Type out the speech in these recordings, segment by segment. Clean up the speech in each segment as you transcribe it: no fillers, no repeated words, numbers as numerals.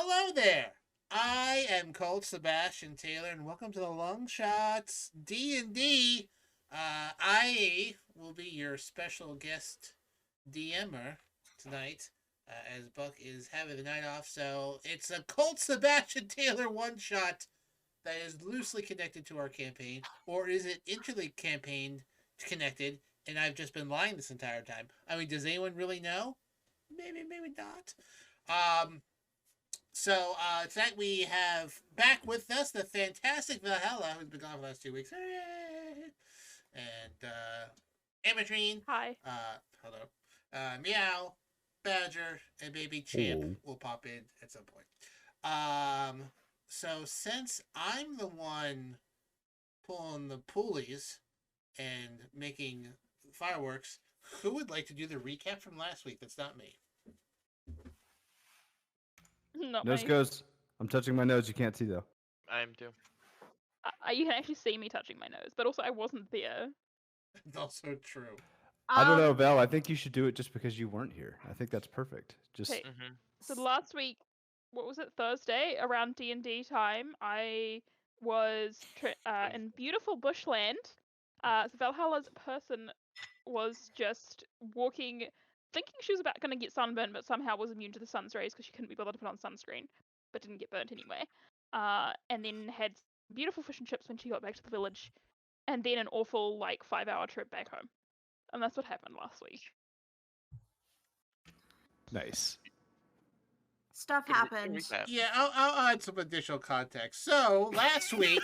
Hello there. I am Colt Sebastian Taylor, and welcome to the Longshots D&D. I will be your special guest DMer tonight, as Buck is having the night off. So it's a Colt Sebastian Taylor one-shot that is loosely connected to our campaign, or is it interly connected, and I've just been lying this entire time? I mean, does anyone really know? Maybe, maybe not. So tonight we have back with us the fantastic Valhalla, who's been gone for the last 2 weeks. And Amatrine. Hi. Hello. Meow, Badger, and Baby Champ will pop in at some point. So since I'm the one pulling the pulleys and making fireworks, who would like to do the recap from last week? That's not me. Not Nose me. goes. I'm touching my nose. You can't see though. I am too. You can actually see me touching my nose, but also I wasn't there. It's also true. I don't know, Val. I think you should do it just because you weren't here. I think that's perfect. Just Okay. So last week, what was it, Thursday, around D&D time, I was in beautiful bushland. So Valhalla's person was just walking, thinking she was about going to get sunburned, but somehow was immune to the sun's rays because she couldn't be bothered to put on sunscreen, but didn't get burnt anyway. And then had beautiful fish and chips when she got back to the village, and then an awful 5-hour trip back home. And that's what happened last week. nice. Stuff happened. Yeah, I'll add some additional context. So last week,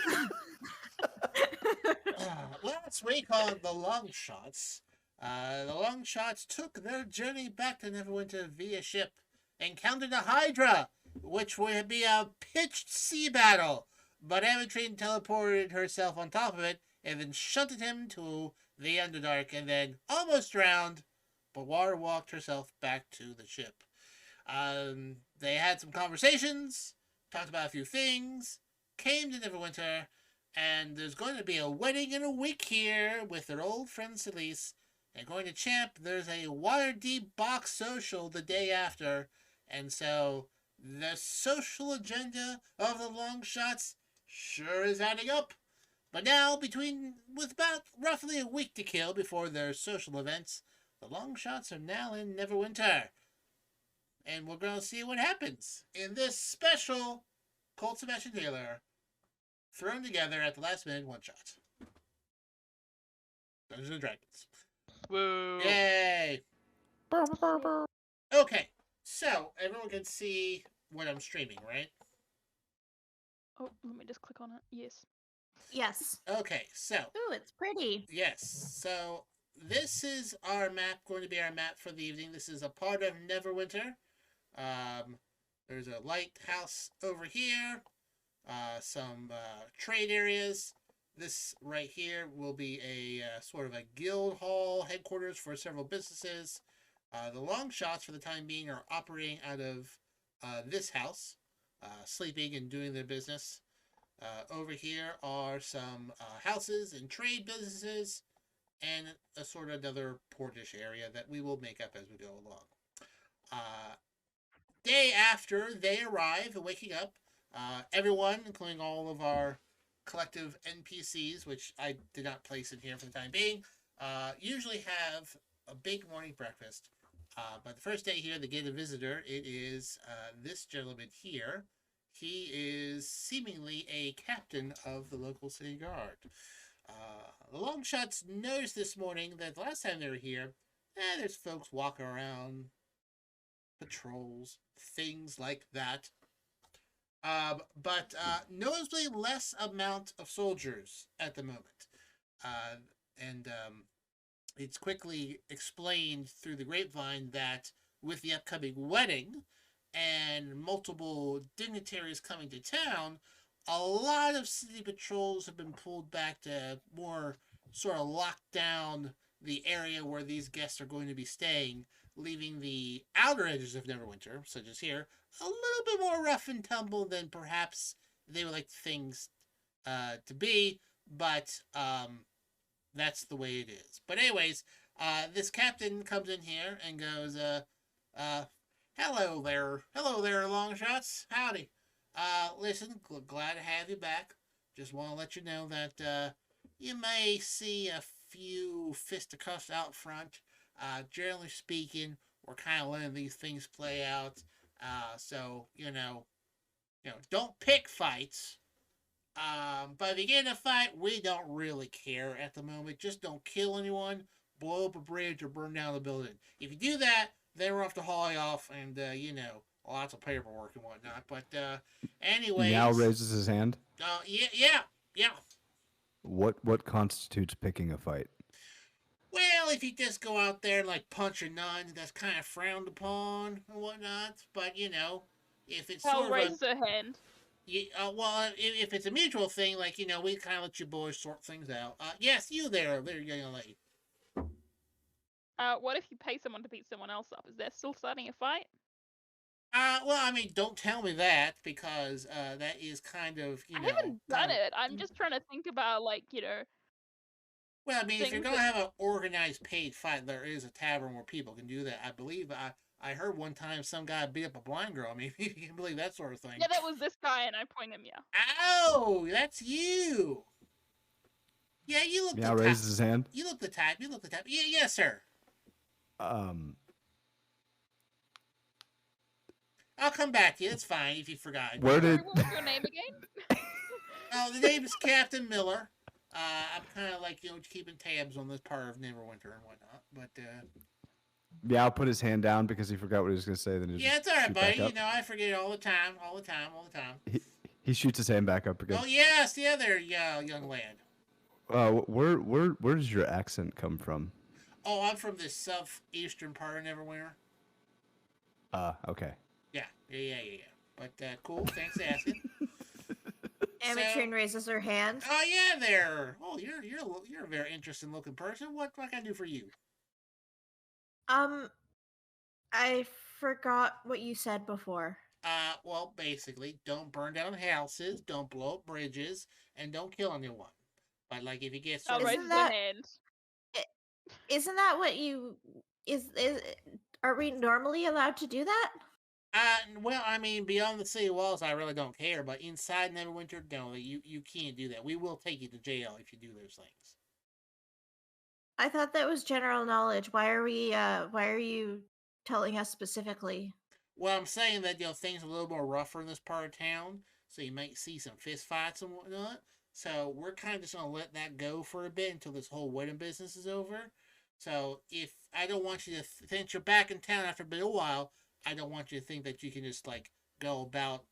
on the Longshots, the Longshots took their journey back to Neverwinter via ship, encountered a Hydra, which would be a pitched sea battle, but Amatrine teleported herself on top of it and then shunted him to the Underdark and then almost drowned, but water walked herself back to the ship. They had some conversations, talked about a few things, came to Neverwinter, and there's going to be a wedding in a week here with their old friend Celise. And going to Champ, there's a Waterdeep box social the day after, and so the social agenda of the Longshots sure is adding up. But now, with about roughly a week to kill before their social events, the Longshots are now in Neverwinter. And we're going to see what happens in this special Colt Sebastian Taylor thrown together at the last minute one shot. Dungeons and Dragons. Woo! Yay! Okay, so everyone can see what I'm streaming, right? Oh, let me just click on it. Yes. Yes. Okay, so. Ooh, it's pretty. Yes, so this is our map, going to be our map for the evening. This is a part of Neverwinter. There's a lighthouse over here, some trade areas. This right here will be a sort of a guild hall headquarters for several businesses. The Longshots, for the time being, are operating out of this house, sleeping and doing their business. Over here are some houses and trade businesses, and a sort of another portish area that we will make up as we go along. Day after they arrive, waking up, everyone, including all of our collective NPCs, which I did not place in here for the time being, usually have a big morning breakfast. But the first day here, they get a visitor. It is this gentleman here. He is seemingly a captain of the local city guard. The Longshots noticed this morning that the last time they were here, there's folks walking around, patrols, things like that. But noticeably less amount of soldiers at the moment. And it's quickly explained through the grapevine that with the upcoming wedding and multiple dignitaries coming to town, a lot of city patrols have been pulled back to more sort of lock down the area where these guests are going to be staying, leaving the outer edges of Neverwinter, such as here, a little bit more rough and tumble than perhaps they would like things to be, but that's the way it is. But anyways, this captain comes in here and goes, hello, hello there, Longshots. Howdy. Listen, glad to have you back. Just want to let you know that you may see a few fisticuffs out front. Generally speaking, we're kind of letting these things play out. So don't pick fights. But if you get in a fight, we don't really care at the moment. Just don't kill anyone, blow up a bridge, or burn down the building. If you do that, then we're off to haul you off, and lots of paperwork and whatnot. But anyways, Meow raises his hand. Yeah. What constitutes picking a fight? Well, if you just go out there and like punch a nun, that's kind of frowned upon and whatnot. But if it's Hell sort of raises her hand. if it's a mutual thing, like we kind of let you boys sort things out. Yes, you there, young lady. What if you pay someone to beat someone else up? Is that still starting a fight? Well, I mean, don't tell me that because that is kind of I haven't done kind of- it. I'm just trying to think about Well, I mean, if you're things gonna that- have an organized paid fight, there is a tavern where people can do that. I believe I heard one time some guy beat up a blind girl. I mean, you can believe that sort of thing. Yeah, that was this guy, and I point him. Yeah. Oh, that's you. Yeah, you look. Meow the raises type. his hand. You look the type. Yeah, yes, sir. I'll come back to you. It's fine if you forgot. Where Sorry, did what was your name again? Oh, the name is Captain Miller. I'm kind of like keeping tabs on this part of Neverwinter and whatnot. But Meow put his hand down because he forgot what he was going to say? Then he yeah, just it's all right, shoot back buddy. up? I forget it all the time. He shoots his hand back up again. Oh yes, the other young lad. Where does your accent come from? Oh, I'm from the southeastern part of Neverwinter. Okay. Yeah. But cool. Thanks for asking. Amatrine raises her hand. Oh yeah, there. Oh, you're a very interesting looking person. What can I do for you? I forgot what you said before. Well, basically, don't burn down houses, don't blow up bridges, and don't kill anyone. But like, if you get I'll sort of, raise Isn't her that- hand. Isn't that what you is? Are we normally allowed to do that? well, I mean, beyond the city walls, I really don't care. But inside Neverwinter, no, you can't do that. We will take you to jail if you do those things. I thought that was general knowledge. Why are we? Why are you telling us specifically? Well, I'm saying that things are a little more rougher in this part of town, so you might see some fist fights and whatnot. So we're kind of just gonna let that go for a bit until this whole wedding business is over. So if I don't want you to since you're back in town after a bit of a while, I don't want you to think that you can just like go about,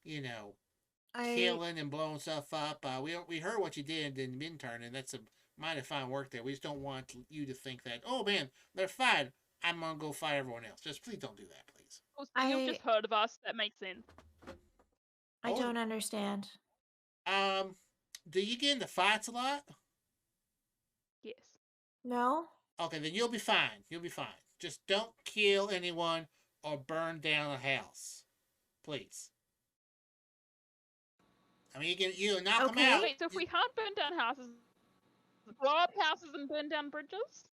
killing and blowing stuff up. We heard what you did in Minturn, and that's a mighty fine work there. We just don't want you to think that, oh man, they're fine. I'm gonna go fight everyone else. Just please don't do that, please. You've just heard of us. That makes sense. I Oh. don't understand. Do you get into fights a lot? Yes. No. Okay, then you'll be fine. You'll be fine. Just don't kill anyone or burn down a house, please. I mean, you knock them Okay. out. Wait, so if we can't burn down houses, blow up houses and burn down bridges?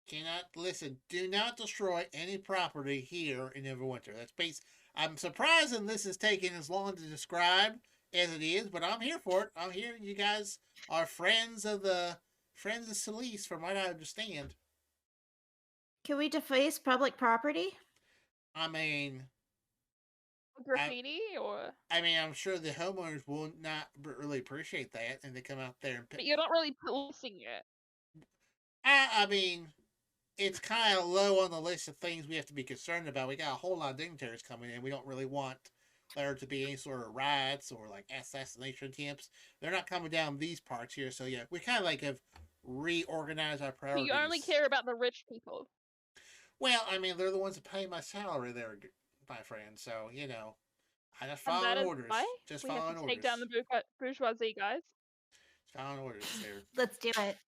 Cannot listen. Do not destroy any property here in Neverwinter. That's base. I'm surprised that this is taking as long to describe as it is, but I'm here for it. I'm here. You guys are friends of Celeste, from what I understand. Can we deface public property? I mean, Graffiti or? I'm sure the homeowners will not really appreciate that, and they come out there and. But you're not really policing it. I mean, it's kind of low on the list of things we have to be concerned about. We got a whole lot of dignitaries coming in. We don't really want there to be any sort of riots or like assassination attempts. They're not coming down these parts here, so yeah, we kind of like have reorganized our So priorities. you only care about the rich people. Well, I mean, they're the ones that pay my salary there, my friend. So I just And that follow is orders. why Just we have following to orders. take down the bourgeoisie, guys. Following orders there. Let's do it.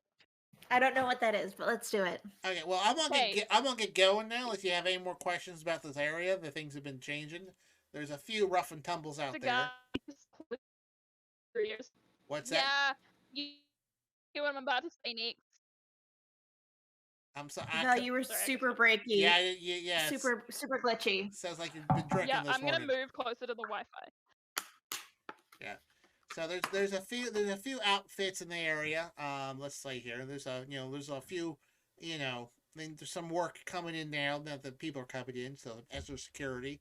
I don't know what that is, but let's do it. Okay, well, I'm gonna Hey. I'm gonna get going now. If you have any more questions about this area, the things have been changing. There's a few rough and tumbles out The there. guy is curious. What's that? Yeah, you hear what I'm about to say next. I'm sorry. Val, you were Sorry, I super just- breaky. Yeah, yeah. Super glitchy. Sounds like you've been drinking Yeah, this I'm gonna morning. move closer to the Wi-Fi. Yeah. So there's a few outfits in the area. Let's see here. There's a few, there's some work coming in now that the people are coming in. So extra security.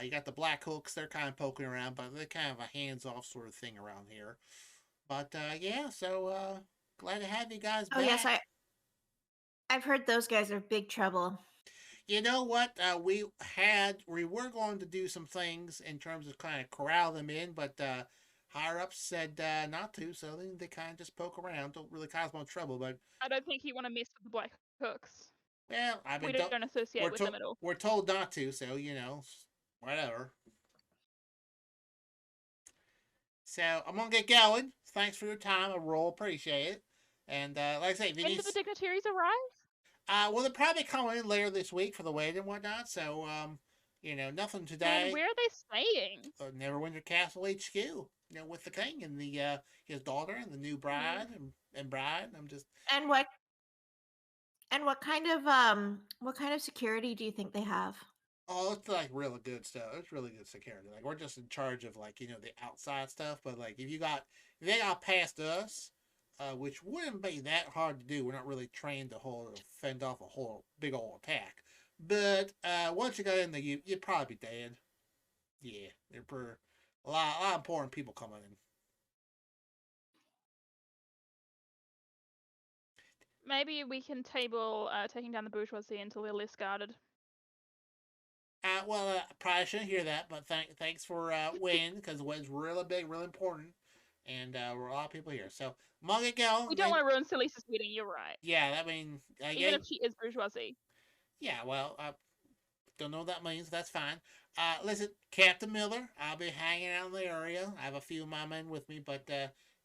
You got the Black Hooks. They're kind of poking around, but they're kind of a hands-off sort of thing around here. But yeah, so glad to have you guys back. Oh yes, I've heard those guys are big trouble. You know what? We were going to do some things in terms of kind of corral them in, but higher ups said not to, so they kind of just poke around. Don't really cause much trouble, but I don't think you want to mess with the Black Hooks. well, We don't associate with them at all. we're told not to, so whatever. So I'm gonna get going. Thanks for your time. I roll appreciate it. And like I say, if you When need do the dignitaries arrive? well, they're probably coming in later this week for the wedding and whatnot. So nothing today. And where are they staying? Neverwinter Castle HQ. With the king and the his daughter and the new bride and bride. I'm just And what kind of security do you think they have? oh, it's like really good stuff. It's really good security. Like we're just in charge of like the outside stuff. But like if they got past us, which wouldn't be that hard to do. We're not really trained to fend off a whole big old attack. But once you go in there, you'd probably be dead. Yeah, they're a lot of important people coming in. Maybe we can table taking down the bourgeoisie until they're less guarded. Well, probably shouldn't hear that, but thanks for winning because the wedding's really big, really important, and we're a lot of people here. So, mug it go. We don't want to ruin Celisa's wedding. You're right. Yeah, I mean, Even if she is bourgeoisie. Yeah, well, I don't know what that means. That's fine. Listen, Captain Miller, I'll be hanging out in the area. I have a few of my men with me, but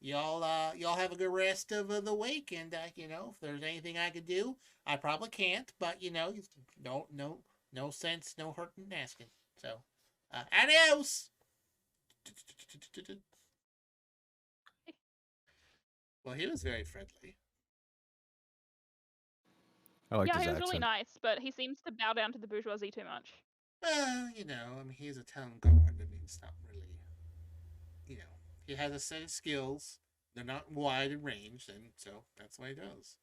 y'all have a good rest of the week. And if there's anything I could do, I probably can't. But no sense, no hurt in asking. So, adios. Well, he was very friendly. I like Yeah, his he was accent. really nice, but he seems to bow down to the bourgeoisie too much. Well, I mean, he's a town guard. I mean, it's not really, he has a set of skills. They're not wide in range, and so that's what he does.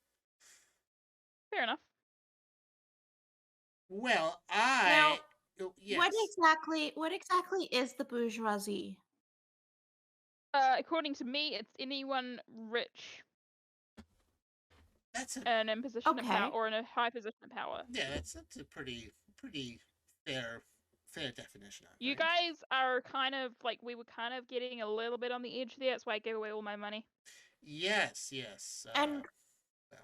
Fair enough. Well, Now, yes. What exactly is the bourgeoisie? According to me, it's anyone rich That's and in position of power Okay. or in a high position of power. yeah, that's a pretty fair definition. I You think. guys are kind of like we were kind of getting a little bit on the edge there. That's why I gave away all my money. Yes. And well,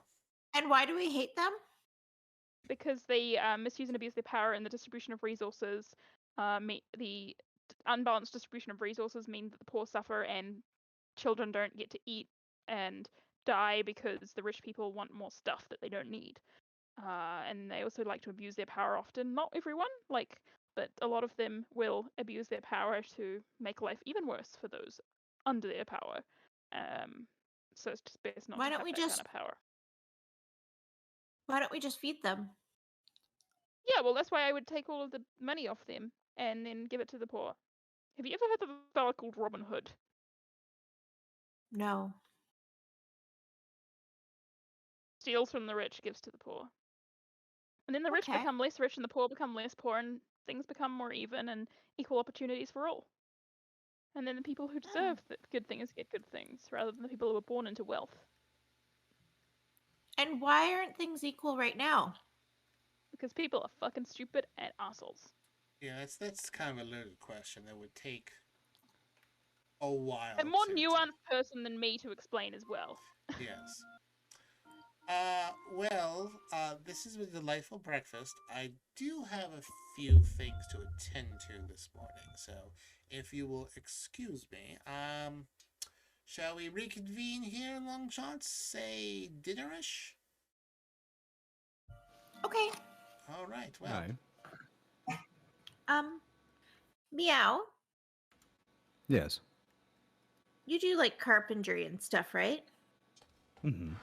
and why do we hate them? Because they misuse and abuse their power in the distribution of resources. The unbalanced distribution of resources mean that the poor suffer and children don't get to eat and die because the rich people want more stuff that they don't need. And they also like to abuse their power often. Not everyone, but a lot of them will abuse their power to make life even worse for those under their power. So it's just best not Why to don't have we that kind of power. Why don't we just feed them? Yeah, well, that's why I would take all of the money off them and then give it to the poor. Have you ever heard of a fella called Robin Hood? No. Steals from the rich, gives to the poor. And then the rich Okay. become less rich and the poor become less poor, and things become more even and equal opportunities for all. And then the people who deserve the good things get good things, rather than the people who were born into wealth. And why aren't things equal right now? Because people are fucking stupid and assholes. yeah, that's kind of a loaded question that would take a while. A more nuanced person than me to explain as well. Yes. This has been a delightful breakfast. I do have a few things to attend to this morning, so if you will excuse me, shall we reconvene here in Longshots? Say dinnerish? Okay. All right. Well, Aye. Meow. Yes. You do like carpentry and stuff, right? Mm-hmm.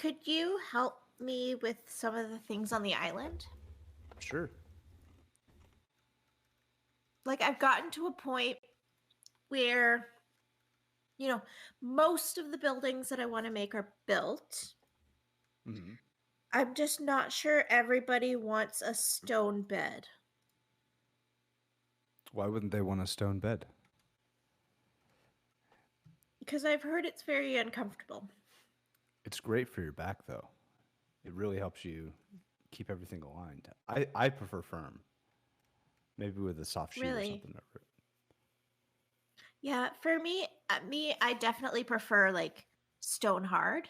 could you help me with some of the things on the island? Sure. Like, I've gotten to a point where, most of the buildings that I want to make are built. Hmm. I'm just not sure everybody wants a stone bed. Why wouldn't they want a stone bed? Because I've heard it's very uncomfortable. It's great for your back, though. It really helps you keep everything aligned. I prefer firm, maybe with a soft sheet or Really? something over it. Yeah, for me, I definitely prefer like stone hard,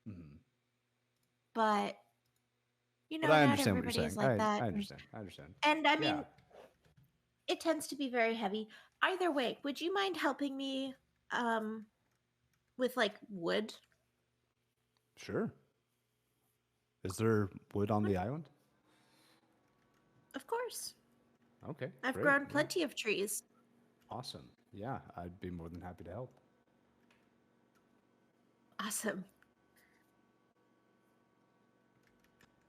Hmm. but But I not understand what you're everybody is saying. like that. I understand. I understand. And I Yeah, mean, it tends to be very heavy. Either way, would you mind helping me um with like wood? sure. Is there wood on the island? Of course. Okay, I've great. grown Yeah, plenty of trees. awesome. Yeah, I'd be more than happy to help. Awesome.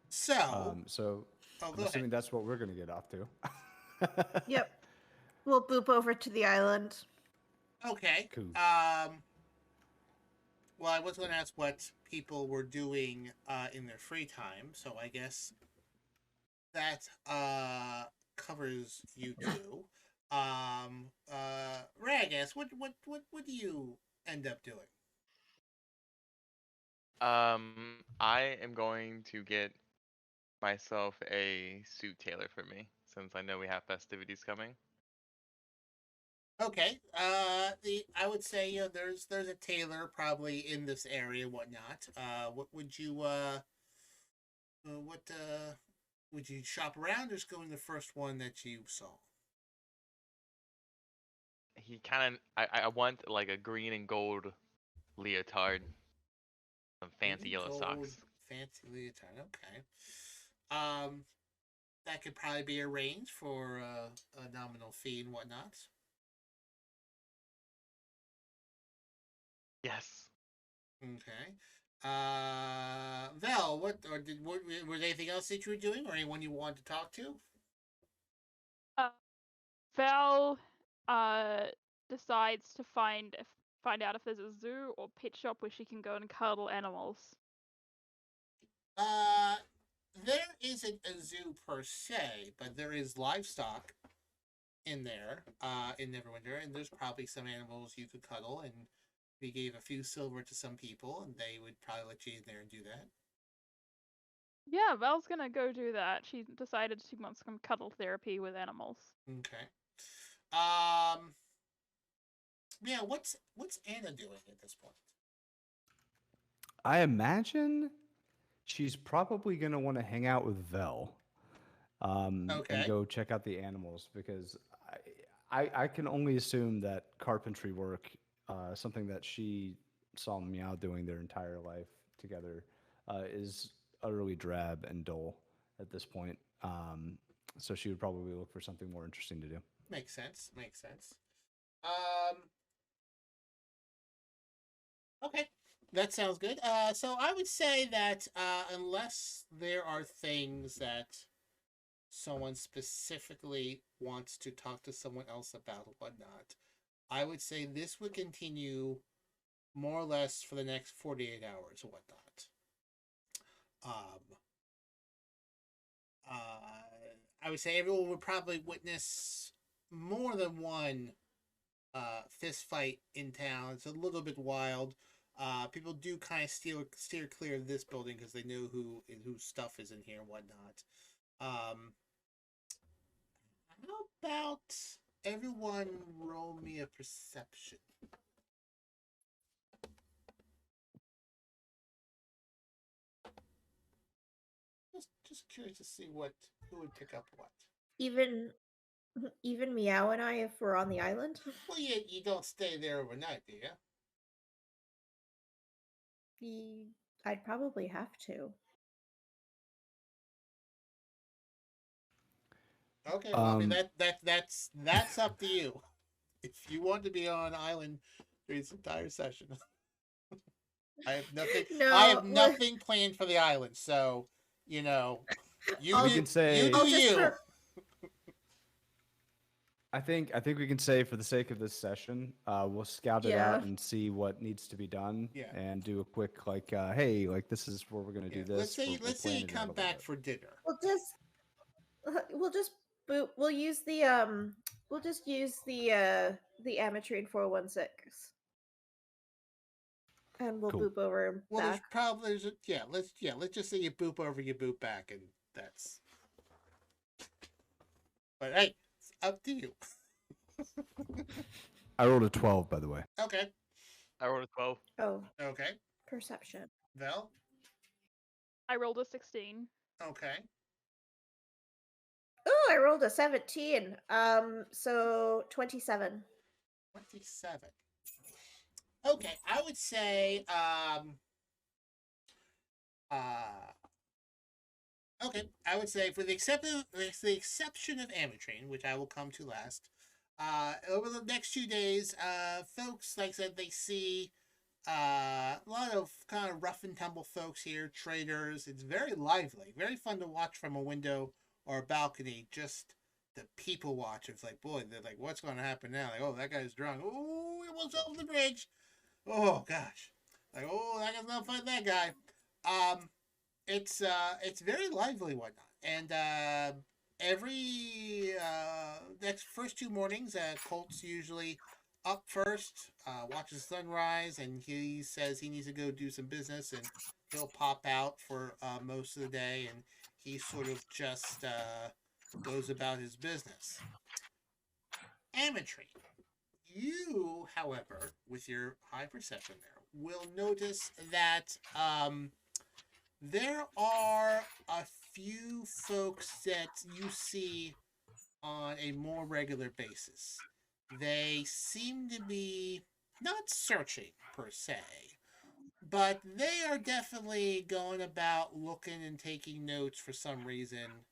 So, So oh, I'm go ahead. assuming that's what we're gonna get off to. Yep. We'll boop over to the island. Okay. Cool. Well, I was going to ask what people were doing in their free time, so I guess that covers you too. Ray, I guess what do you end up doing? I am going to get myself a suit tailor for me since I know we have festivities coming. Okay. I would say there's a tailor probably in this area, and whatnot. What would you what would you shop around, or just go in the first one that you saw? He kind of, I want like a green and gold leotard, some fancy Green, yellow gold, socks. fancy leotard. Okay. Um, that could probably be arranged for a nominal fee and whatnot. Yes. Okay. Val, was there anything else that you were doing, or anyone you wanted to talk to? Val decides to find out if there's a zoo or pet shop where she can go and cuddle animals. Uh, there isn't a zoo per se, but there is livestock in there, in Neverwinter, and there's probably some animals you could cuddle, and we gave a few silver to some people, and they would probably let you in there and do that. Yeah, Val's gonna go do that. She decided she wants some cuddle therapy with animals. Okay. Um, yeah, what's Anna doing at this point? I imagine she's probably gonna want to hang out with Vel, and Okay. go check out the animals because I can only assume that carpentry work, something that she saw Meow doing their entire life together, is utterly drab and dull at this point. So she would probably look for something more interesting to do. Makes sense. Makes sense. Um, okay. That sounds good. So I would say that unless there are things that someone specifically wants to talk to someone else about or whatnot, I would say this would continue more or less for the next 48 hours or whatnot. Um, I would say everyone would probably witness more than one fist fight in town. It's a little bit wild. People do kind of steer clear of this building because they know whose stuff is in here and whatnot. How about everyone roll me a perception? Just curious to see who would pick up what. Even Meow and I, if we're on the island. Well, you don't stay there overnight, do you? I'd probably have to. Okay, well, I mean Um, that's up to you. If you want to be on an island during this entire session. I have nothing. No, I have look, nothing planned for the island. So, you know, you I'll- We do, can say. you do I'll just you. per- I think we can say for the sake of this session, we'll scout it Yeah. out and see what needs to be done, Yeah. and do a quick like, hey, like this is where we're gonna Yeah, do this. let's say we'll let's say plan you it out come a little back bit. for dinner. we'll just boot. We'll use the We'll just use the Ametrine 416, and we'll Cool. boop over and Well, there's back. probably let's just say you boop over, you boop back, and that's. But hey, it's up to you. I rolled a 12, by the way. Okay. I rolled a 12. Oh, Okay. perception. Vel. I rolled a 16. Okay. Oh, I rolled a 17. So 27. 27. Okay, I would say okay, I would say for the exception of Amatrain, which I will come to last, over the next 2 days, folks, like I said, they see a lot of kind of rough and tumble folks here, traders. It's very lively, very fun to watch from a window or a balcony. Just the people watch. It's like, boy, they're like, what's going to happen now? Like, oh, that guy's drunk. Oh, he almost over the bridge. Oh gosh, like, oh, that guy's not fight that guy. It's very lively, whatnot, and every next first 2 mornings, Colt's usually up first, watches sunrise, and he says he needs to go do some business, and he'll pop out for most of the day, and he sort of just goes about his business. Ametry, you, however, with your high perception there, will notice that there are a few folks that you see on a more regular basis. They seem to be not searching per se, but they are definitely going about looking and taking notes for some reason,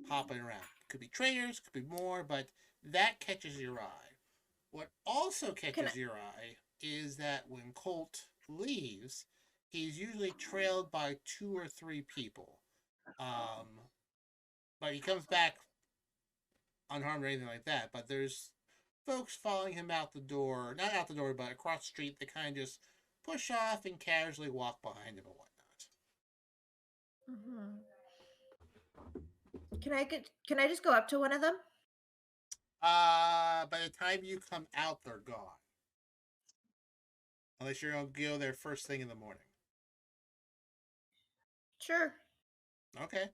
popping around. Could be traders, could be more, but that catches your eye. What also catches your eye is that when Colt leaves, he's usually trailed by 2 or 3 people. But he comes back unharmed or anything like that. But there's folks following him out the door, not out the door, but across the street. They kind of just push off and casually walk behind him and whatnot. Can I just go up to one of them? By the time you come out, they're gone. Unless you're gonna go there first thing in the morning. Sure. Okay.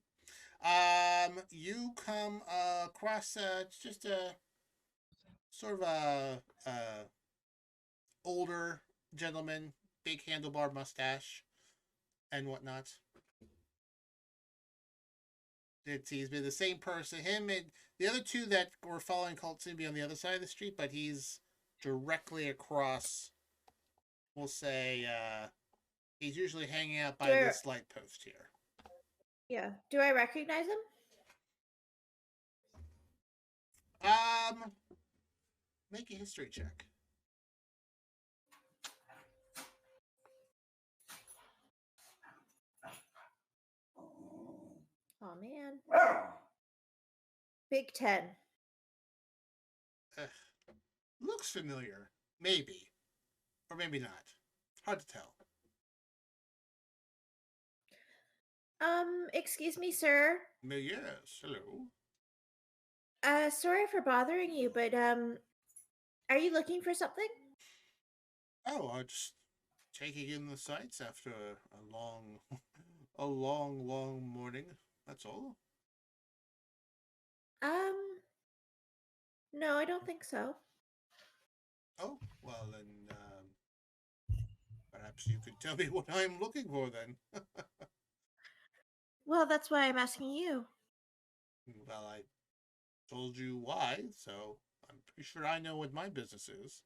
You come across just a sort of a older gentleman, big handlebar mustache, and whatnot. He's been the same person. Him and the other 2 that were following Colt seem to be on the other side of the street, but he's directly across. We'll say he's usually hanging out by this light post here. Yeah. Do I recognize him? Make a history check. Oh man. Big 10. Looks familiar. Maybe. Or maybe not. Hard to tell. Excuse me, sir. Yes, hello. Sorry for bothering you, but are you looking for something? Oh, I just taking in the sights after a long, a long morning. That's all. No, I don't think so. Oh, well then, perhaps you could tell me what I'm looking for then. Well, that's why I'm asking you. Well, I told you why, so I'm pretty sure I know what my business is.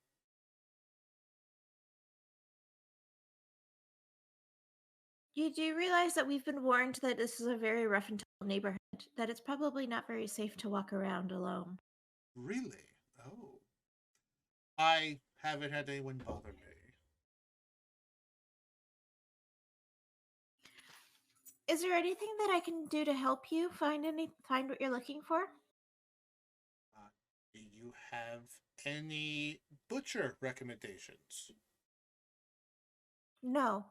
You do realize that we've been warned that this is a very rough and tumble neighborhood, that it's probably not very safe to walk around alone. Really? Oh. I haven't had anyone bother me. Is there anything that I can do to help you find what you're looking for? Do you have any butcher recommendations? No.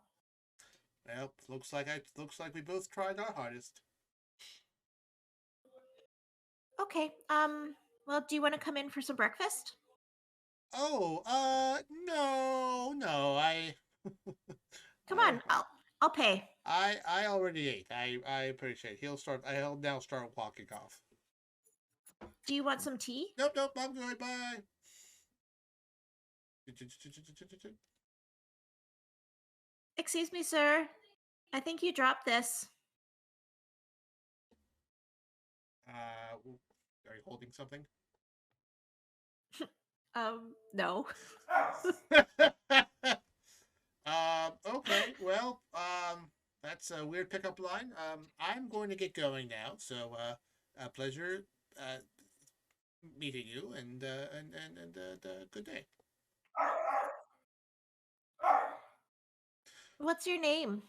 Well, looks like we both tried our hardest. Okay. Well, do you want to come in for some breakfast? Oh, no, Come on, I'll pay. I already ate. I appreciate it. He'll now start walking off. Do you want some tea? Nope, I'm going, bye. Excuse me, sir. I think you dropped this. Are you holding something? No. Okay, well, that's a weird pickup line. I'm going to get going now, so, a pleasure, meeting you, and good day. What's your name?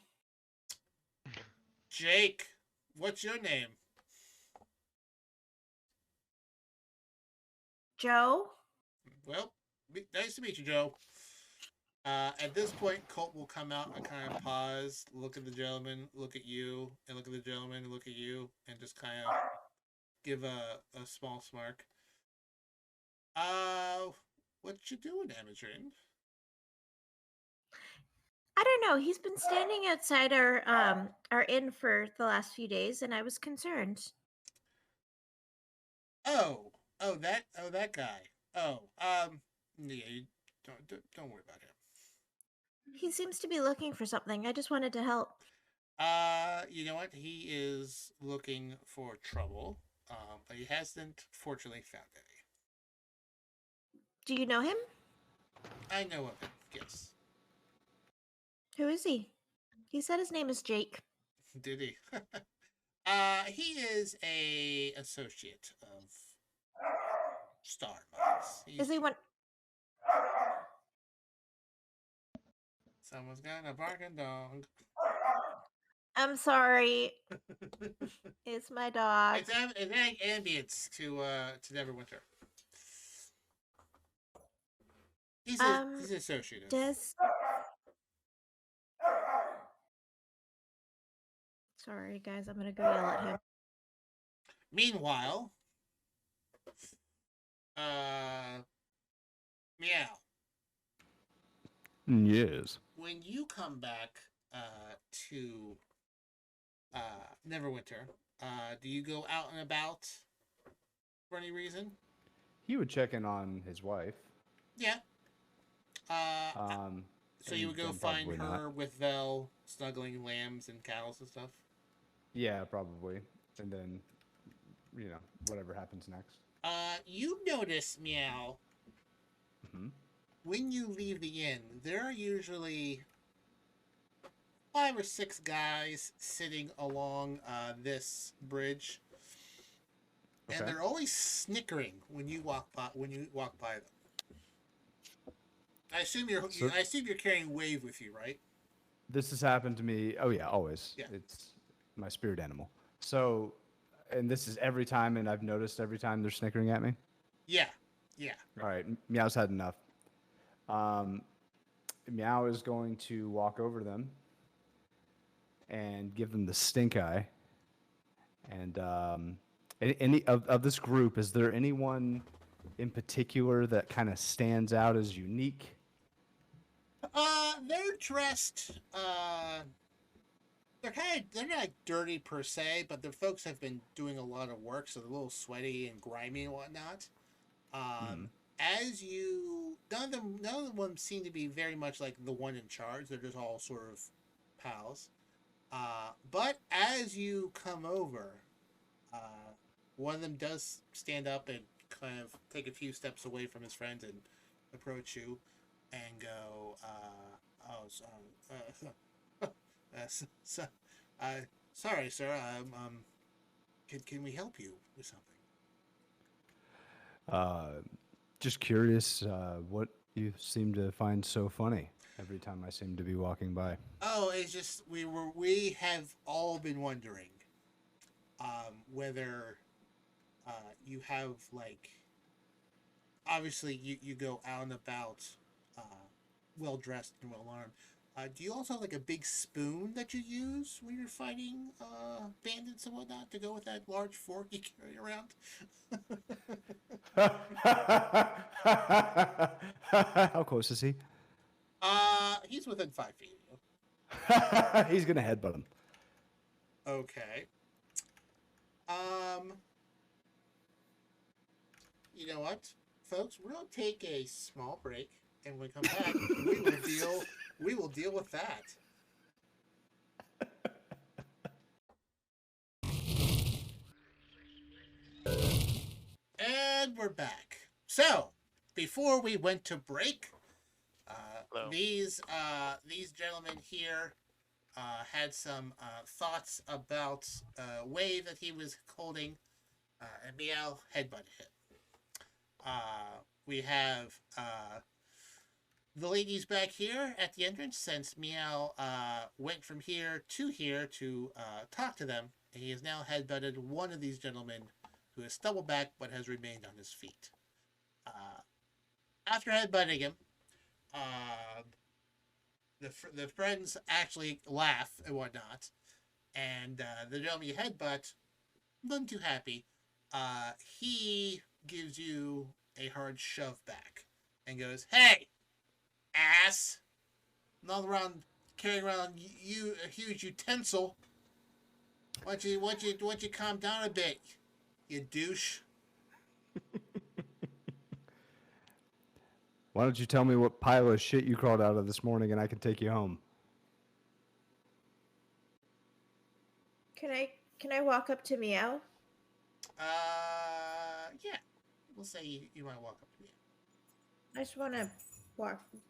Jake, what's your name? Joe? Well, nice to meet you, Joe. At this point, Colt will come out and kind of pause, look at the gentleman, look at you, and look at the gentleman, and look at you, and just kind of give a small smirk. What you doing, Amateur? I don't know. He's been standing outside our inn for the last few days, and I was concerned. That guy. Yeah, you don't worry about him. He seems to be looking for something. I just wanted to help. You know what? He is looking for trouble, but he hasn't fortunately found any. Do you know him? I know of him, yes. Who is he? He said his name is Jake. Did he? He is a associate of Star Mines. Is he one? Someone's got a barking dog. I'm sorry. It's my dog. It's adding ambience to Neverwinter. He's an associate. Sorry, guys. I'm gonna go yell at him. Meanwhile, Meow. Yes. When you come back to Neverwinter, do you go out and about for any reason? He would check in on his wife. Yeah. So you would go find her with Vel snuggling lambs and cows and stuff? Yeah, probably. And then, whatever happens next. You notice, Meow, when you leave the inn, there are usually 5 or 6 guys sitting along this bridge, and they're always snickering when you walk by them. I assume you're carrying Wave with you, right? This has happened to me. Oh yeah, always. Yeah. It's my spirit animal. So, and this is every time, and I've noticed every time they're snickering at me. Yeah. All right, Meow's had enough. Meow is going to walk over to them and give them the stink eye. And any of this group, is there anyone in particular that kind of stands out as unique? They're dressed. They're not dirty per se, but the folks have been doing a lot of work, so they're a little sweaty and grimy and whatnot. None of them seem to be very much like the one in charge. They're just all sort of pals. But as you come over, one of them does stand up and kind of take a few steps away from his friend and approach you and go, sorry, sir. Can we help you with something? Just curious, what you seem to find so funny. every time I seem to be walking by. Oh, it's just we have all been wondering whether you have like obviously you go out and about uh, well dressed and well armed. Do you also have like a big spoon that you use when you're fighting bandits and whatnot to go with that large fork you carry around? How close is he? He's within 5 feet of He's gonna headbutt him. you. Okay. You know what, folks? We're gonna take a small break, and when we come back, we will deal with that. And we're back. So, before we went to break, Hello. these gentlemen here had some thoughts about Wave that he was holding, and Meow headbutted him. We have the ladies back here at the entrance since Meow went from here to talk to them. He has now headbutted one of these gentlemen who has stumbled back but has remained on his feet. After headbutting him, the friends actually laugh and whatnot, and the gentleman you headbutt, none too happy. He gives you a hard shove back and goes, "Hey, ass! Not around carrying around you a huge utensil. Why don't you calm down a bit, you douche?" Why don't you tell me what pile of shit you crawled out of this morning, and I can take you home? Can I walk up to Meow? Yeah. We'll say you might walk up to me. I just want to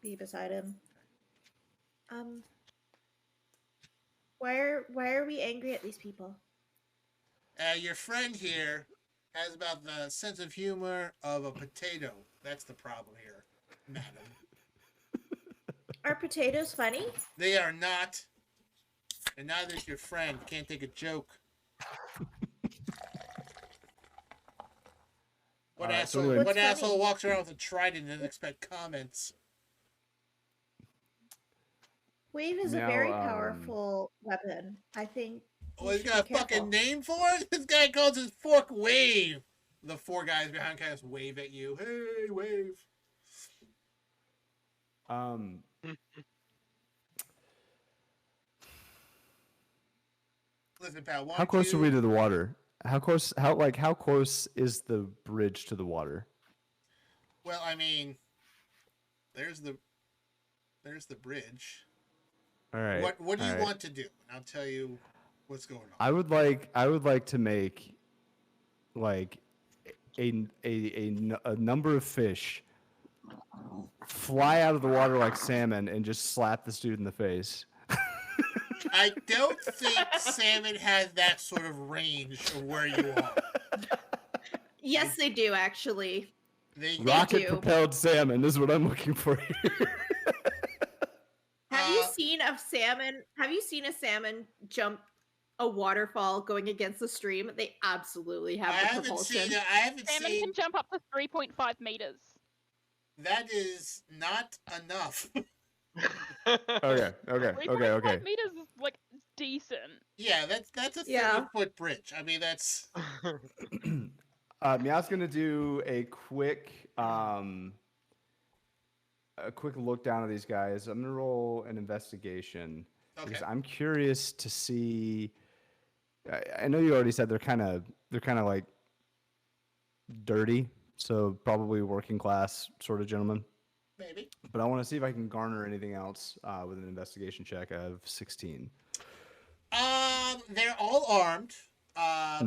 be beside him. Why are we angry at these people? Your friend here has about the sense of humor of a potato. That's the problem here, madam. Are potatoes funny? They are not. And neither is your friend. Can't take a joke. What asshole? What's What funny? asshole walks around with a trident and doesn't expect comments? Wave is Meow, a very powerful weapon. I think. Oh, you he's should got a be careful. fucking name for it? This guy calls his fork Wave. The four guys behind kind of wave at you. Hey, Wave. Listen, pal. How close are we to the water? How close? How close is the bridge to the water? Well, I mean, there's the bridge. All right. What do you all right. want to do? And I'll tell you what's going on. I would like to make like a number of fish fly out of the water like salmon and just slap this dude in the face. I don't think salmon has that sort of range of where you are. Yes, they do actually. They Rocket propelled salmon is what I'm looking for here. Have you seen a salmon? Have you seen a salmon jump a waterfall going against the stream? They absolutely have the propulsion. I haven't Salmon seen. can jump up to 3.5 meters. That is not enough. Okay. 3.5 meters is like decent. Yeah, that's a 30-foot bridge. I mean, that's. Meow's gonna do a quick look down at these guys. I'm gonna roll an investigation because I'm curious to see. I know you already said they're kind of like dirty, so probably working class sort of gentlemen. Maybe. But I want to see if I can garner anything else with an investigation check of 16. They're all armed.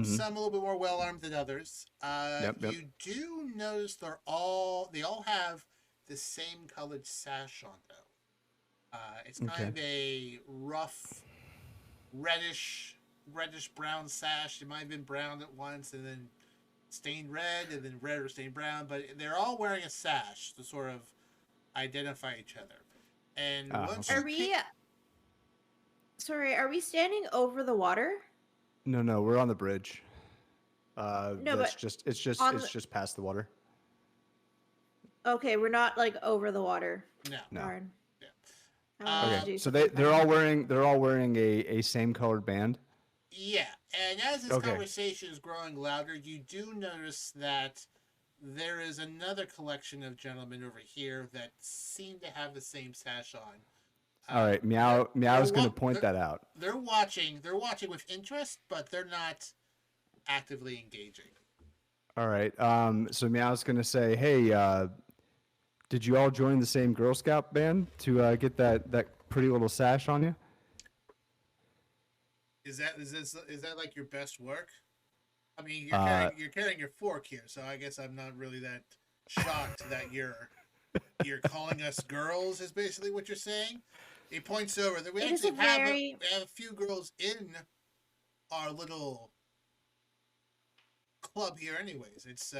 Some a little bit more well armed than others. Yep. You do notice they all have the same colored sash on though. It's kind of a rough, reddish brown sash. It might have been brown at once and then stained red and then red or stained brown, but they're all wearing a sash to sort of identify each other. And Ah, once okay. you Are we? pick- Sorry, are we standing over the water? No, we're on the bridge. No, that's but just on it's the- just past the water. Okay, we're not like over the water. no. No. Darn. Yeah. I wanted to Okay, do so something they're fun. all wearing a same colored band. Yeah, and as this Okay. conversation is growing louder, you do notice that there is another collection of gentlemen over here that seem to have the same sash on. All right, Meow's going to point that out. They're watching. They're watching with interest, but they're not actively engaging. All right. So Meow's going to say, "Hey, did you all join the same Girl Scout band to get that pretty little sash on you?" Is that like your best work? I mean, you're carrying your fork here, so I guess I'm not really that shocked that you're calling us girls. Is basically what you're saying. He points over that we It is actually a have very- we have a few girls in our little club here. Anyways, it's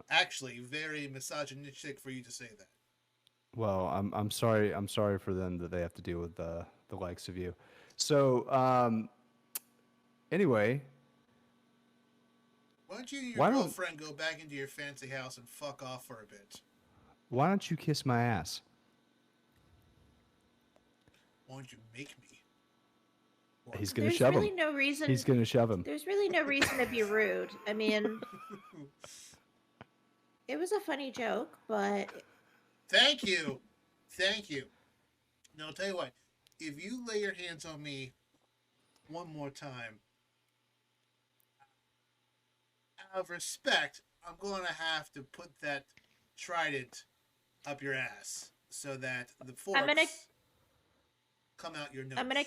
actually very misogynistic for you to say that. Well, I'm sorry. I'm sorry for them that they have to deal with the likes of you. So, anyway, Why don't you and your Why don't- girlfriend go back into your fancy house and fuck off for a bit? why don't you kiss my ass? Why don't you make me? He's going to There's shove really him. no reason. He's going to shove him. There's really no reason to be rude. I mean, it was a funny joke, but Thank you. Thank you. Now, I'll tell you what. If you lay your hands on me one more time, out of respect, I'm going to have to put that trident up your ass so that the forks come out your nose. I'm gonna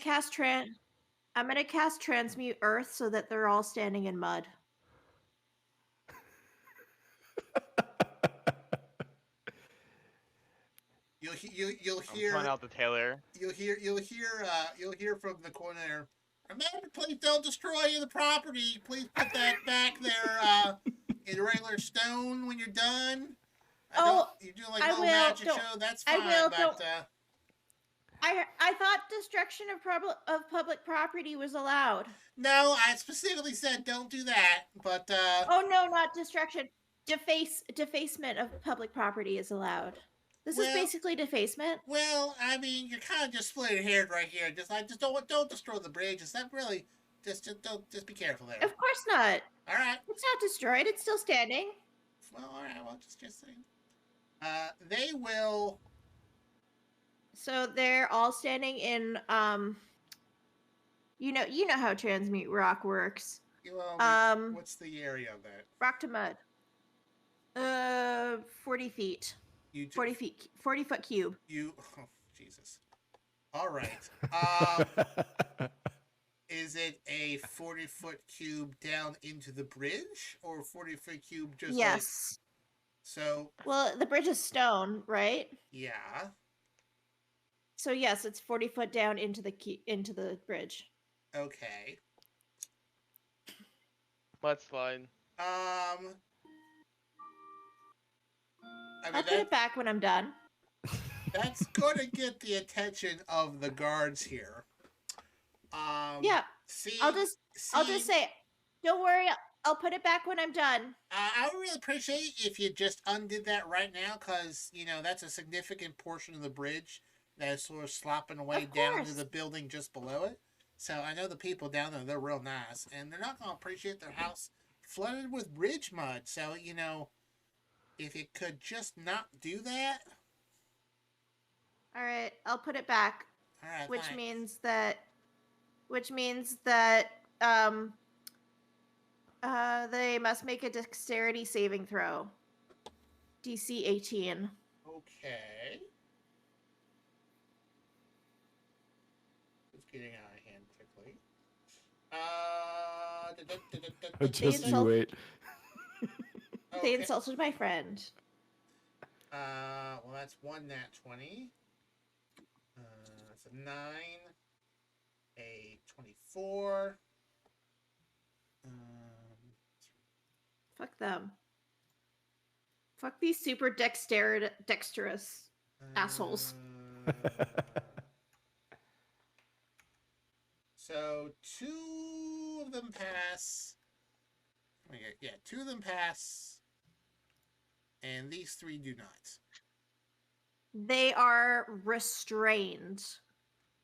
cast transmute earth so that they're all standing in mud. You'll I'm hear calling out the Taylor. you'll hear from the corner. Remember, please don't destroy the property. Please put that back there in regular stone when you're done. You're doing like a I little will. magic Don't- show. That's I fine, will. but Don't- I thought destruction of public property was allowed. no, I specifically said don't do that. But Oh no, not destruction. Defacement of public property is allowed. This is Well- basically defacement. well, I mean, you're kind of just splitting hairs right here. Just don't destroy the bridge. Is that really just be careful there. Of course not. All right. It's not destroyed. It's still standing. Well, all right. Well, just saying. They will. So they're all standing in you know how transmute rock works. Well, what's the area of that? Rock to mud. 40 feet. You do, 40 foot cube. You. Oh, Jesus. All right. Is it a 40-foot cube down into the bridge, or a 40-foot cube just like? Yes. So Well, the bridge is stone, right? yeah. So yes, it's 40 foot down into the bridge. Okay. Let's slide. I mean, I'll put it back when I'm done. that's going to get the attention of the guards here. Yeah, See, I'll just say, don't worry, I'll put it back when I'm done. I would really appreciate if you just undid that right now, because that's a significant portion of the bridge that is sort of slopping away Of down to course. the building just below it. So I know the people down there, they're real nice, and they're not going to appreciate their house flooded with bridge mud. So if you could just not do that. All right, I'll put it back, All right. which thanks. means that they must make a dexterity saving throw. DC 18. Okay. It's getting out of hand quickly. Just you insult- wait. They Okay. insulted my friend. Well, that's one nat 20. That's a 9. A 24. Fuck them. Fuck these super dexterous assholes. So 2 of them pass. Yeah, 2 of them pass, and these 3 do not. They are restrained.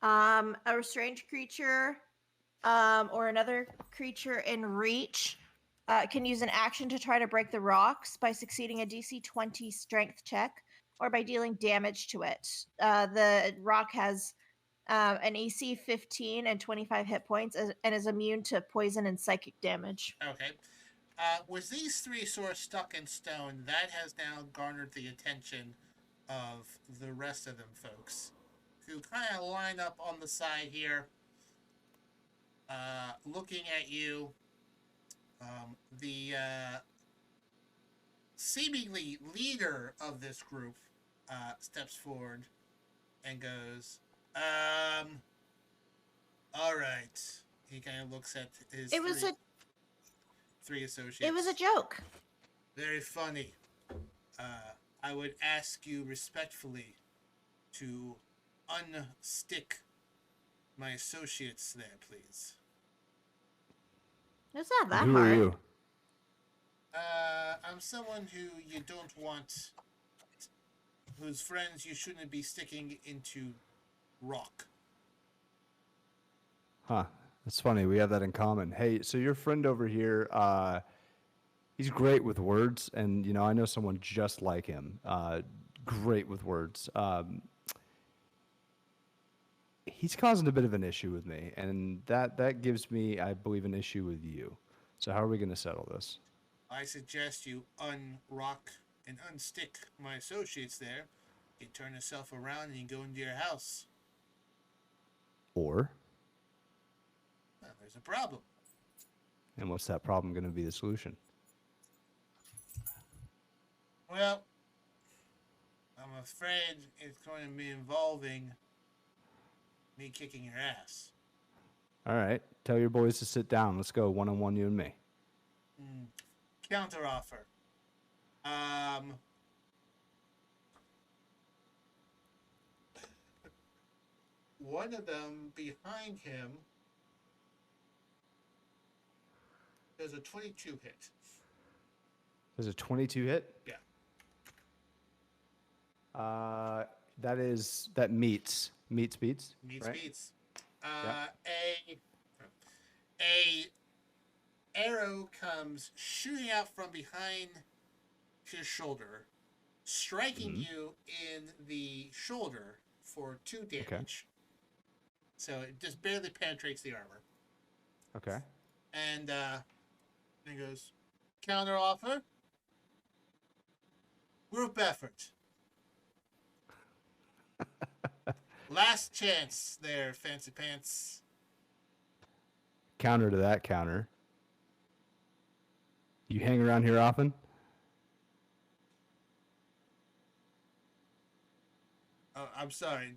A restrained creature, or another creature in reach, can use an action to try to break the rocks by succeeding a DC 20 strength check or by dealing damage to it. The rock has an AC 15 and 25 hit points and is immune to poison and psychic damage. Okay. With these 3 sort of stuck in stone, that has now garnered the attention of the rest of them folks, who kind of line up on the side here, looking at you. The seemingly leader of this group steps forward and goes, all right. He kind of looks at his three associates. It was a joke. Very funny. I would ask you respectfully to unstick my associates there, please. It's not that Who hard. are you? I'm someone who you don't want, whose friends you shouldn't be sticking into rock. Huh. That's funny. We have that in common. Hey, so your friend over here, he's great with words, and I know someone just like him. Great with words. He's causing a bit of an issue with me, and that gives me, I believe, an issue with you. So how are we going to settle this? I suggest you unrock and unstick my associates there. You turn yourself around and you go into your house. Or? Well, there's a problem. And what's that problem going to be the solution? Well, I'm afraid it's going to be involving me kicking your ass. All right. Tell your boys to sit down. Let's go one-on-one, you and me. Counter offer. One of them behind him does a 22 hit. There's a 22 hit? Yeah. That meets beats. Meets right? beats. Yep. A arrow comes shooting out from behind his shoulder, striking you in the shoulder for 2 damage. Okay. So it just barely penetrates the armor. Okay. And he goes, counter offer, group effort. Last chance there, Fancy Pants. Counter to that counter. You hang around here often? Oh, I'm sorry.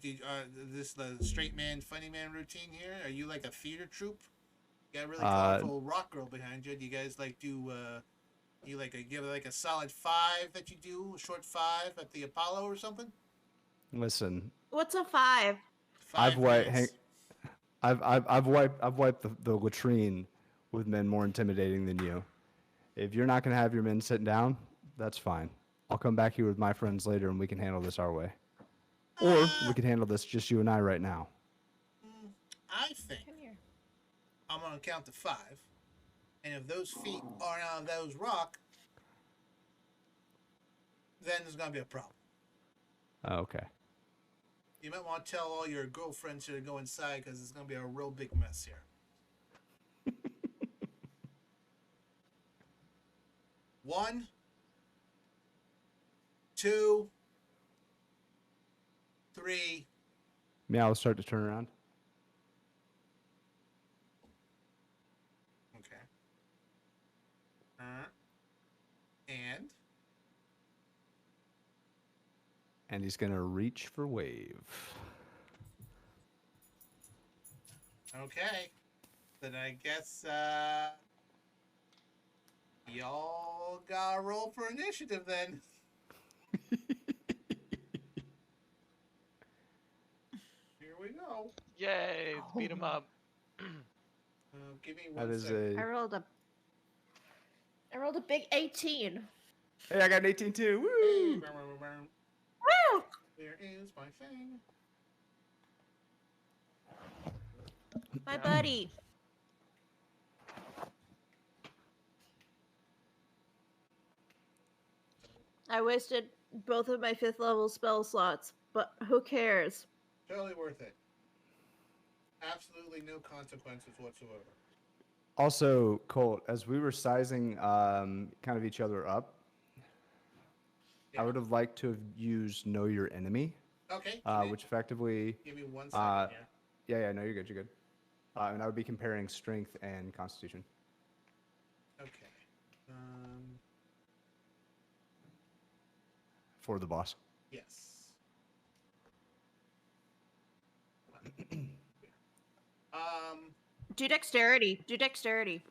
This the straight man, funny man routine here? Are you like a theater troupe? You got a really colorful rock girl behind you. Do you guys like do? You like give like a solid 5 that you do, a short 5 at the Apollo or something? Listen, What's a 5? 5 minutes. I've wiped the latrine with men more intimidating than you. If you're not going to have your men sitting down, that's fine. I'll come back here with my friends later and we can handle this our way. Or we can handle this just you and I right now. I think I'm gonna count to 5, and if those feet aren't on those rock, then there's gonna be a problem. Okay. You might want to tell all your girlfriends here to go inside because it's gonna be a real big mess here. 1, 2, 3. Meow will start to turn around. Okay. And And he's going to reach for wave. okay. Then I guess y'all gotta roll for initiative then. Ow. Yay! Let's beat him Oh. up. Give me That one is second. I rolled a big 18. Hey, I got an 18 too. Hey, Woo! Woo! there is my thing. My Yeah. buddy. I wasted both of my 5th level spell slots, but who cares? Totally worth it. Absolutely no consequences whatsoever. Also, Colt, as we were sizing kind of each other up, Yeah. I would have liked to have used Know Your Enemy, Okay. which effectively, Give me 1 second here. yeah, no, you're good, you're good. And I would be comparing strength and constitution. Okay. For the boss. Yes. Do dexterity. Do dexterity.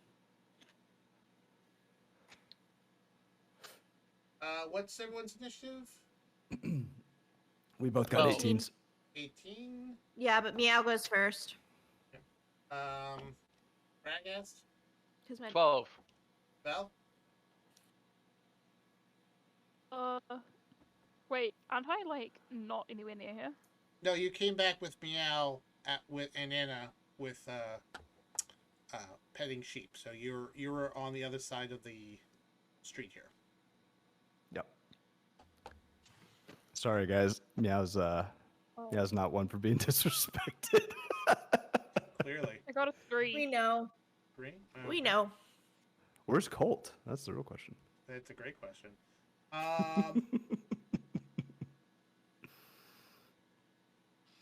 What's everyone's initiative? We both got 12. 18s. 18. Yeah, but Meow goes first. Ragast? 'Cause my 12. Bell? Wait, aren't I like not anywhere near here? No, you came back with Meow and Anna with petting sheep. So you were on the other side of the street here. Yep. Sorry, guys. Meow's not one for being disrespected. Clearly. I got a 3. We know. 3? We know. Where's Colt? That's the real question. That's a great question.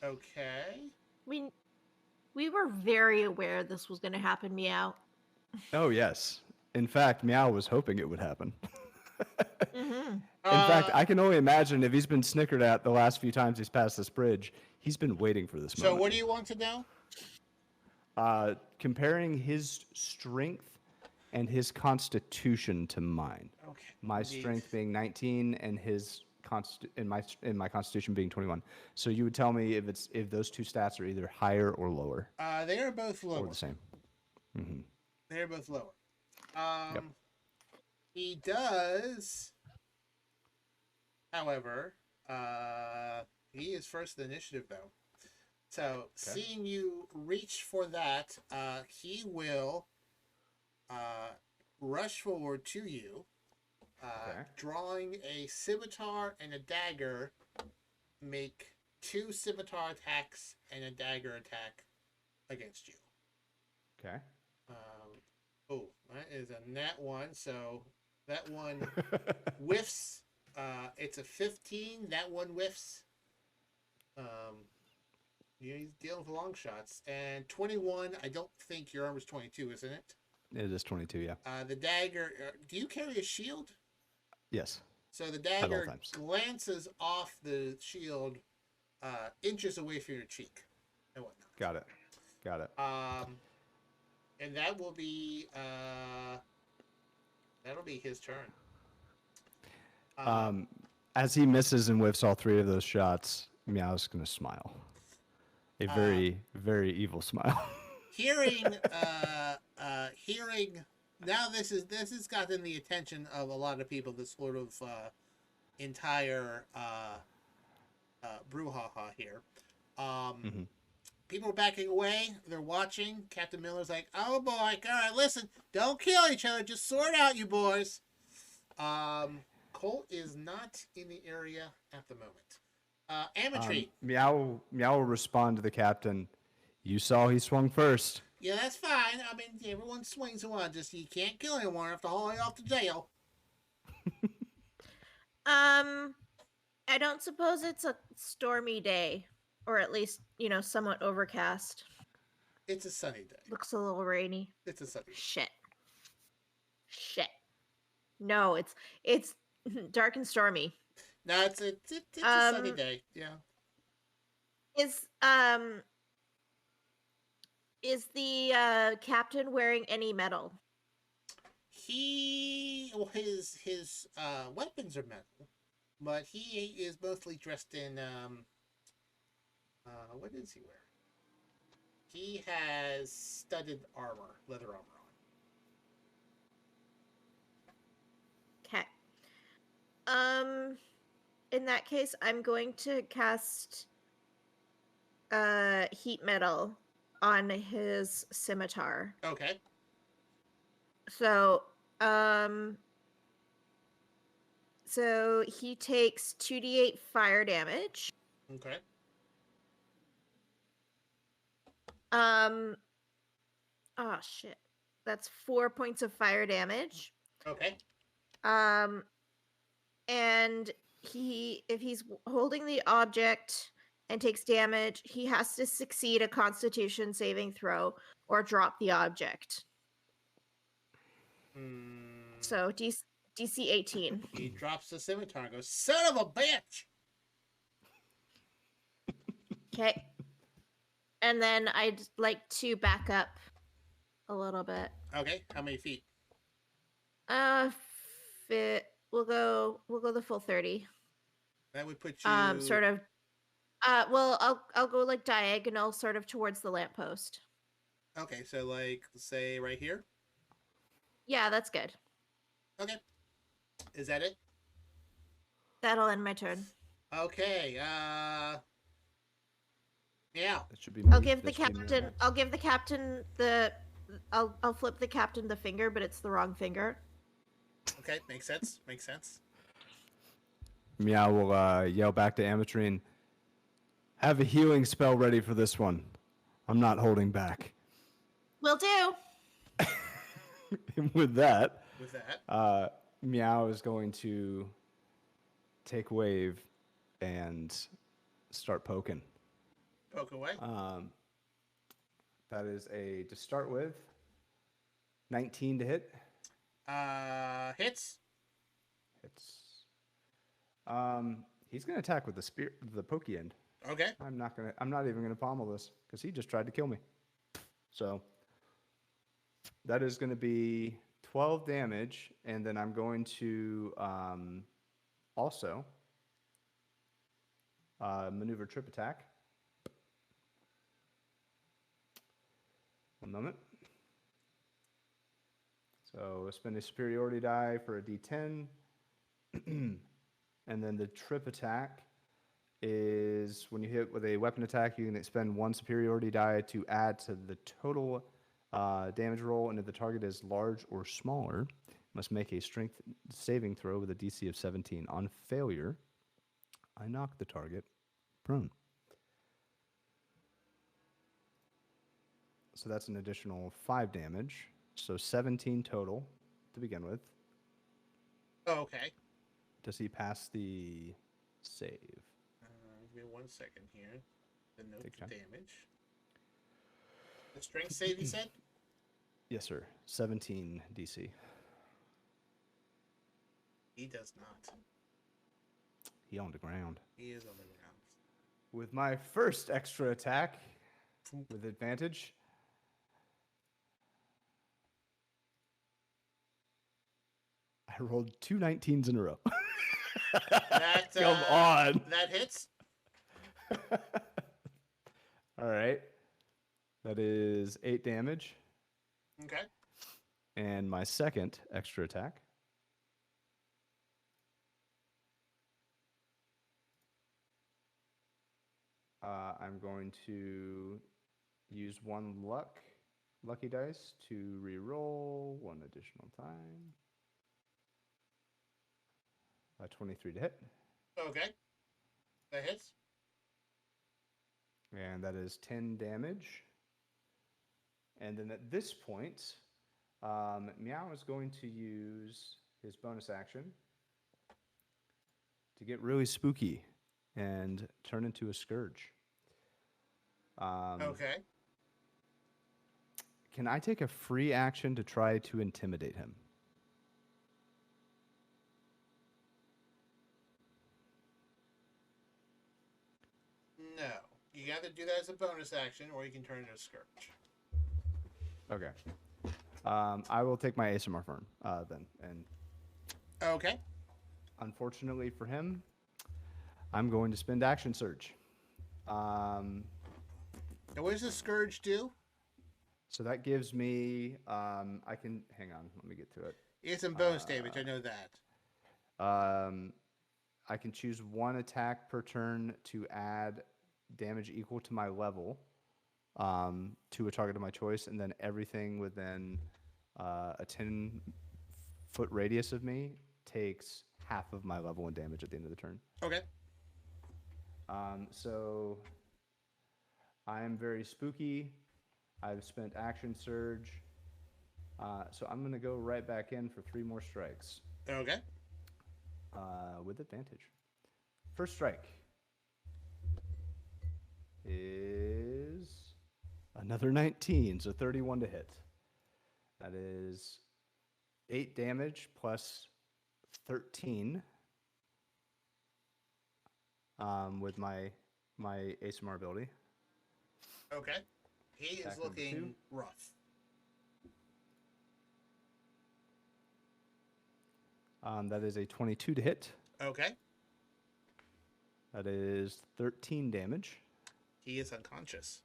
Okay. We were very aware this was going to happen, Meow. Oh, yes. In fact, Meow was hoping it would happen. Mm-hmm. In fact, I can only imagine if he's been snickered at the last few times he's passed this bridge, he's been waiting for this So moment. what do you want to know? Comparing his strength and his constitution to mine. Okay. My indeed. strength being 19 and his my constitution being 21. So you would tell me if those two stats are either higher or lower They are both lower. or the same. Mm-hmm. They're both lower. Yep. He does, however, he is first in the initiative though. So seeing you reach for that, he will rush forward to you, drawing a scimitar and a dagger. Make 2 scimitar attacks and a dagger attack against you. Okay. Oh, that is a nat 1, so that one whiffs. It's a 15. That one whiffs. He's dealing with long shots. And 21, I don't think your armor's 22, isn't it? It is 22, yeah. The dagger, do you carry a shield? Yes. So the all dagger times. glances off the shield, inches away from your cheek and whatnot. Got it. And that will be that'll be his turn. As he misses and whiffs all 3 of those shots, Meow's gonna smile. A very, very evil smile. Hearing now this has gotten the attention of a lot of people. This sort of entire brouhaha here. People are backing away. They're watching. Captain Miller's like, "Oh boy, all right, listen, don't kill each other. Just sort out, you boys." Colt is not in the area at the moment. Ametry. Meow will respond to the captain. You saw he swung first. Yeah, that's fine. I mean, everyone swings at once. Just you can't kill anyone. Have to haul you off to jail. I don't suppose it's a stormy day, or at least somewhat overcast. It's a sunny day. Looks a little rainy. It's a sunny day. Shit. No, it's dark and stormy. No, it's a sunny day. Yeah. Is the captain wearing any metal? His weapons are metal, but he is mostly dressed in what is he wearing? He has studded armor, leather armor on. Okay. In that case, I'm going to cast heat metal on his scimitar. Okay. So, so he takes 2d8 fire damage. Okay. Oh shit. That's 4 points of fire damage. Okay. And if he's holding the object and takes damage, he has to succeed a Constitution saving throw or drop the object. So DC 18. He drops the scimitar and goes, "Son of a bitch!" Okay. And then I'd like to back up a little bit. Okay. How many feet? We'll go the full 30. That would put you. Sort of. Well, I'll go like diagonal, sort of towards the lamppost. Okay, so like say right here. Yeah, that's good. Okay. Is that it? That'll end my turn. Okay. Yeah. That should be. I'll me. give the That should be me captain. next. I'll give the captain the. I'll flip the captain the finger, but it's the wrong finger. Okay, makes sense. Makes sense. Meow will yell back to Ametrine. Have a healing spell ready for this one. I'm not holding back. Will do. With that, Meow is going to take wave and start poking. Poke away. That is to start with, 19 to hit. Hits. Hits. He's gonna attack with the pokey end. Okay. I'm not even gonna pommel this because he just tried to kill me. So that is gonna be 12 damage, and then I'm going to also maneuver trip attack. One moment. So spend a superiority die for a d10. And then the trip attack is when you hit with a weapon attack, you can expend one superiority die to add to the total damage roll, and if the target is large or smaller, must make a strength saving throw with a DC of 17. On failure, I knock the target prone. So that's an additional 5 damage. So 17 total to begin with. Oh, okay. Does he pass the save? Give me 1 second here. The note Take of time. damage. The strength save, you said? Yes, sir. 17 DC. He does not. He on the ground. He is on the ground. With my first extra attack, with advantage, I rolled 2 19s in a row. That, Come on. That hits. All right. That is 8 damage. Okay. And my second extra attack. I'm going to use one lucky dice to re-roll one additional time. 23 to hit. Okay. That hits. And that is 10 damage. And then at this point, Meow is going to use his bonus action to get really spooky and turn into a scourge. Okay. Can I take a free action to try to intimidate him? No. You got to do that as a bonus action, or you can turn into a scourge. Okay. I will take my ASMR firm then. And Okay. unfortunately for him, I'm going to spend action surge. And what does the Scourge do? So that gives me. I can hang on. Let me get to it. It's some bonus damage. I know that. I can choose one attack per turn to add damage equal to my level to a target of my choice, and then everything within a 10-foot radius of me takes half of my level and damage at the end of the turn. Okay. So I am very spooky. I've spent action surge. So I'm going to go right back in for 3 more strikes. Okay. With advantage. First strike is another 19, so 31 to hit. That is 8 damage plus 13 with my ASMR ability. Okay. He is Attack number looking 2. rough. That is a 22 to hit. Okay. That is 13 damage. He is unconscious.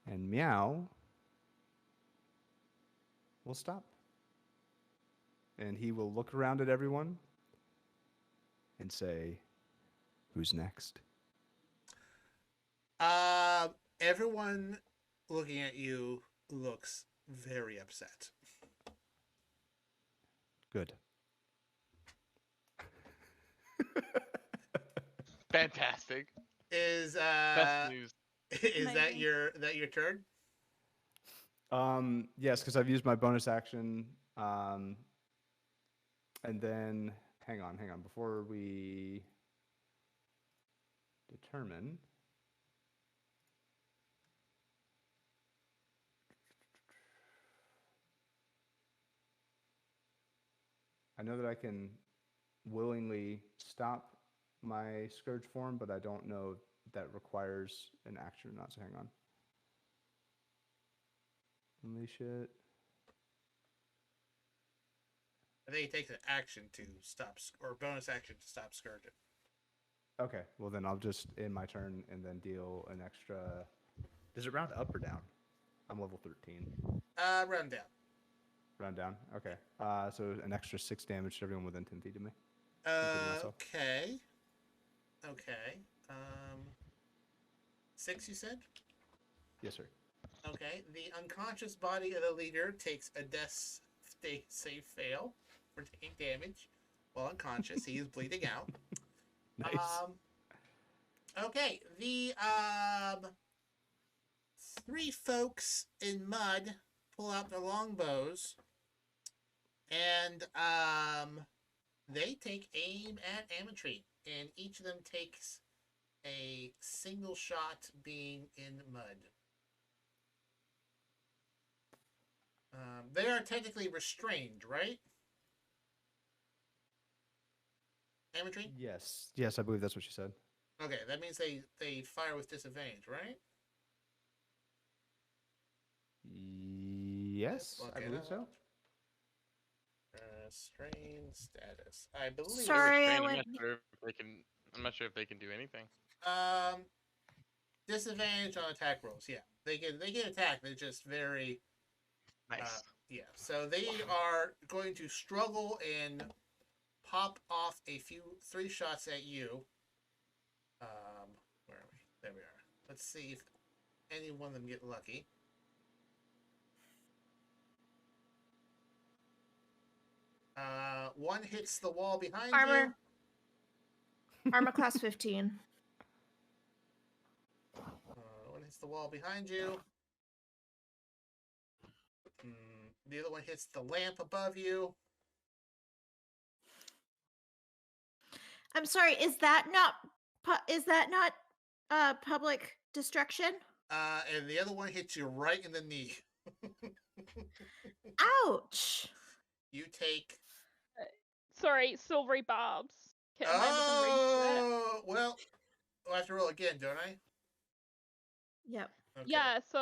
And Meow will stop. And he will look around at everyone and say, "Who's next?" Everyone looking at you looks very upset. Good. Fantastic. Is Best news. is that Amazing. your turn? Yes, because I've used my bonus action. And then, hang on. Before we determine, I know that I can willingly stop my Scourge form, but I don't know if that requires an action or not, so hang on. Unleash it. I think it takes an action to stop, or bonus action to stop Scourge. Okay, well then I'll just end my turn and then deal an extra. Does it round up or down? I'm level 13. Round down. Round down. Okay. So an extra 6 damage to everyone within 10 feet of me. including myself. Okay. Okay. 6, you said? Yes, sir. Okay. The unconscious body of the leader takes a death save fail for taking damage while unconscious. He is bleeding out. Nice. Okay. The 3 folks in mud pull out their longbows, and they take aim at Ametrine, and each of them takes a single shot being in mud. They are technically restrained, right? Ametrine? Yes. Yes, I believe that's what she said. Okay, that means they fire with disadvantage, right? Yes, Okay, I believe so. Restrained status. I believe. Sorry, They're I restrained. went. I'm not sure if they can do anything. Disadvantage on attack rolls. Yeah, they can attack. They're just very Nice. yeah. So they are going to struggle and pop off 3 shots at you. Where are we? There we are. Let's see if any one of them get lucky. One hits the wall behind Armor. Armor class 15. you. One hits the wall behind you. The other one hits the lamp above you. I'm sorry. Is that not public destruction? And the other one hits you right in the knee. Ouch. You take. Sorry, silvery barbs. Am I within range of that? Oh, well, I'll have to roll again, don't I? Yep. Okay. Yeah, so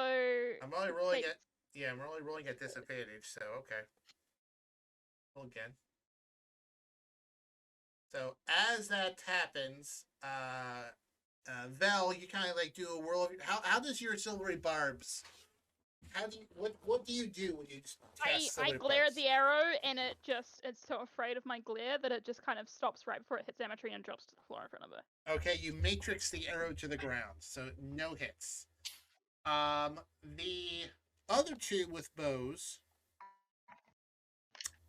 I'm only rolling take- at. Yeah, I'm only rolling at disadvantage, so okay. Roll again. So as that happens, Vel, you kind of like do a whirl of how does your silvery barbs? How do you what do you do when you just I cast silvery glare at barbs? the arrow, and it's so afraid of my glare that it just kind of stops right before it hits Ametry and drops to the floor in front of her. Okay, you matrix the arrow to the ground, so no hits. The other two with bows.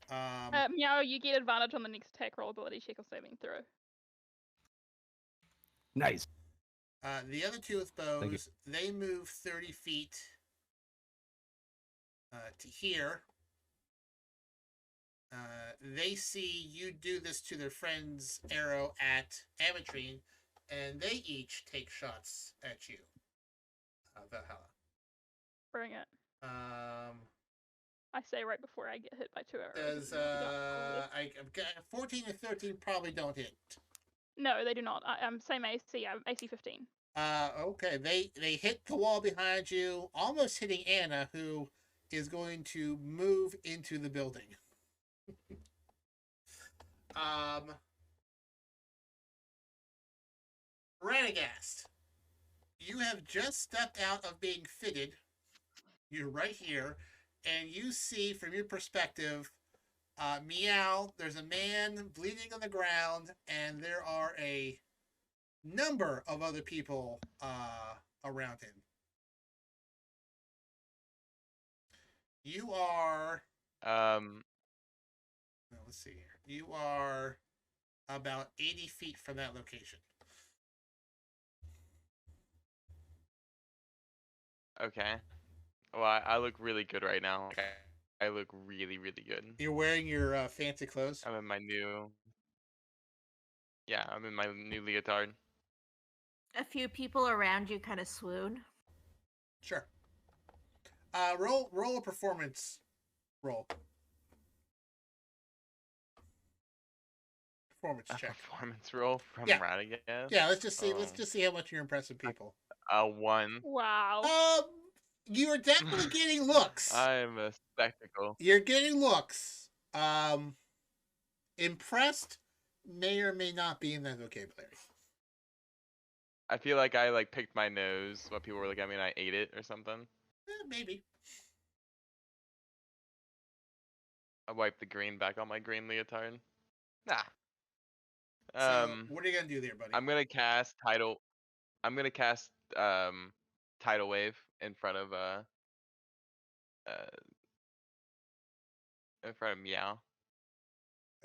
Meow, you get advantage on the next attack roll ability check or saving throw. Nice. The other two with Thank you. bows, they move 30 feet to here. They see you do this to their friend's arrow at Ametrine, and they each take shots at you, Valhalla. Bring it. I say right before I get hit by 2 arrows. Does 14 and 13 probably don't hit. No, they do not. I'm same AC. I'm AC 15. Okay. They hit the wall behind you, almost hitting Anna, who is going to move into the building. Radagast, you have just stepped out of being fitted. You're right here, and you see from your perspective, Meow, there's a man bleeding on the ground, and there are a number of other people around him. You are. Let's see here. You are about 80 feet from that location. Okay. Well, I look really good right now. Okay. I look really, really good. You're wearing your fancy clothes. I'm in my new. Yeah, I'm in my new leotard. A few people around you kind of swoon. Sure. Roll a performance roll. Performance A check. performance roll from Yeah. Radagast. Yeah, let's just see how much you're impressing people. 1. Wow. You are definitely getting looks. I'm a spectacle. You're getting looks. Impressed may or may not be in that vocabulary. I feel like I picked my nose while people were looking at me and I ate it or something. Maybe. I wiped the green back on my green leotard. Nah. So what are you gonna do there, buddy? I'm gonna cast tidal. I'm gonna cast tidal wave in front of Meow.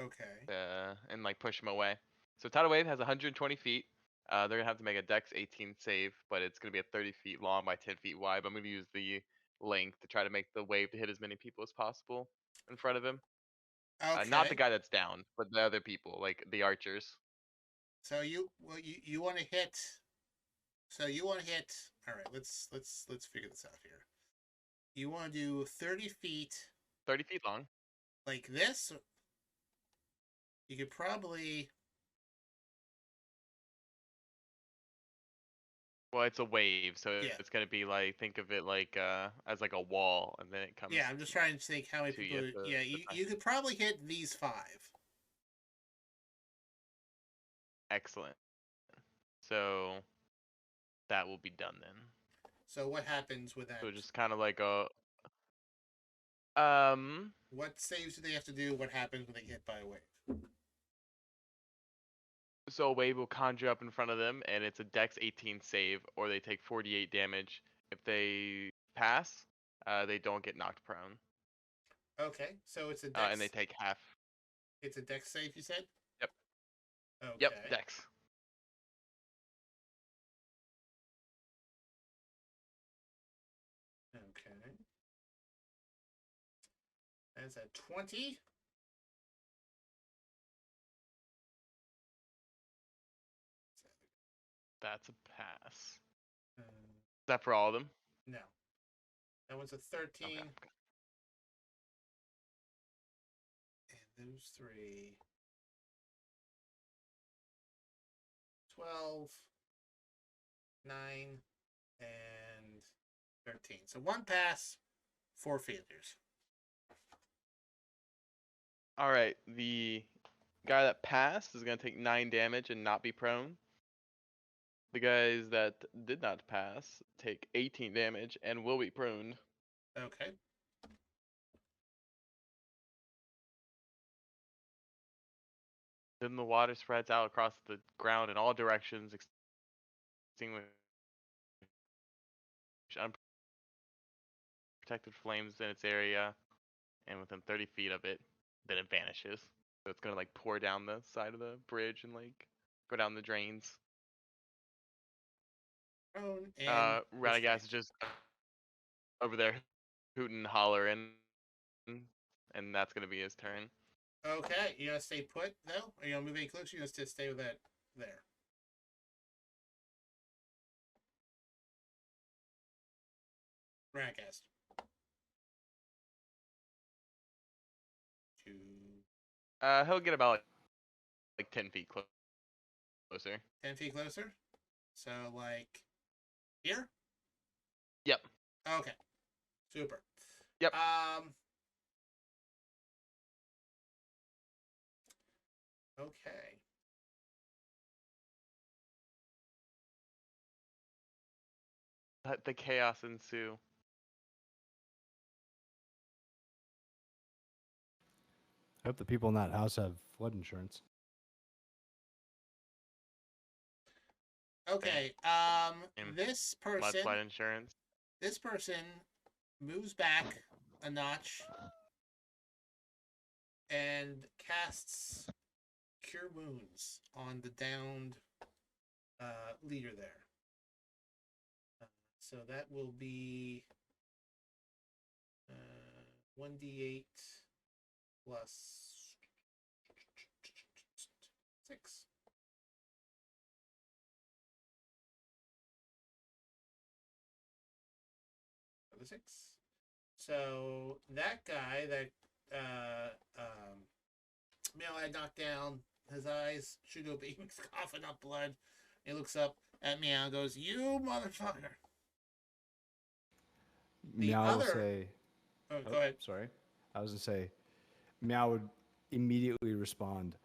Okay. And push him away. So tidal wave has 120 feet. They're gonna have to make a Dex 18 save, but it's gonna be a 30 feet long by 10 feet wide. But I'm gonna use the length to try to make the wave to hit as many people as possible in front of him. Okay. Not the guy that's down, but the other people, like the archers. So you want to hit. So you want to hit. All right. Let's figure this out here. You want to do 30 feet. 30 feet long. Like this. You could probably. Well, it's a wave, so Yeah. it's gonna be think of it as like a wall, and then it comes. Yeah, I'm just trying to think how many to people. you Yeah, you could probably hit these 5. Excellent. So that will be done then. So what happens with that? So just kind of like a. What saves do they have to do? What happens when they get hit by a wave? So a wave will conjure up in front of them, and it's a Dex 18 save, or they take 48 damage. If they pass, they don't get knocked prone. Okay, so it's a Dex. And they take half. It's a Dex save, you said? Yep. Okay. Yep, Dex. Okay. That's a 20. That's a pass. Uh, Is that for all of them? no. That one's a 13. Okay. And those 3. 12, 9, and 13. So 1 pass, 4 failures. All right, the guy that passed is gonna take 9 damage and not be prone. The guys that did not pass take 18 damage and will be pruned. Okay. Then the water spreads out across the ground in all directions, extinguish unprotected flames in its area, and within 30 feet of it, then it vanishes. So it's gonna like pour down the side of the bridge and like go down the drains. Prone and Radagast is just over there hooting and hollering, and that's gonna be his turn. Okay, you gonna stay put though? Are you gonna move any closer? You gonna stay with that there? Radagast. 2, He'll get about like 10 feet closer. 10 feet closer. So like here. Yep. Okay. Super. Yep. Okay. Let the chaos ensue. I hope the people in that house have flood insurance. Okay. This person. Mudslide insurance. This person moves back a notch and casts Cure Wounds on the downed leader there. So that will be 1d8 plus 6. The 6. So that guy that Meow had knocked down, his eyes shoot open, he's coughing up blood. He looks up at Meow and goes, "You motherfucker!" Meow will say. Oh, go ahead. Sorry, I was gonna say, Meow would immediately respond,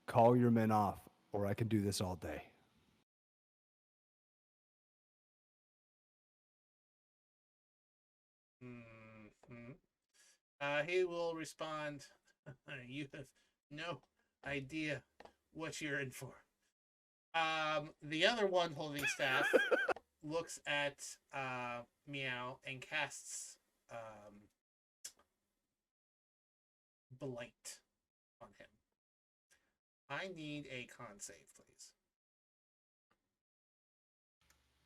"Call your men off, or I can do this all day." He will respond, "You have no idea what you're in for." The other one holding staff looks at Meow and casts Blight on him. I need a con save, please.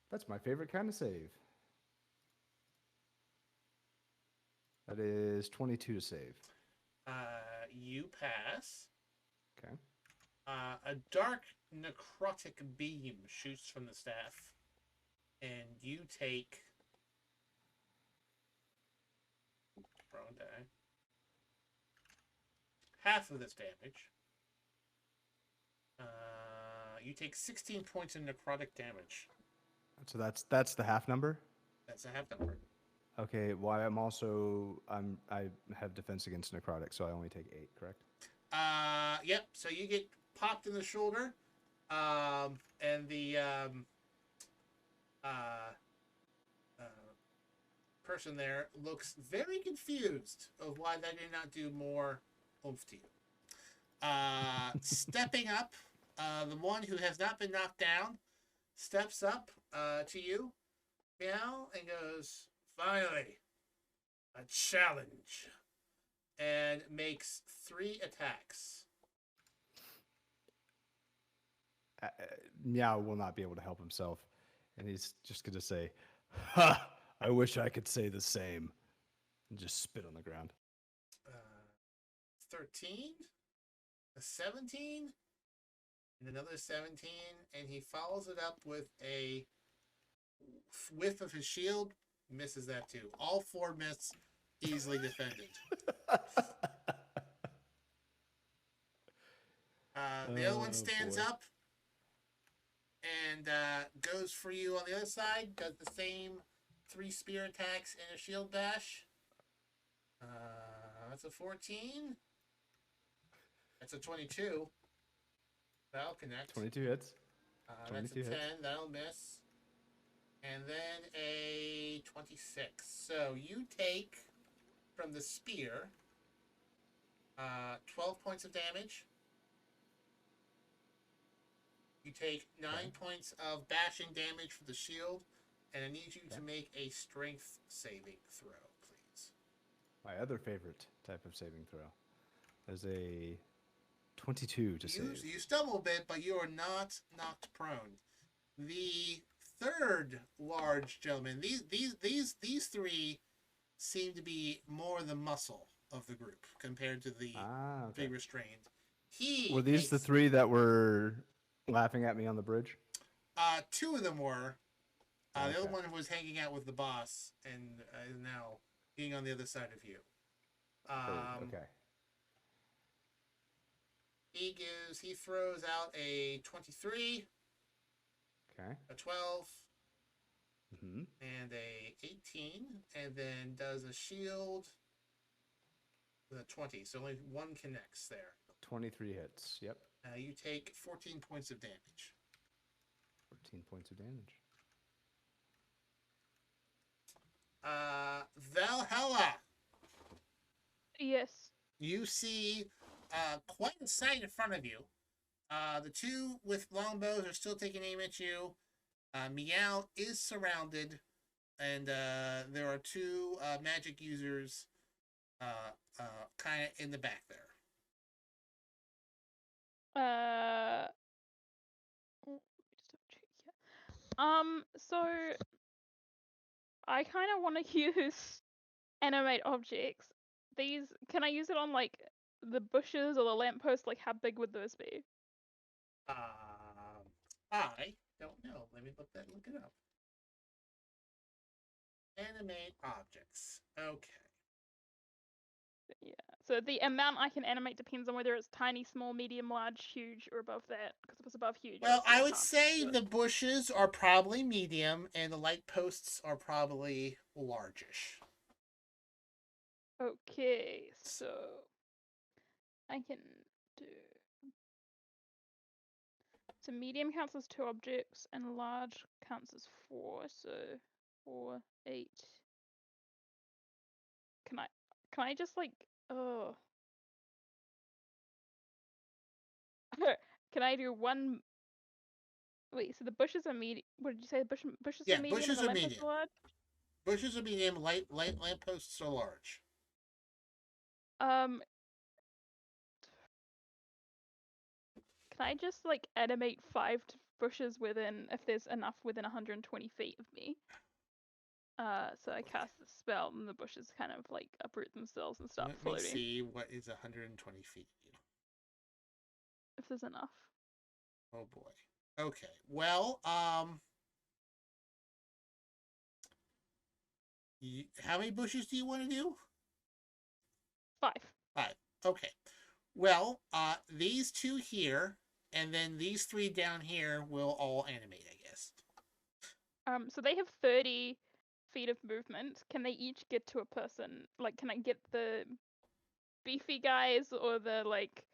That's my favorite kind of save. That is 22 to save. You pass. Okay. A dark necrotic beam shoots from the staff, and you take prone die. Half of this damage. You take 16 points of necrotic damage. So that's the half number. That's a half number. Okay. Well, I have defense against necrotic, so I only take 8. Correct. Yep. So you get popped in the shoulder, and the person there looks very confused of why they did not do more oomph to you. Stepping up, the one who has not been knocked down steps up to you, Meow, and goes, "Finally, a challenge," and makes 3 attacks. Meow will not be able to help himself, and he's just going to say, "Ha! I wish I could say the same," and just spit on the ground. 13, a 17, and another 17, and he follows it up with a whiff of his shield. Misses that too. All 4 miss, easily defended. The other one stands up and goes for you on the other side. Does the same 3 spear attacks and a shield bash. That's a 14. That's a 22. That'll connect. 22 hits. That's a 22 10. hits. That'll miss. And then a 26. So you take from the spear 12 points of damage. You take 9 points of bashing damage for the shield. And I need you to make a strength saving throw, please. My other favorite type of saving throw is a 22 to save. You stumble a bit, but you are not knocked prone. The third large gentleman, these three seem to be more the muscle of the group compared to the big restrained. Were these the three that were laughing at me on the bridge? Two of them were. The other one was hanging out with the boss and is now being on the other side of you. Okay. He throws out a 23. Okay. A 12. Mm-hmm. And a 18. And then does a shield with a 20. So only one connects there. 23 hits. Yep. You take 14 points of damage. 14 points of damage. Valhalla. Yes. You see quite a sight in front of you. The two with longbows are still taking aim at you. Meow is surrounded, and there are two magic users kind of in the back there. So I kind of want to use animate objects. Can I use it on like the bushes or the lamppost? Like, how big would those be? I don't know. Let me look it up. Animate objects. Okay. Yeah. So the amount I can animate depends on whether it's tiny, small, medium, large, huge, or above that. Because if it's above huge, Well, I would can't say do it. the bushes are probably medium, and the light posts are probably largish. Okay, so I can do. So medium counts as 2 objects, and large counts as 4. So 4, 8. Can I just like can I do one? Wait, so the bushes are medium. What did you say? The bushes Yeah, are medium. bushes and the are lampposts medium. Large? Bushes are medium, lampposts are large. Can I just like animate 5 bushes within, if there's enough within 120 feet of me? So I cast the spell, and the bushes kind of like uproot themselves and start Let floating. me see what is 120 feet. If there's enough. Oh boy. Okay. Well, how many bushes do you want to do? 5. 5. Okay. Well, these two here, and then these 3 down here will all animate, I guess. So they have 30 feet of movement. Can they each get to a person? Like, can I get the beefy guys or the like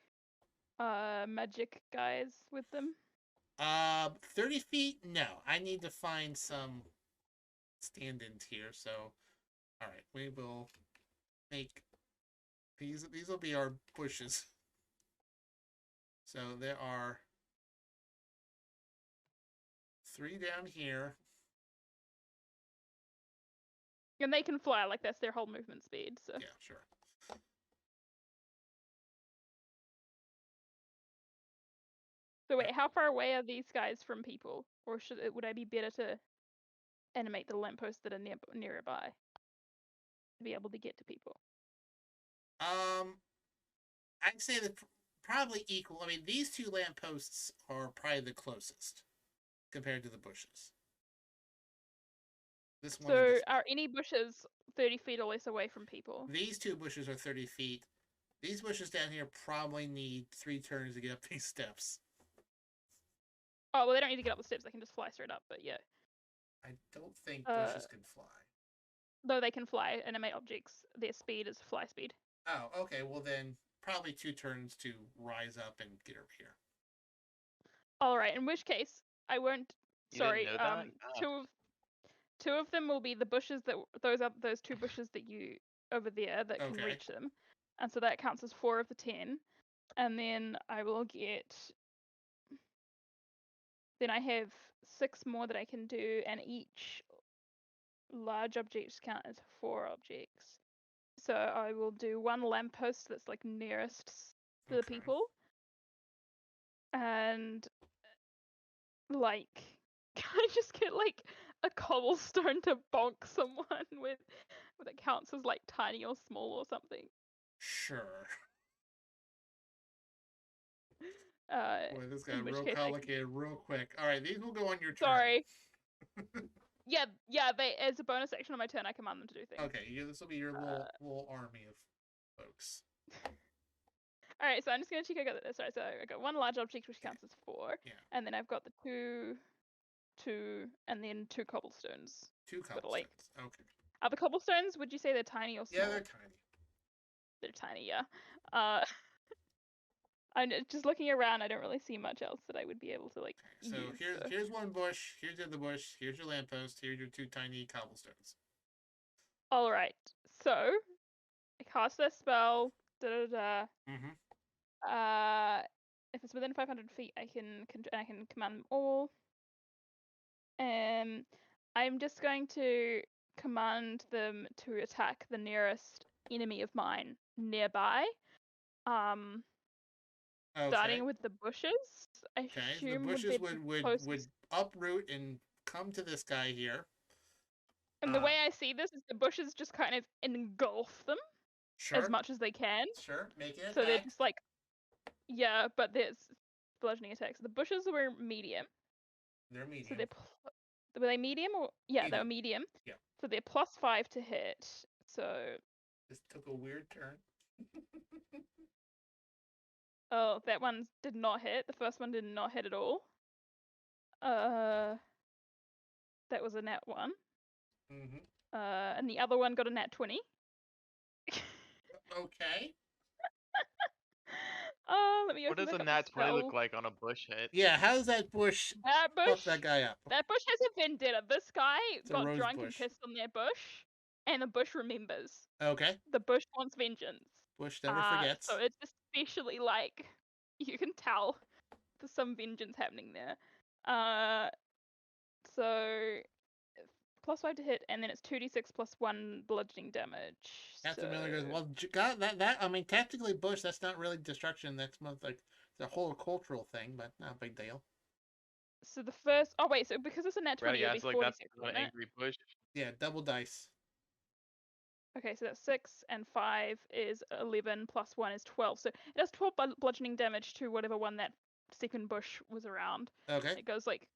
magic guys with them? 30 feet? No. I need to find some stand-ins here, so alright, we will make these will be our bushes. So there are 3 down here. And they can fly, like that's their whole movement speed, so. Yeah, sure. So wait, how far away are these guys from people? Or would I be better to animate the lampposts that are nearby to be able to get to people? I'd say that probably equal. I mean, these 2 lampposts are probably the closest compared to the bushes. This one. So are any bushes 30 feet or less away from people? These 2 bushes are 30 feet. These bushes down here probably need 3 turns to get up these steps. Oh, well, they don't need to get up the steps. They can just fly straight up, but yeah. I don't think bushes can fly. Though they can fly, animate objects. Their speed is fly speed. Oh, okay. Well, then probably 2 turns to rise up and get over here. All right. In which case, I won't. You didn't Sorry. know that? Two of them will be the bushes that those two bushes that you over there that can Okay. reach them, and so that counts as 4 of the 10. And then I will get. Then I have 6 more that I can do, and each large objects count as 4 objects. So I will do 1 lamppost that's like nearest to the Okay. people, and like, can I just get like a cobblestone to bonk someone with that counts as like tiny or small or something? Sure. Boy, this got In which real case I can- complicated real quick. All right, these will go on your turn. Sorry. Yeah. They as a bonus action on my turn, I command them to do things. Okay, this will be your little army of folks. All right, so I'm just gonna check. I got this. Sorry, so I got 1 large object which counts as 4, Yeah. and then I've got the 2, and then 2 cobblestones. 2 But, like, cobblestones. Okay. Are the cobblestones? Would you say they're tiny or small? Yeah, they're tiny. They're tiny, yeah. I'm just looking around. I don't really see much else that I would be able to like. Okay, so use, here's 1 bush. Here's the other bush. Here's your lamppost. Here's your 2 tiny cobblestones. All right. So I cast that spell. Mm-hmm. If it's within 500 feet, I can command them all. I'm just going to command them to attack the nearest enemy of mine nearby. Starting with the bushes. I Okay, so the assume bushes would would uproot and come to this guy here. And the way I see this is the bushes just kind of engulf them Sure. as much as they can. Sure, make it. So they're just like, yeah, but there's bludgeoning attacks. The bushes were medium. They're medium. So were they medium or yeah, they were medium. Yeah. So they're +5 to hit. So this took a weird turn. oh, that one did not hit. The first one did not hit at all. That was a nat 1. Mm-hmm. And the other one got a nat 20. Okay. Let me. What does a nat 20 look like on a bush hit? Yeah, how does that bush fuck that guy up? That bush has a vendetta. This guy It's a got rose drunk bush. and pissed on their bush, and the bush remembers. Okay. The bush wants vengeance. Bush never forgets. So it's especially like you can tell there's some vengeance happening there. So +5 to hit, and then it's 2d6 +1 bludgeoning damage. Captain Miller goes, well, God, that I mean, technically, Bush, that's not really destruction. That's more like the whole cultural thing, but not a big deal. So the first, oh wait, so because it's a nat 20, Yeah, it'll be it's like 46, that's an wouldn't it? angry bush. Yeah, double dice. Okay, so that's 6 and 5 is 11 +1 is 12. So it does 12 bludgeoning damage to whatever one that second bush was around. Okay. It goes like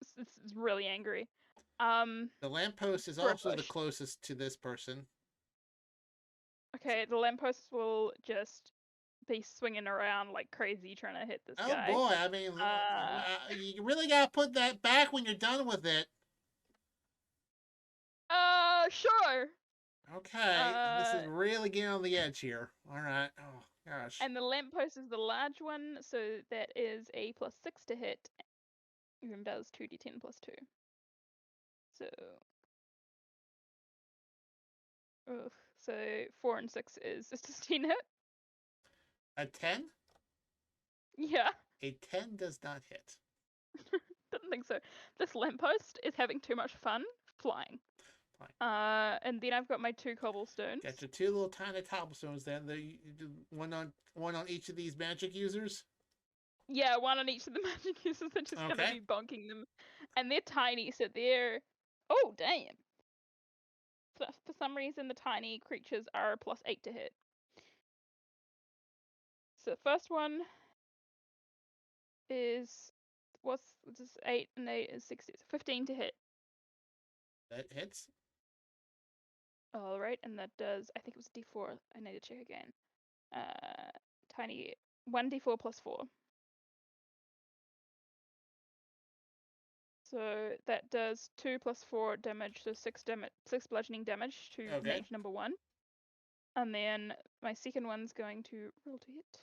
it's really angry. The lamppost is for a also the bush. closest to this person. Okay, the lamppost will just be swinging around like crazy trying to hit this guy. Oh boy, I mean, you really gotta put that back when you're done with it. Sure. Okay, this is really getting on the edge here. All right. Oh gosh. And the lamppost is the large one, so that is a +6 to hit. Even does 2d10 +2. So, so 4 and 6 is a 16 hit. A 10? Yeah, A 10 does not hit. didn't think so. This lamppost is having too much fun flying. And then I've got my 2 cobblestones. Got your 2 little tiny cobblestones. Then one on each of these magic users. Yeah, 1 on each of the magic users. They're just gonna be bonking them, and they're tiny, so they're. Oh damn! For some reason, the tiny creatures are +8 to hit. So the first one is what's this 8 and 8 is 60. So 15 to hit. That hits. All right, and that does. I think it was D4. I need to check again. Tiny 1d4 +4. So that does 2 + 4 damage, so 6 bludgeoning damage to mage number 1. And then my second one's going to roll to hit.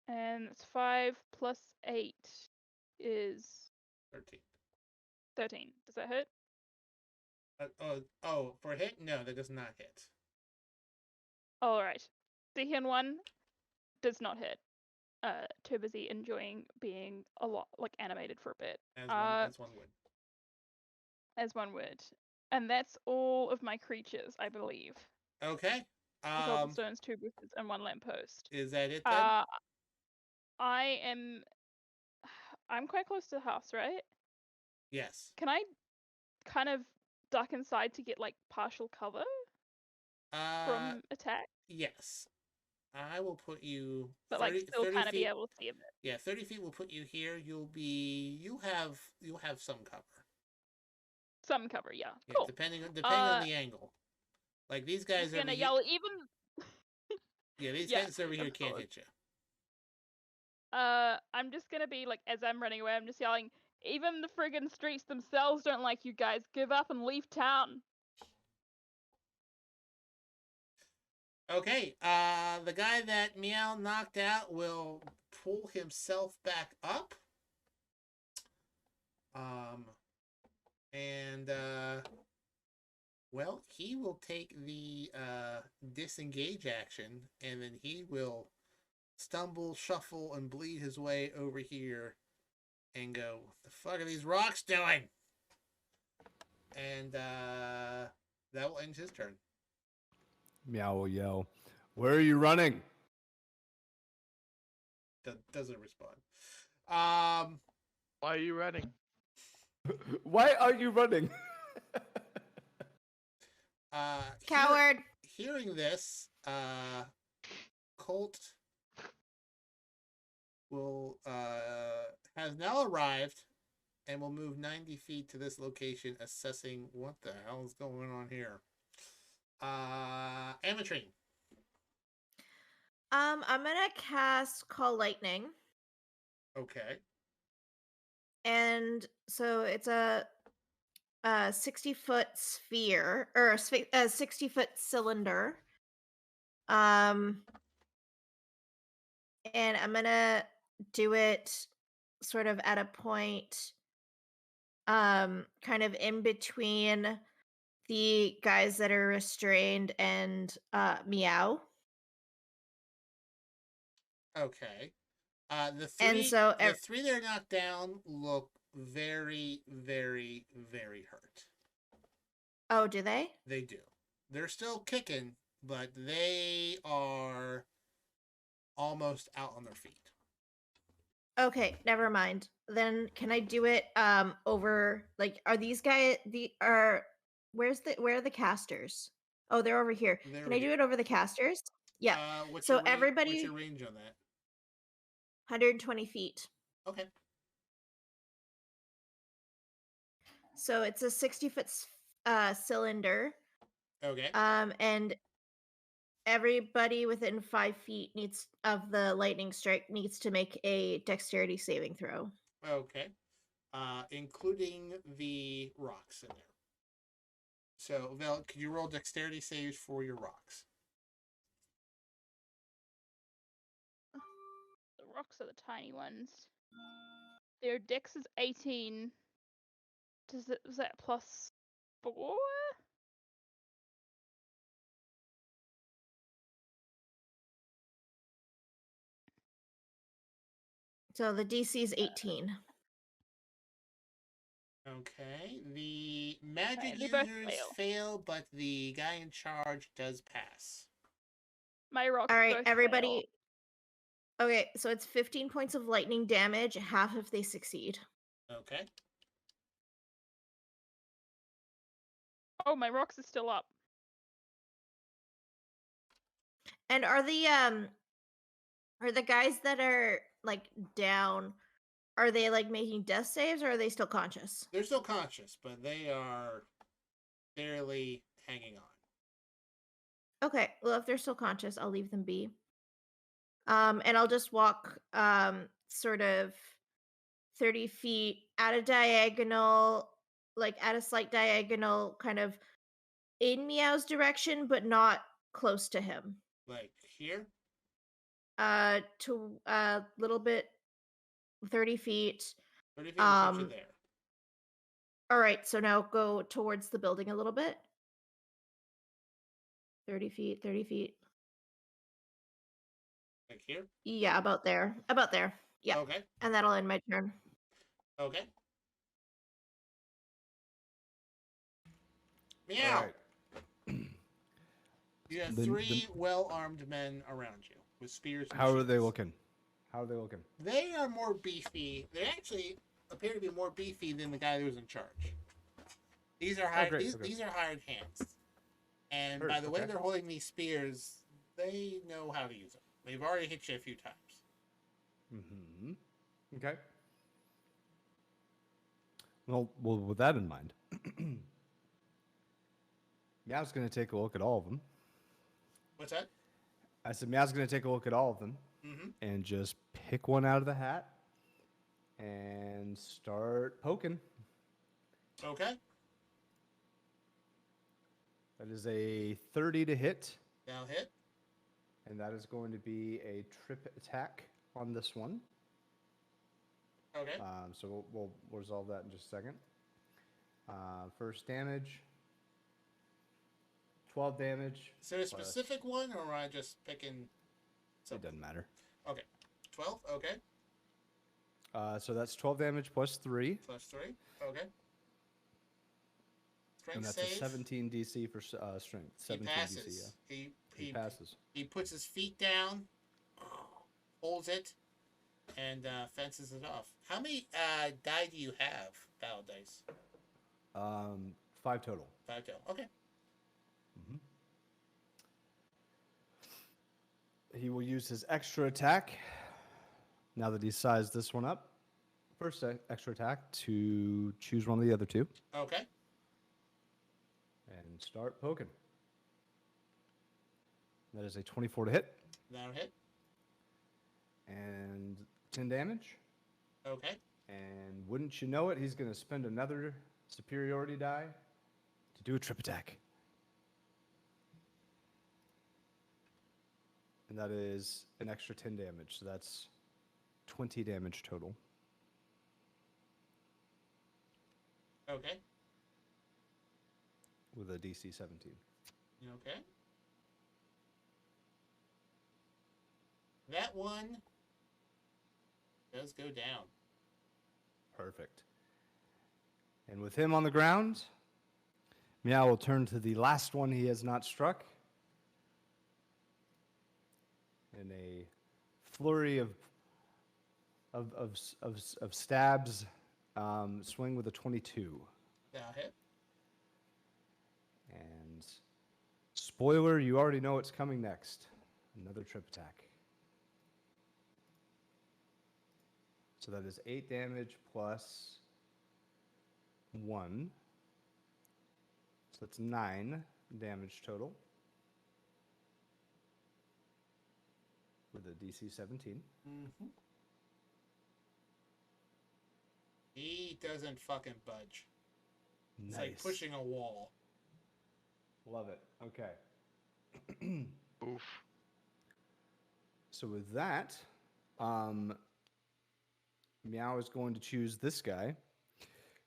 And it's 5 + 8 is 13. 13. Does that hit? For hit? No, that does not hit. All right. Second one does not hit. Too busy enjoying being a lot like animated for a bit. As one would. As one would. And that's all of my creatures, I believe. Okay. Cobblestones, 2 bushes, and 1 lamppost. Is that it then? I'm quite close to the house, right? Yes. Can I kind of duck inside to get like partial cover from attack? Yes. I will put you But 30, like still 30 kind of be feet. able to see a bit. Yeah, 30 feet will put you here. You'll have some cover. Some cover, yeah. Yeah, Cool. depending on the angle. Like these guys Just over gonna here. yell even. Yeah, these Yeah, guys over here of can't course. hit you. I'm just gonna be like, as I'm running away, I'm just yelling, even the friggin' streets themselves don't like you guys. Give up and leave town. Okay, the guy that Meow knocked out will pull himself back up. Well, he will take the disengage action, and then he will stumble, shuffle, and bleed his way over here and go, what the fuck are these rocks doing? And that will end his turn. Meow will yell, "Where are you running?" Doesn't respond. Why are you running? Why are you running? Coward. Hearing this, Colt will has now arrived and will move 90 feet to this location, assessing what the hell is going on here. Ametrine. I'm gonna cast Call Lightning, Okay. and so it's a 60-foot sphere or a 60-foot cylinder. And I'm gonna do it sort of at a point, kind of in between the guys that are restrained and Meow. Okay. The And so three that are knocked down look very, very, very hurt. Oh, do they? They do. They're still kicking, but they are almost out on their feet. Okay, never mind. Then can I do it over like are these guys where are the casters? Oh, they're over here. They're Can over I do here. it over the casters? Yeah. What's So your range, everybody what's your range on that? 120 feet. Okay. So it's a 60-foot cylinder. Okay. And everybody within 5 feet of the lightning strike needs to make a dexterity saving throw. Okay. Including the rocks in there. So, Vel, could you roll dexterity saves for your rocks? The rocks are the tiny ones. Their dex is 18. Was that plus 4? So the DC is 18. Okay. The magic they both users fail. fail, but the guy in charge does pass. My rocks All right, both everybody. Okay, so it's 15 points of lightning damage, half if they succeed. Okay. Fail. Oh, my rocks are still up. And are the guys that are like down, are they like making death saves or are they still conscious? They're still conscious, but they are barely hanging on. Okay, well if they're still conscious, I'll leave them be. And I'll just walk sort of 30 feet at a diagonal, like at a slight diagonal, kind of in Meow's direction, but not close to him. Like here? To a little bit 30 feet. 30 feet will put you there. All right, so now go towards the building a little bit. 30 feet, 30 feet. Like here. Yeah, about there. About there. Yeah. Okay. And that'll end my turn. Okay. All Meow. right. You have The- 3 well-armed men around you with spears. And How are they shields. looking? How are they looking? They are more beefy. They actually appear to be more beefy than the guy who was in charge. These are hired. great, okay. These are hired hands. And Heard, by the way okay. they're holding these spears, they know how to use them. They've already hit you a few times. Mm-hmm. Okay. Well, with that in mind, Meow's going to take a look at all of them. What's that? I said Meow's going to take a look at all of them Mm-hmm. and just pick one out of the hat and start poking. Okay. That is a 30 to hit, Now hit. and that is going to be a trip attack on this one. Okay. So we'll resolve that in just a second. First damage, 12 damage. Is there a plus- specific one, or am I just picking? It Something? doesn't matter. Okay. 12. Okay. So that's 12 damage plus 3, Plus 3. Okay. Strength and that's save. a 17 DC for strength. He 17 passes. DC, yeah. He passes. He puts his feet down, holds it, and fences it off. How many die do you have, battle dice? 5 total. 5 total. Okay. He will use his extra attack, now that he sized this one up. First extra attack to choose one of the other two Okay. and start poking. That is a 24 to hit Now hit. and 10 damage. Okay. And wouldn't you know it, he's going to spend another superiority die to do a trip attack. And that is an extra 10 damage, so that's 20 damage total. Okay. With a DC 17. Okay. That one does go down. Perfect. And with him on the ground, Meow will turn to the last one he has not struck. In a flurry of stabs, swing with a 22. Now hit. And spoiler, you already know what's coming next. Another trip attack. So that is 8 damage plus 1. So that's 9 damage total. With a DC 17. Mm-hmm. He doesn't fucking budge. It's like pushing a wall. Love it. Okay. Oof. So with that, Meow is going to choose this guy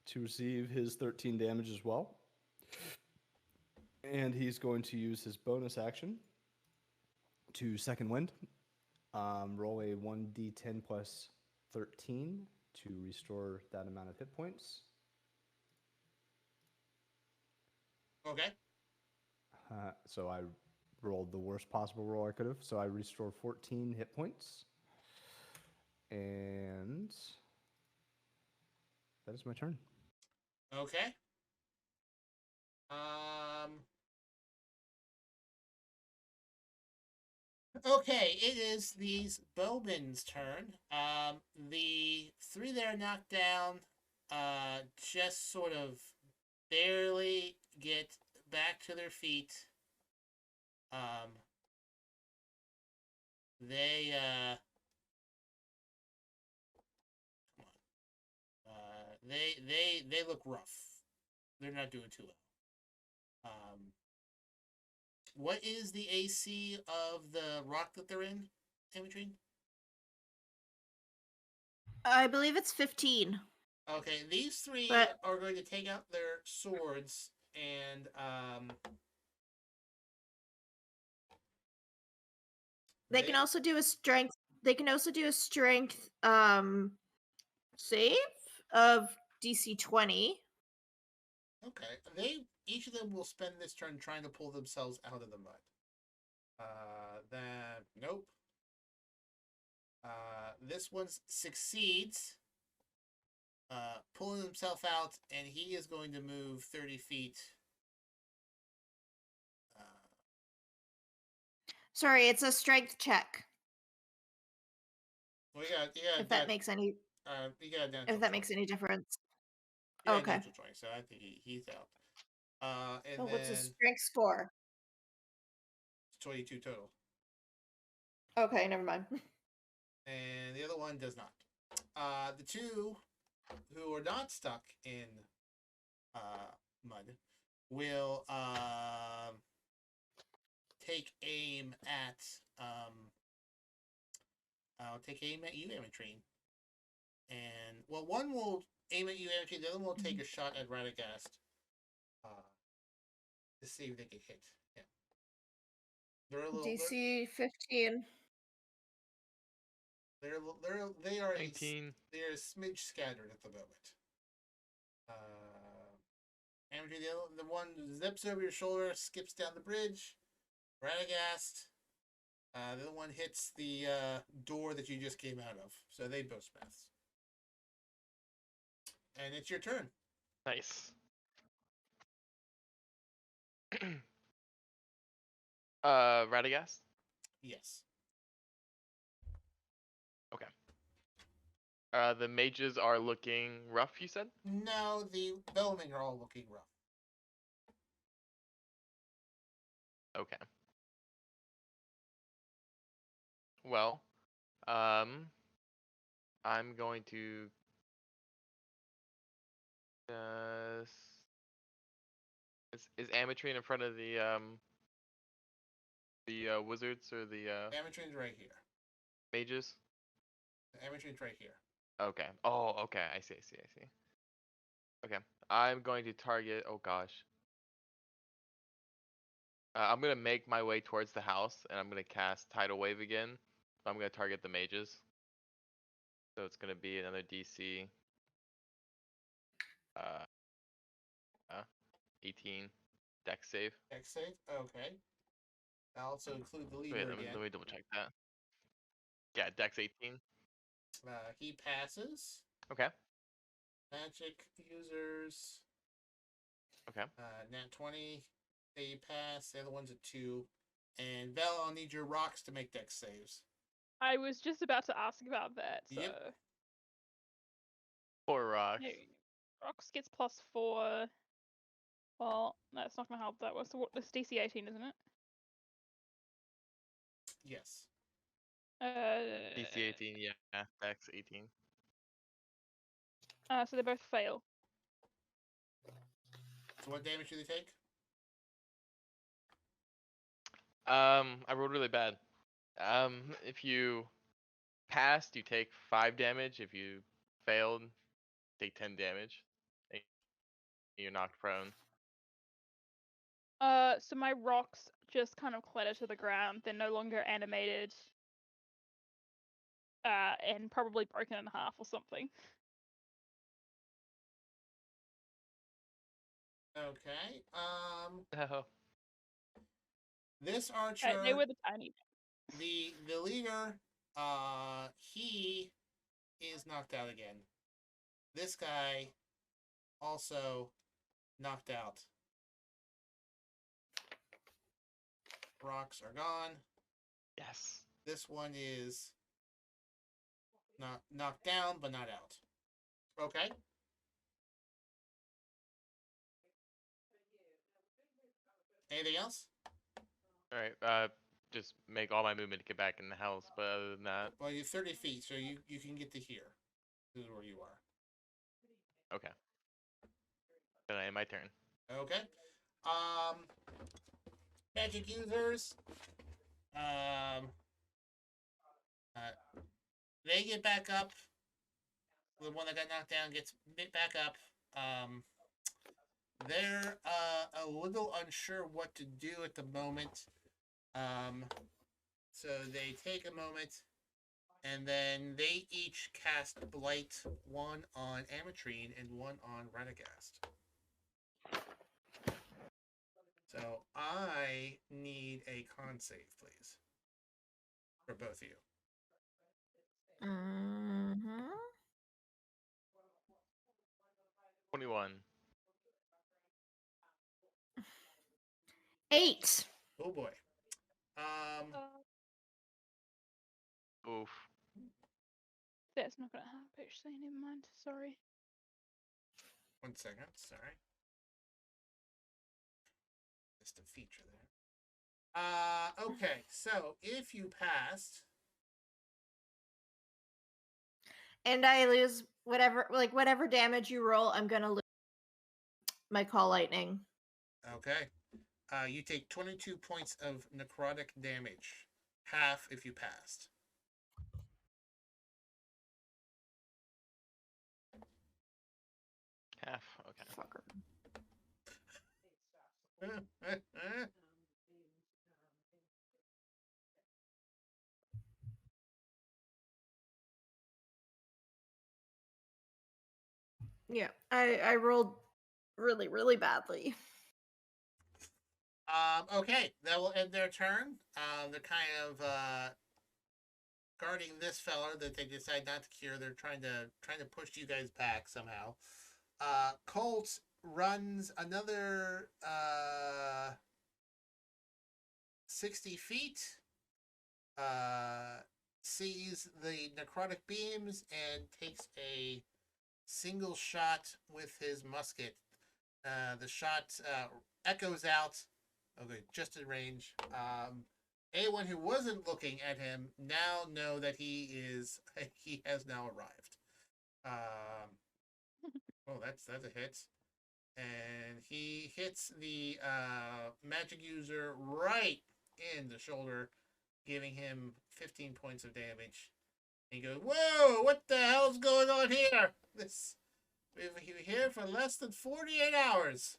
to receive his 13 damage as well. And he's going to use his bonus action to second wind. Roll a 1d10 plus 13 to restore that amount of hit points. Okay. So I rolled the worst possible roll I could have. So I restore 14 hit points. And that is my turn. Okay. Okay, it is these bowmen's turn. The 3 that are knocked down, just sort of barely get back to their feet. They come on. They look rough. They're not doing too well. What is the AC of the rock that they're in, Amitrine? I believe it's 15. Okay, these three But- are going to take out their swords and They can also do a strength. They can also do a strength save of DC 20. Okay, each of them will spend this turn trying to pull themselves out of the mud. Then nope. This one succeeds, pulling himself out, and he is going to move 30 feet. Sorry, it's a strength check. Well, yeah, If that makes any you got a natural if that 20. makes any difference. You got a Okay. natural 20, so I think he's out. And So what's then his strength score? 22 total. Okay, never mind. And the other one does not. The two who are not stuck in mud will take aim at take aim at you, Amatrine. And well, one will aim at you, Amatrine. The other one will take a shot at Radagast to see if they can hit. Yeah, they're a little. DC 15. They are 19. they are a smidge scattered at the moment. Amateur, the one zips over your shoulder, skips down the bridge. Radagast. The other one hits the door that you just came out of. So they both smash. And it's your turn. Nice. Radagast? Yes. Okay. The mages are looking rough, you said? No, the bellmen are all looking rough. Okay. Well, I'm going to is Amatrine in front of the wizards or the Amatrine's right here. mages? Amatrine's right here. Okay. Oh, okay. I see. Okay. I'm going to target. Oh gosh. I'm gonna make my way towards the house, and I'm gonna cast Tidal Wave again. I'm gonna target the mages. So it's gonna be another DC. Uh, 18 Dex save. Dex save? Okay. I'll also include the leader Wait, let again. me double check that. Yeah, Dex 18. He passes. Okay. Magic users. Okay. Nat 20. They pass. The other one's a 2. And Val, I'll need your rocks to make dex saves. I was just about to ask about that. So Yep. 4 rocks. no, Rox gets +4. Well, that's not gonna help that. What's this DC 18, isn't it? Yes. DC 18, yeah. Dex 18. So they both fail. So what damage do they take? I rolled really bad. If you passed, you take 5 damage. If you failed, take 10 damage. And you're knocked prone. So my rocks just kind of clatter to the ground. They're no longer animated. And probably broken in half or something. Okay. Oh. This archer. They were the tiny. The leader. He is knocked out again. This guy also knocked out. Rocks are gone. Yes. This one is not knocked down, but not out. Okay. Anything else? Alright, just make all my movement to get back in the house, but other than that. Well, you're 30 feet, so you can get to here. This is where you are. Okay. Then I end my turn. Okay. Magic users. They get back up. the one that got knocked down gets back up. They're a little unsure what to do at the moment. So they take a moment, and then they each cast Blight, one on Ametrine and one on Radagast. So I need a con save, please, for both of you. Mm-hmm. 21. 8. Oh boy. Oof. That's not gonna help actually, never mind. Sorry. 1 second. Sorry. Just a feature there. Okay. So if you passed, And I lose whatever damage you roll, I'm gonna lose my call lightning. okay, you take 22 points of necrotic damage, half if you passed. Half. Okay. Fucker. Yeah, I rolled really, really badly. Okay, that will end their turn. They're kind of guarding this fella that they decide not to cure. They're trying to push you guys back somehow. Colt runs another 60 feet. Sees the necrotic beams and takes a single shot with his musket. The shot echoes out. Okay, just in range. Anyone who wasn't looking at him now know that he has now arrived. Oh, that's a hit. And he hits the magic user right in the shoulder, giving him 15 points of damage. And he goes, "Whoa! What the hell's going on here? We've been here for less than 48 hours."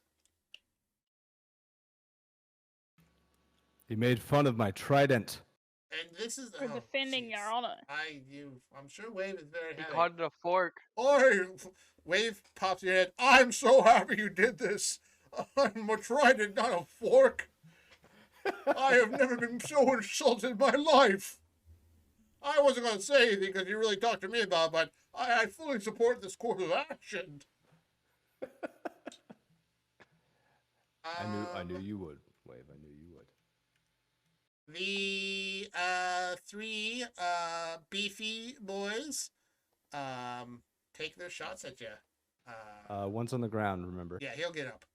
He made fun of my trident. And this is For defending your honor. I'm sure Wave is very He happy. caught it a fork. Or Wave pops your head. I'm so happy you did this. I'm a trident, not a fork. I have never been so insulted in my life. I wasn't going to say anything because you really talked to me about it, but I fully support this course of action. I knew you would, Wave. I knew you would. The three beefy boys take their shots at you. One's on the ground, remember? Yeah, he'll get up.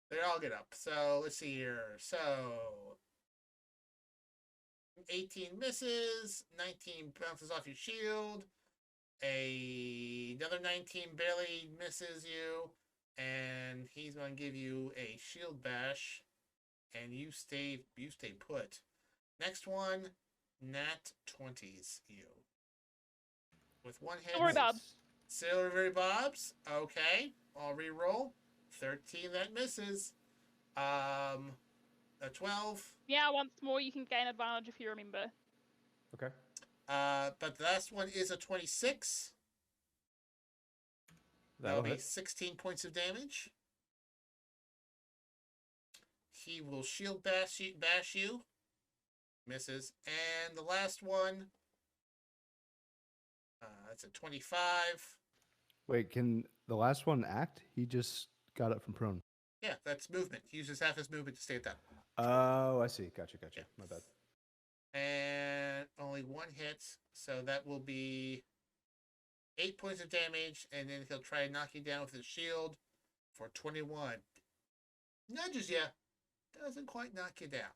They all get up. So let's see here. So 18 misses, 19 bounces off your shield, another 19 barely misses you, and he's going to give you a shield bash, and you stay put. Next one, nat 20s you. With one hit. Silver Bobs. Silvery Bobs. Okay, I'll re-roll. 13, that misses. A 12. Yeah, once more you can gain advantage if you remember. Okay. But the last one is a 26. That'll be 16 points of damage. He will shield bash you. Misses. And the last one, that's a 25. Wait, can the last one act? He just got up from prone. Yeah, that's movement. He uses half his movement to stay at that. Oh, I see. Gotcha. Yeah. My bad. And only one hit, so that will be 8 points of damage, and then he'll try and knock you down with his shield for 21. Nudges you. Doesn't quite knock you down.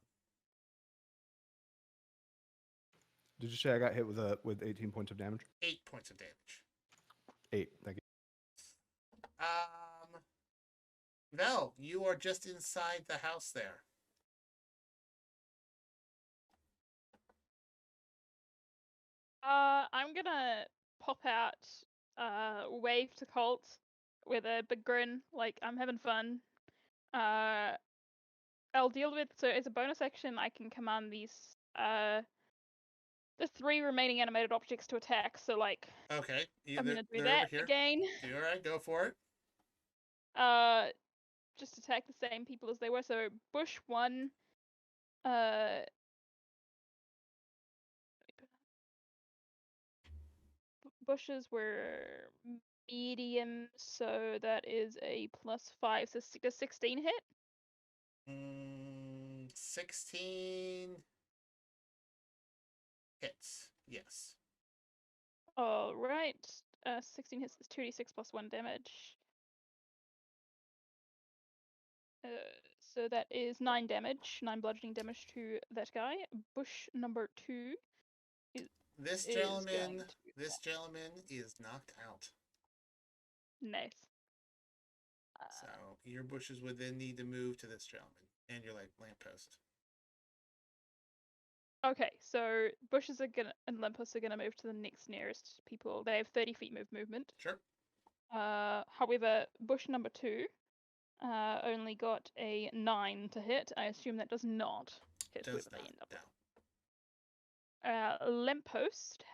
Did you say I got hit with 18 points of damage? 8 points of damage. 8. Thank you. Vel, you are just inside the house there. I'm gonna pop out, wave to Colt with a big grin, like I'm having fun. I'll deal with, so as a bonus action, I can command these the 3 remaining animated objects to attack. So like Okay. I'm gonna do they're that over here. again. All right, go for it. Just attack the same people as they were. So bush 1, bushes were medium, so that is a +5. So does 16 hit? 16 hits. Yes. All right. 16 hits is 2d6 + 1 damage. So that is 9 damage, 9 bludgeoning damage to that guy. Bush number 2 This is gentleman, going to is knocked out. nice. So your bushes would then need to move to this gentleman and your lamppost. Okay, so bushes are gonna and lampposts are gonna move to the next nearest people. They have 30 feet movement. Sure. However, bush number 2 only got a 9 to hit. I assume that does not hit Does whoever not. they end up No. with. Lamppost.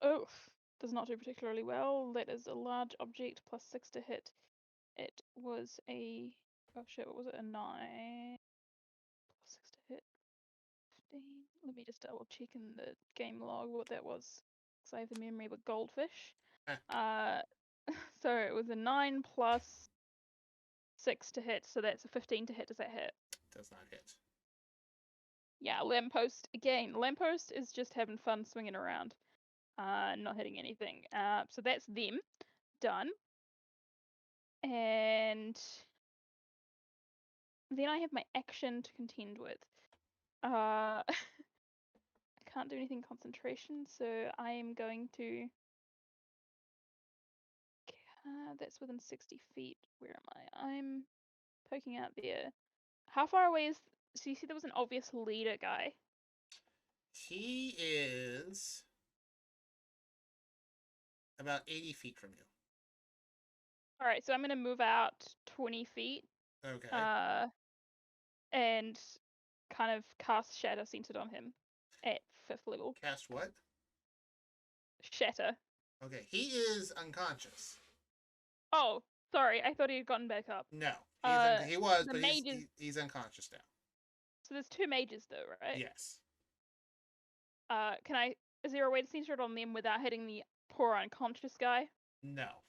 Oof. Does not do particularly well. That is a large object +6 to hit. It was a oh shit, what was it? A 9 +6 to hit. 15. Let me just double check in the game log what that was. Because I have the memory of a goldfish. So it was a 9 +6 to hit, so that's a 15 to hit. Does that hit? Does not hit. Yeah, lamppost again. Lamppost is just having fun swinging around, not hitting anything. So that's them done, and then I have my action to contend with. I can't do anything concentration, so I am going to. That's within 60 feet. Where am I? I'm poking out there. How far away is? So you see, there was an obvious leader guy. He is about 80 feet from you. All right, so I'm gonna move out 20 feet. Okay. And kind of cast Shatter centered on him at 5th level. Cast what? Shatter. Okay. He is unconscious. Oh, sorry. I thought he had gotten back up. No. He was, the but mages... he's unconscious now. So there's 2 mages though, right? Yes. Is there a way to center it on them without hitting the poor unconscious guy? No.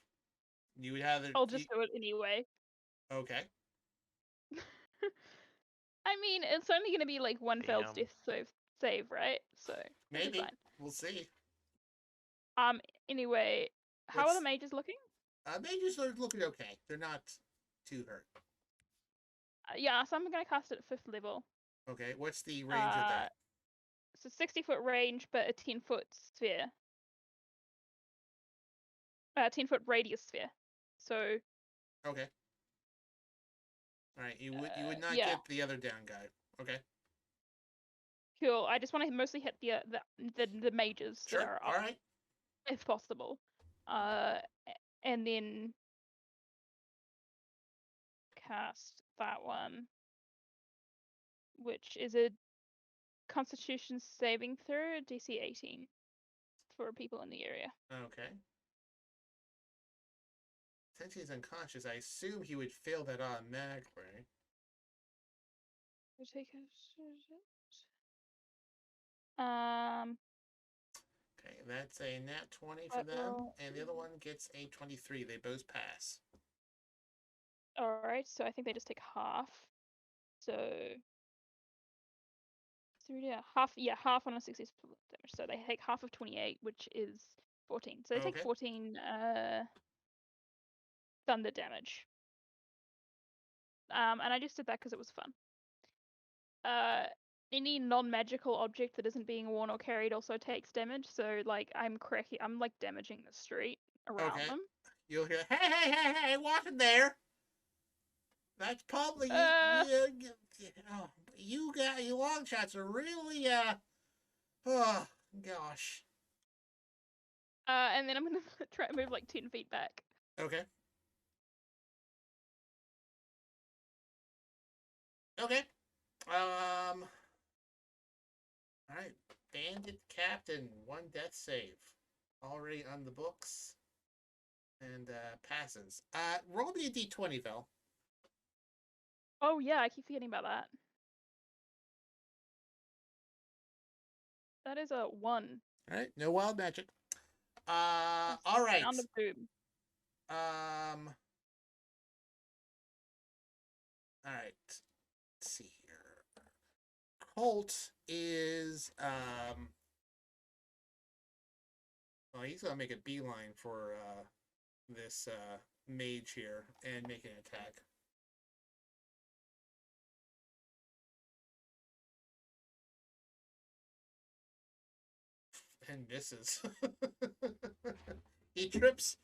You would have I'll just do it anyway. Okay. I mean, it's only going to be like 1 failed death save, right? So maybe. Fine. We'll see. Anyway, how are the mages looking? Mages are looking okay. They're not too hurt. Yeah, so I'm going to cast it at 5th level. Okay, what's the range of that? It's a 60-foot range, but a 10-foot sphere. 10-foot radius sphere. So. Okay. All right, you would not get the other down guy. Okay. Cool. I just want to mostly hit the mages Sure. that are up, all right. if possible. And then cast that one, which is a Constitution saving throw, DC 18 for people in the area. Okay. Since he's unconscious, I assume he would fail that automatically. Okay, that's a nat 20 for them, and the other one gets a 23. They both pass. All right, so I think they just take half. So yeah, half on a 60 damage. So they take half of 28, which is 14. So they take 14 thunder damage. And I just did that because it was fun. Any non-magical object that isn't being worn or carried also takes damage. So like I'm like damaging the street around them. You'll hear, hey, watch it there. That's probably you Longshots are really Oh, gosh. And then I'm gonna try to move like 10 feet back. Okay. Okay. All right. Bandit Captain, 1 death save. Already on the books. And passes. Roll me a d20, Vel. Oh yeah, I keep forgetting about that. That is a 1. All right. No wild magic. That's All right. Sound of Doom. All right. Let's see here. Colt is well, he's gonna make a beeline for this mage here and make an attack. And misses. He trips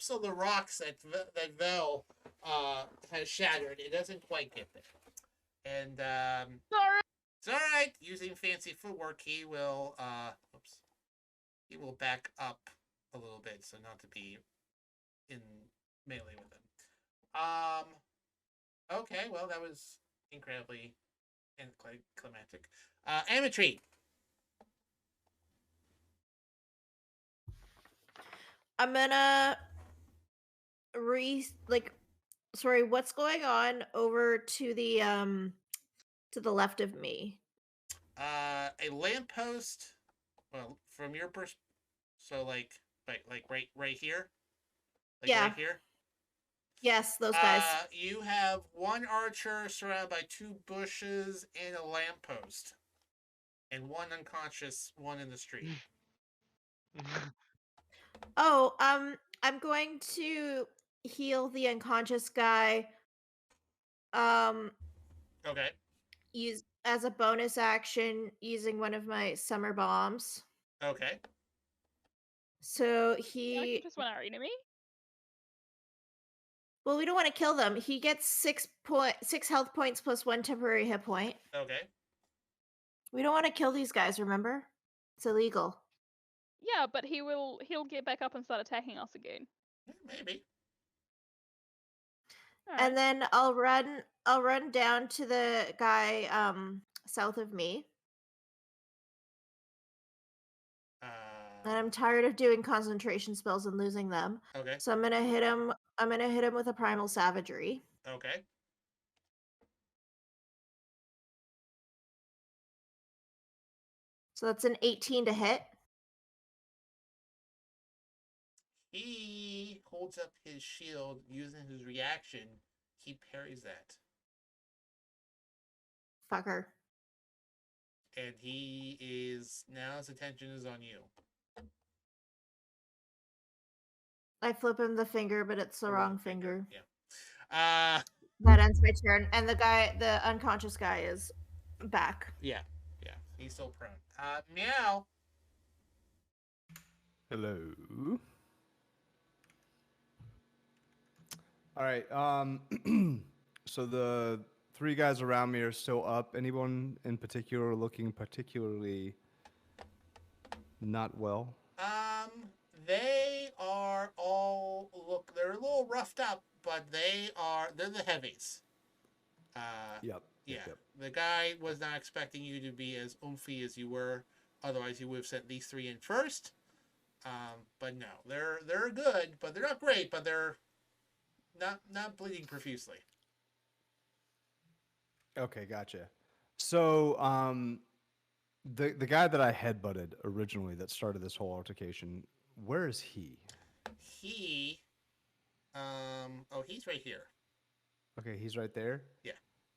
on the rocks that Vel has shattered. It doesn't quite get there. And Sorry. it's all right. Using fancy footwork, he will he will back up a little bit so not to be in melee with him. Okay, well that was incredibly climactic. Ametry. I'm gonna sorry, what's going on over to the left of me? A lamppost. Well, from your so like right here. Like Yeah. right here. Yes, those guys. You have 1 archer surrounded by 2 bushes and a lamppost, and 1 unconscious, 1 in the street. Oh, I'm going to heal the unconscious guy. Okay. Use as a bonus action using one of my summer bombs. Okay. So Yeah, I can just want our enemy. well, we don't want to kill them. He gets 6 health points plus 1 temporary hit point. Okay. We don't want to kill these guys, remember? It's illegal. Yeah, but he'll get back up and start attacking us again. Maybe. Alright. And then I'll run down to the guy south of me. And I'm tired of doing concentration spells and losing them. Okay. So I'm gonna hit him. I'm gonna hit him with a primal savagery. Okay. So that's an 18 to hit. He holds up his shield using his reaction. He parries that. Fucker. And he is now his attention is on you. I flip him the finger, but it's the wrong finger. Yeah. That ends my turn. And the unconscious guy is back. Yeah. Yeah. He's still prone. Meow. Hello. All right. So the 3 guys around me are still up. Anyone in particular looking particularly not well? They are all they're a little roughed up, but they're the heavies. Yep. Yeah. Yep. The guy was not expecting you to be as oomphy as you were. Otherwise, he would have sent these 3 in first. But no, they're good, but they're not great. But they're not bleeding profusely. Okay, gotcha. So, the guy that I headbutted originally that started this whole altercation, where is he? He, he's right here. Okay, he's right there? Yeah.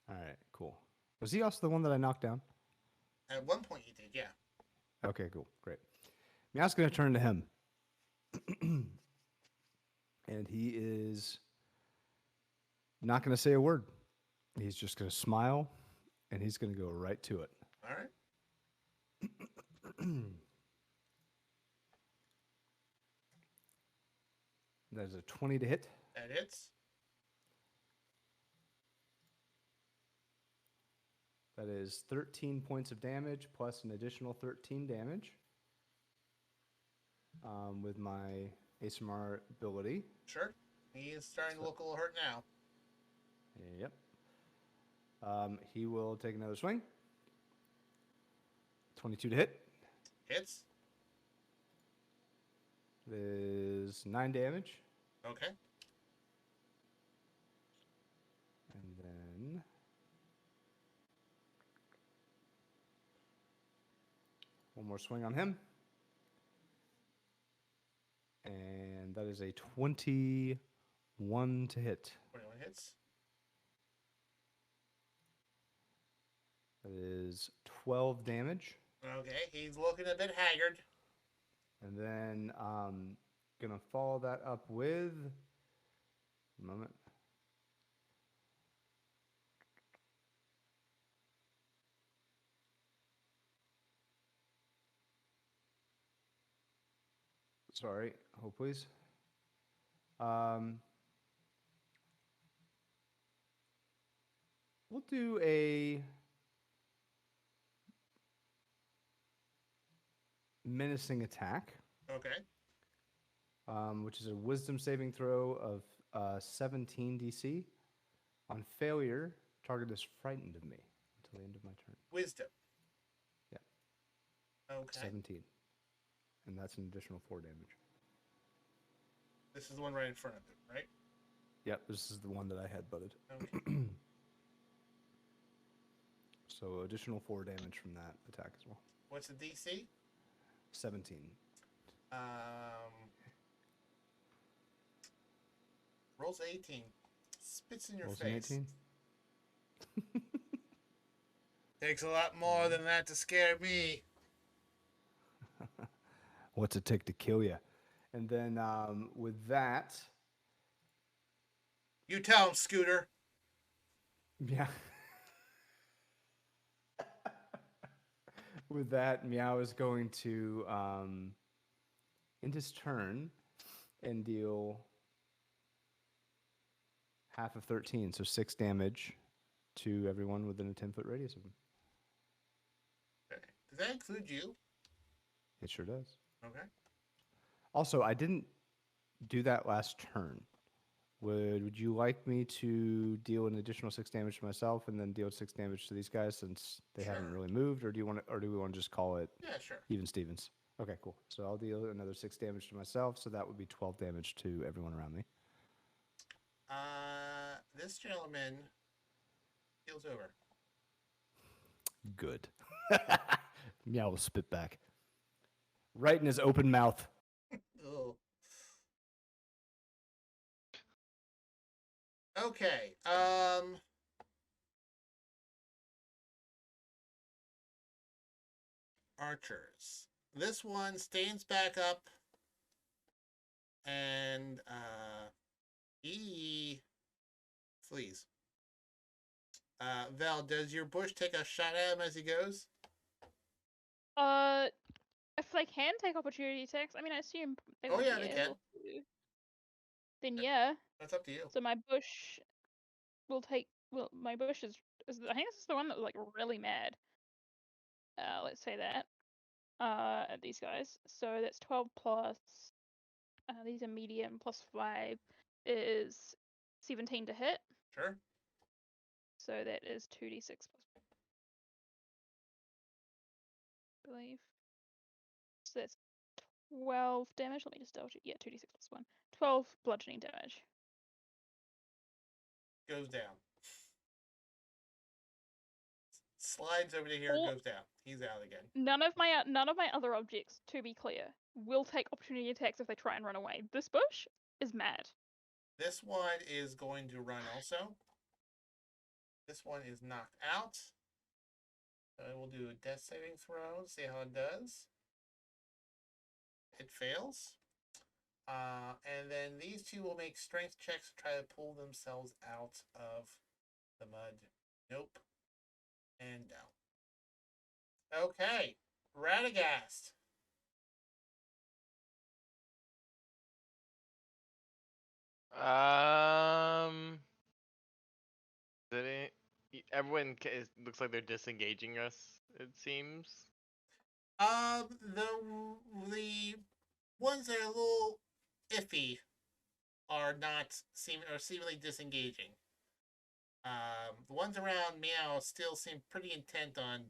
All right, cool. Was he also the one that I knocked down? At one point you did, yeah. Okay, cool, great. Meow's going to turn to him. And he is not going to say a word. He's just going to smile, and he's going to go right to it. All right. That is a 20 to hit. That hits. That is 13 points of damage plus an additional 13 damage with my ASMR ability. Sure. He is starting to look a little hurt now. Yep. He will take another swing. 22 to hit. Hits. That is 9 damage. Okay. And then one more swing on him. And that is a 21 to hit. 21 hits. That is 12 damage. Okay, he's looking a bit haggard. And then gonna follow that up with a moment. Sorry, hold please. We'll do a menacing attack, Okay. which is a wisdom saving throw of 17 DC. On failure, target is frightened of me until the end of my turn. Wisdom. Yeah. Okay. 17. And that's an additional 4 damage. This is the one right in front of him, right? Yep, this is the one that I had butted. Okay. So additional 4 damage from that attack as well. What's the DC? 17. Rolls 18. Spits in your Rolls an face. 18. Takes a lot more than that to scare me. What's it take to kill you? And then with that, You tell him, Scooter. yeah. With that, Meow is going to end his turn and deal half of 13, so 6 damage to everyone within a 10-foot radius of him. Okay. Does that include you? It sure does. Okay. Also, I didn't do that last turn. Would you like me to deal an additional 6 damage to myself and then deal 6 damage to these guys since they haven't Sure. really moved, or do we want to just call it Yeah, sure. even Stevens? Okay, cool. So I'll deal another 6 damage to myself, so that would be 12 damage to everyone around me. This gentleman heals over. Good. Meow will spit back. Right in his open mouth. Oh. Okay. Archers. This one stands back up and he flees. Val, does your bush take a shot at him as he goes? If they can take opportunity attacks, I mean, I assume they Oh, would yeah, be they can. able to. Then yeah. That's up to you. So my bush will take. Well, my bush is. I think this is the one that was like really mad. Let's say that. At these guys. So that's 12 plus. These are medium plus 5 is 17 to hit. Sure. So that is 2d6 plus. I believe. So that's 12 damage. Let me just double check. Yeah, 2d6 plus 1. 12 bludgeoning damage. Goes down. Slides over to here, Or- goes down. He's out again. None of my other objects, to be clear, will take opportunity attacks if they try and run away. This bush is mad. This one is going to run also. This one is knocked out. So I will do a death saving throw, see how it does. It fails. And then these two will make strength checks to try to pull themselves out of the mud. Nope. And down. Okay. Radagast. Did everyone looks like they're disengaging us. It seems. The ones that are a little iffy are seemingly disengaging. The ones around Meow still seem pretty intent on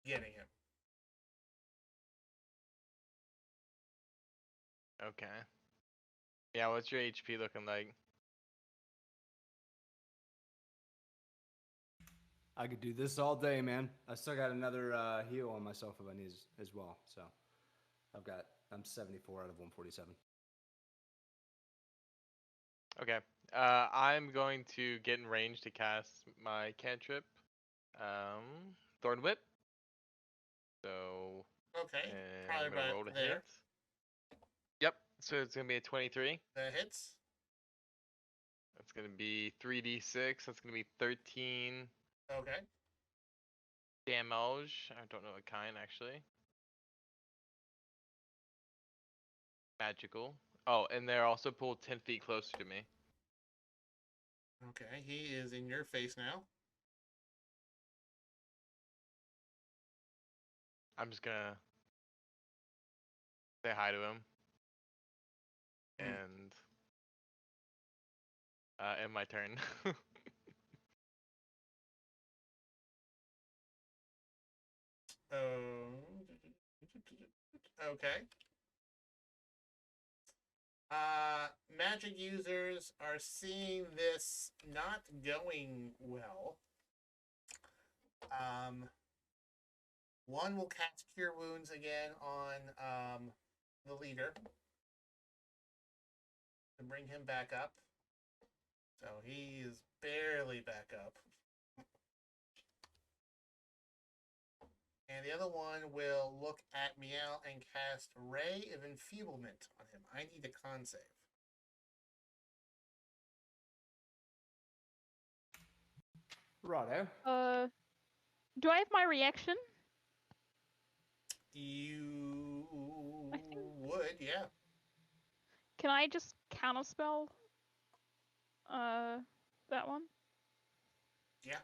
getting him. Okay. Yeah, what's your HP looking like? I could do this all day, man. I still got another heal on myself if I need as well. So I'm 74 out of 147. Okay. I'm going to get in range to cast my cantrip, Thorn Whip. So, Okay, and probably I'm gonna about roll to there. hit. Yep. So it's gonna be a 23. That hits. That's gonna be 3d6. That's gonna be 13 Okay. damage. I don't know what kind actually. Magical. Oh, and they're also pulled 10 feet closer to me. Okay, he is in your face now. I'm just gonna say hi to him. And end my turn. Okay. Magic users are seeing this not going well. One will cast Cure Wounds again on the leader to bring him back up. So he is barely back up. And the other one will look at Meow and cast Ray of Enfeeblement on him. I need a con save. Righto. Do I have my reaction? You I think- would, yeah. Can I just counterspell that one? Yeah.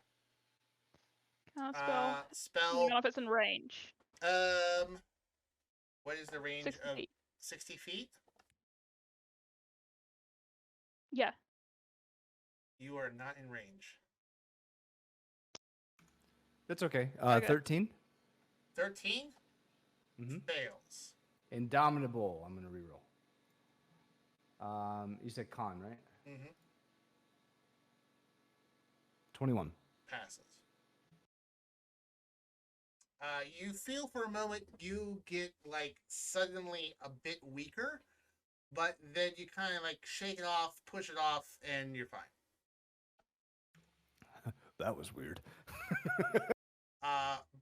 Counterspell. Spell. Even if it's in range. What is the range 60 of feet. 60 feet? Yeah. You are not in range. That's okay. Okay. 13. 13 Mm-hmm. fails. Indomitable. I'm gonna reroll. You said con, right? Mm-hmm. 21. Passes. You feel for a moment you get like suddenly a bit weaker, but then you kind of like shake it off, push it off, and you're fine. That was weird.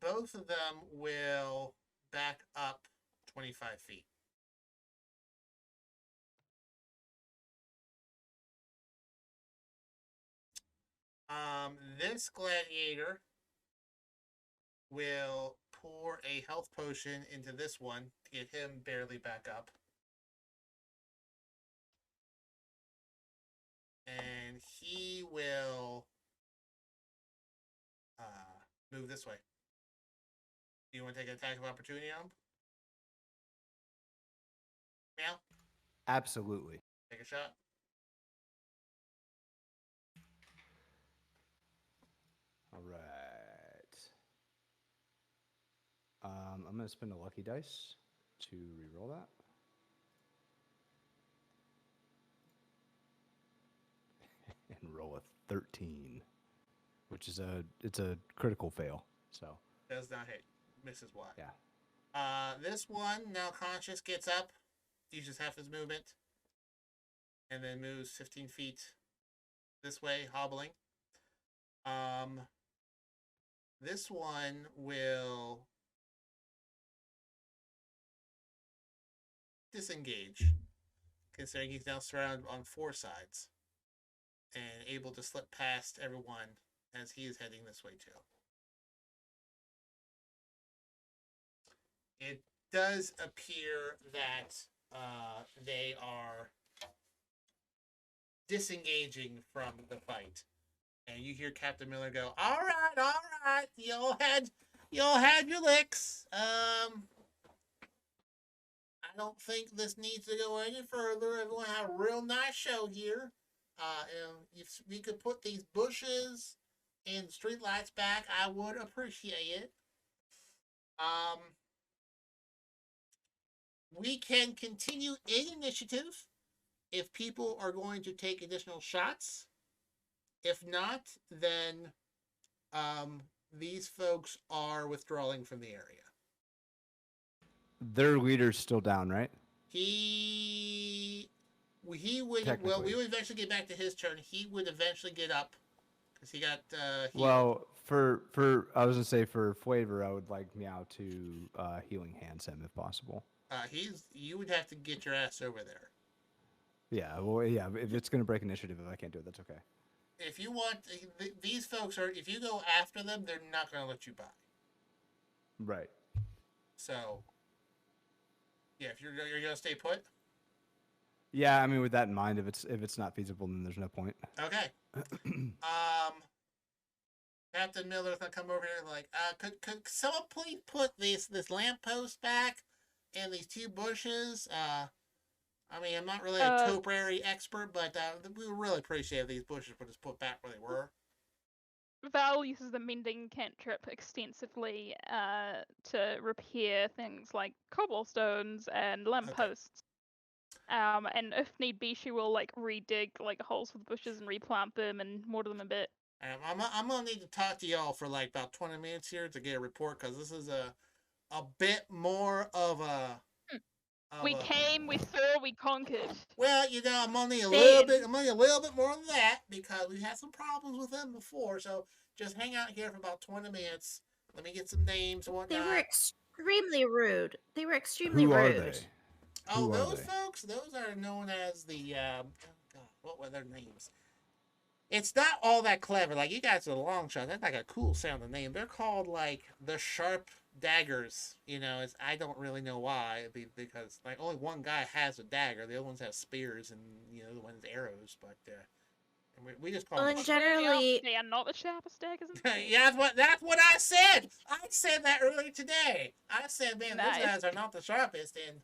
Both of them will back up 25 feet. This gladiator will pour a health potion into this one to get him barely back up. And he will move this way. Do you want to take an attack of opportunity on him? Meow? Absolutely. Take a shot. All right. I'm gonna spend a lucky dice to reroll that. And roll a 13, which is it's a critical fail. So Does not hit. Misses wide. yeah. This one, now conscious, gets up, uses half his movement, and then moves 15 feet this way, hobbling. This one will disengage, considering he's now surrounded on 4 sides and able to slip past everyone as he is heading this way too. It does appear that they are disengaging from the fight. And you hear Captain Miller go, all right, you all had your licks. I don't think this needs to go any further. Everyone had a real nice show here. And if we could put these bushes and streetlights back, I would appreciate it. We can continue in initiative if people are going to take additional shots. If not, then these folks are withdrawing from the area. Their leader's still down, right? He would Technically. we would eventually get back to his turn. He would eventually get up because he got healed. Well, for I was gonna say for flavor, I would like Meow to healing hands him if possible. You would have to get your ass over there. Yeah, well, yeah. If it's gonna break initiative, if I can't do it, that's okay. If you want, these folks are. If you go after them, they're not going to let you by. Right. So, yeah, if you're going to stay put. Yeah, I mean, with that in mind, if it's not feasible, then there's no point. Okay. Captain Miller's gonna come over here like, could someone please put this lamppost back and these two bushes? I mean, I'm not really a topiary expert, but we would really appreciate if these bushes were just put back where they were. Val uses the mending cantrip extensively to repair things like cobblestones and lampposts. Okay. And if need be, she will like redig like holes for the bushes and replant them and mortar them a bit. I'm gonna need to talk to y'all for like about 20 minutes here to get a report because this is a bit more of a. We came, we saw, we conquered. Well, you know, I'm only a little bit more than that because we had some problems with them before. So just hang out here for about 20 minutes. Let me get some names and whatnot. They were extremely rude. Who are they? Oh, those folks? Those are known as the what were their names? It's not all that clever. Like, you guys are the Longshots. That's like a cool sounding name. They're called like the Sharp Daggers. You know, I don't really know why, because like only one guy has a dagger. The other ones have spears, and you know the one's arrows. But we just call them. Generally, they are not the sharpest daggers. Yeah, that's what I said. I said that earlier today. I said, man, those guys are not the sharpest, and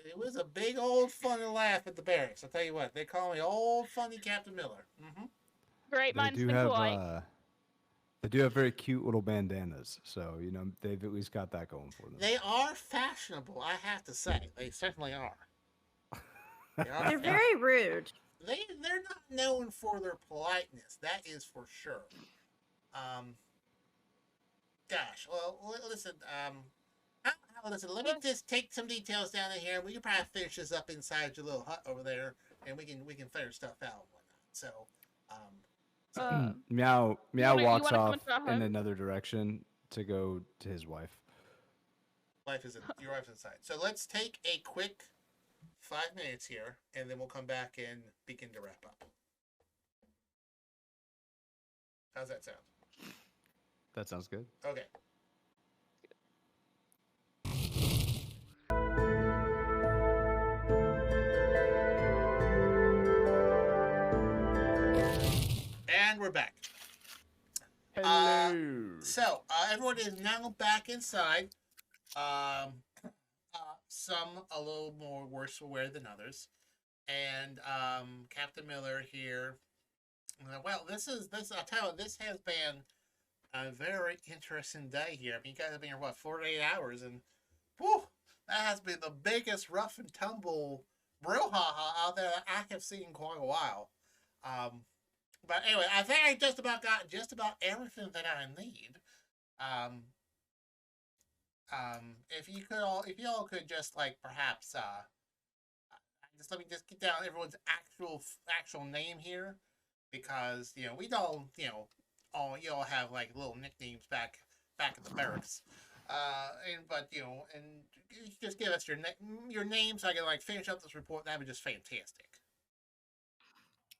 it was a big old funny laugh at the barracks. I'll tell you what, they call me Old Funny Captain Miller. Mm-hmm. Great minds think alike. They do have very cute little bandanas, so you know they've at least got that going for them. They are fashionable, I have to say. They certainly are. They're very rude. They're not known for their politeness. That is for sure. Gosh, well, listen. Listen, let me just take some details down in here, and we can probably finish this up inside your little hut over there, and we can figure stuff out and whatnot. Meow walks off in another direction to go to his wife. Your wife's inside. So let's take a quick 5 minutes here, and then we'll come back and begin to wrap up. How's that sound? That sounds good. Okay. And we're back. Hello. So everyone is now back inside. Some a little more worse for wear than others, and Captain Miller here. Well, this. I'll tell you, this has been a very interesting day here. I mean, you guys have been here what 48 hours, and whew, that has been the biggest rough and tumble brouhaha out there that I have seen in quite a while. But anyway, I think I just about got everything that I need. If you all could just like perhaps just let me just get down everyone's actual name here, because you know we don't you all have like little nicknames back in the barracks. But you know, and you just give us your name so I can like finish up this report. That would be just fantastic.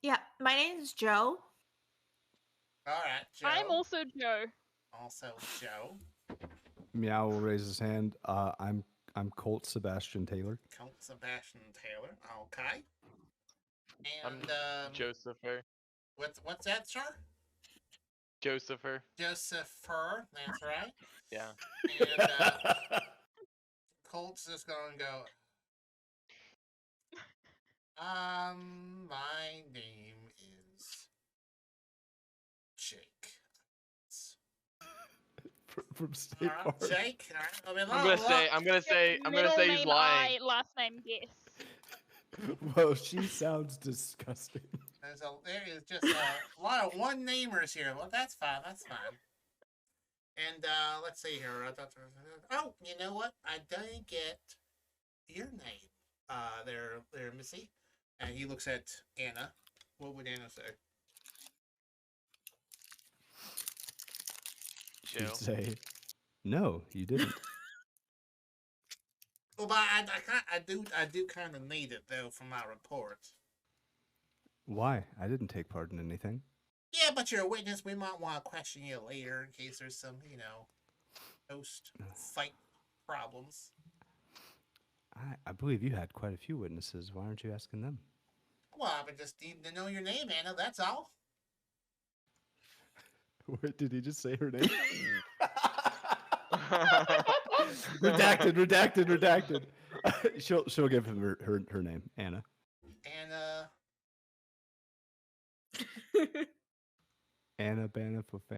Yeah, my name is Joe. All right, Joe. I'm also Joe. Also Joe. Meow will raise his hand. I'm Colt Sebastian Taylor. Colt Sebastian Taylor. Okay. And I'm Joseph here. What's that, sir? Josepher. Josepher. That's right. Yeah. And Colt's just gonna go. My name is Jake. From State Farm. Jake. I mean, I'm gonna say Middle he's name lying. I, last name guess. Well, she sounds disgusting. There is just a lot of one-namers here. Well, that's fine. That's fine. And let's see here. Oh, you know what? I didn't get your name. There, Missy. And he looks at Anna. What would Anna say? She'd say, "No, you didn't." Well, but I do kind of need it though for my report. Why? I didn't take part in anything. Yeah, but you're a witness. We might want to question you later in case there's some, post-fight problems. I believe you had quite a few witnesses. Why aren't you asking them? Well, I just need to know your name, Anna. That's all. Wait, did he just say her name? redacted. She'll give him her name, Anna. Anna. Anna Banna for fan.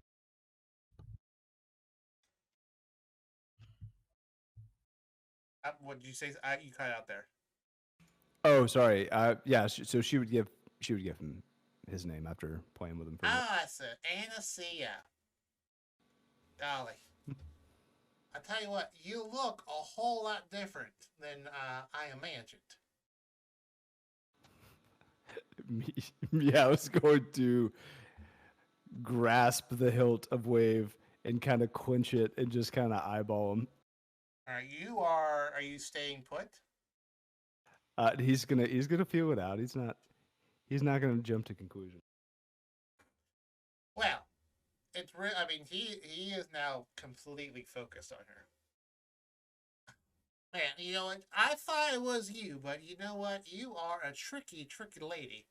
What did you say? You cut out there. Oh, sorry. Yeah. So she would give him his name after playing with him for a bit. I said Anacia. Golly. I tell you what, you look a whole lot different than I imagined. Yeah, I was going to grasp the hilt of Wave and kind of clinch it and just kind of eyeball him. Are you staying put? He's gonna feel it out. He's not gonna jump to conclusion. Well, it's real. I mean, he is now completely focused on her. Man, you know what? I thought it was you, but you know what? You are a tricky lady.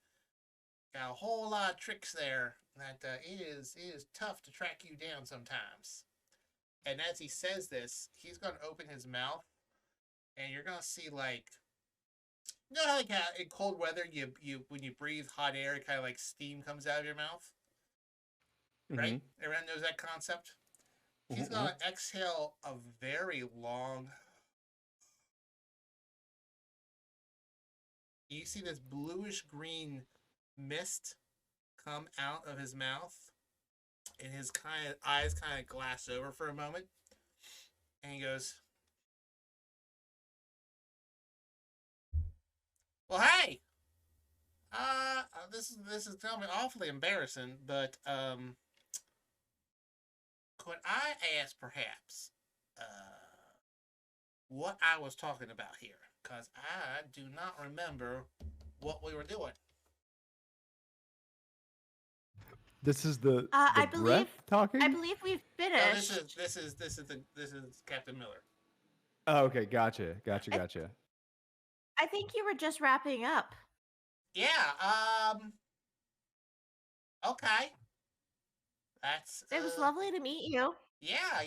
Got a whole lot of tricks there that it is tough to track you down sometimes. And as he says this, he's going to open his mouth, and you're going to see, like, you know how, like, in cold weather, you when you breathe hot air, it kind of, like, steam comes out of your mouth? Right? Mm-hmm. Everyone knows that concept? He's going to exhale a very long... You see this bluish-green mist come out of his mouth, and his eyes kind of glass over for a moment, and he goes, "Well, hey, this is telling me awfully embarrassing, but could I ask perhaps what I was talking about here? Because I do not remember what we were doing." This is the I breath believe talking. I believe we've No, finished. this is Captain Miller. Oh, okay, gotcha. I think you were just wrapping up. Yeah. Okay. That's. It was lovely to meet you. Yeah.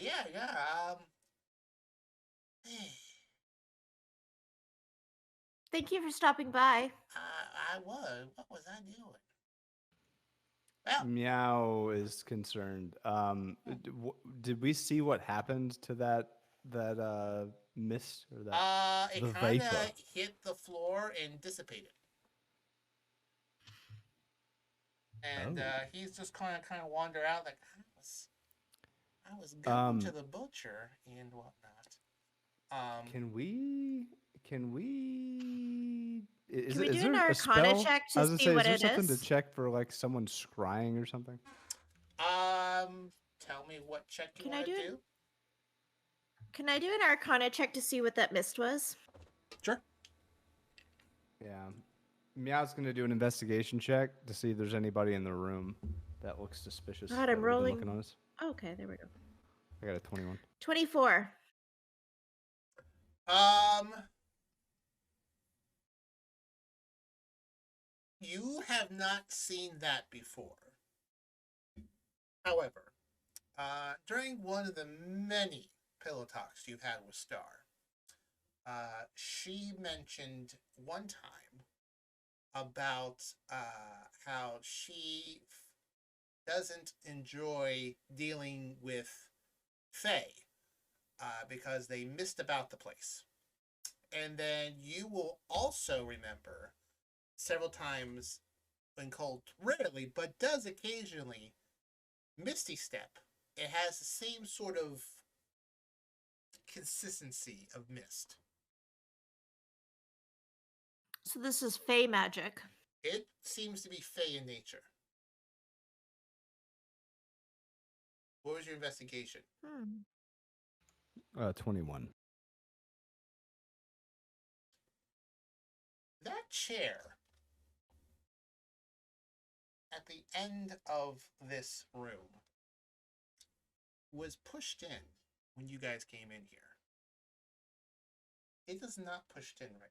Thank you for stopping by. I was. What was I doing? Well, Meow is concerned. Did we see what happened to that mist or that? it the kind vapor. of hit the floor and dissipated. And he's just kind of wander out like I was going to the butcher and whatnot. Can we? Is Can we do there an a Arcana spell? check I to was see gonna what say, it is there something is? to check for like someone scrying or something? Tell me what check you Can I want to do do. Can I do an Arcana check to see what that mist was? Sure. Yeah. Meow's gonna do an investigation check to see if there's anybody in the room that looks suspicious. God, that I'm would've been rolling. looking on us. Okay, there we go. I got a 21. 24. You have not seen that before. However, during one of the many pillow talks you've had with Star, she mentioned one time about how she doesn't enjoy dealing with Fae because they missed about the place. And then you will also remember several times when Colt rarely, but does occasionally, Misty Step. It has the same sort of consistency of mist. So this is Fey magic. It seems to be Fey in nature. What was your investigation? 21. That chair at the end of this room was pushed in when you guys came in here. It is not pushed in right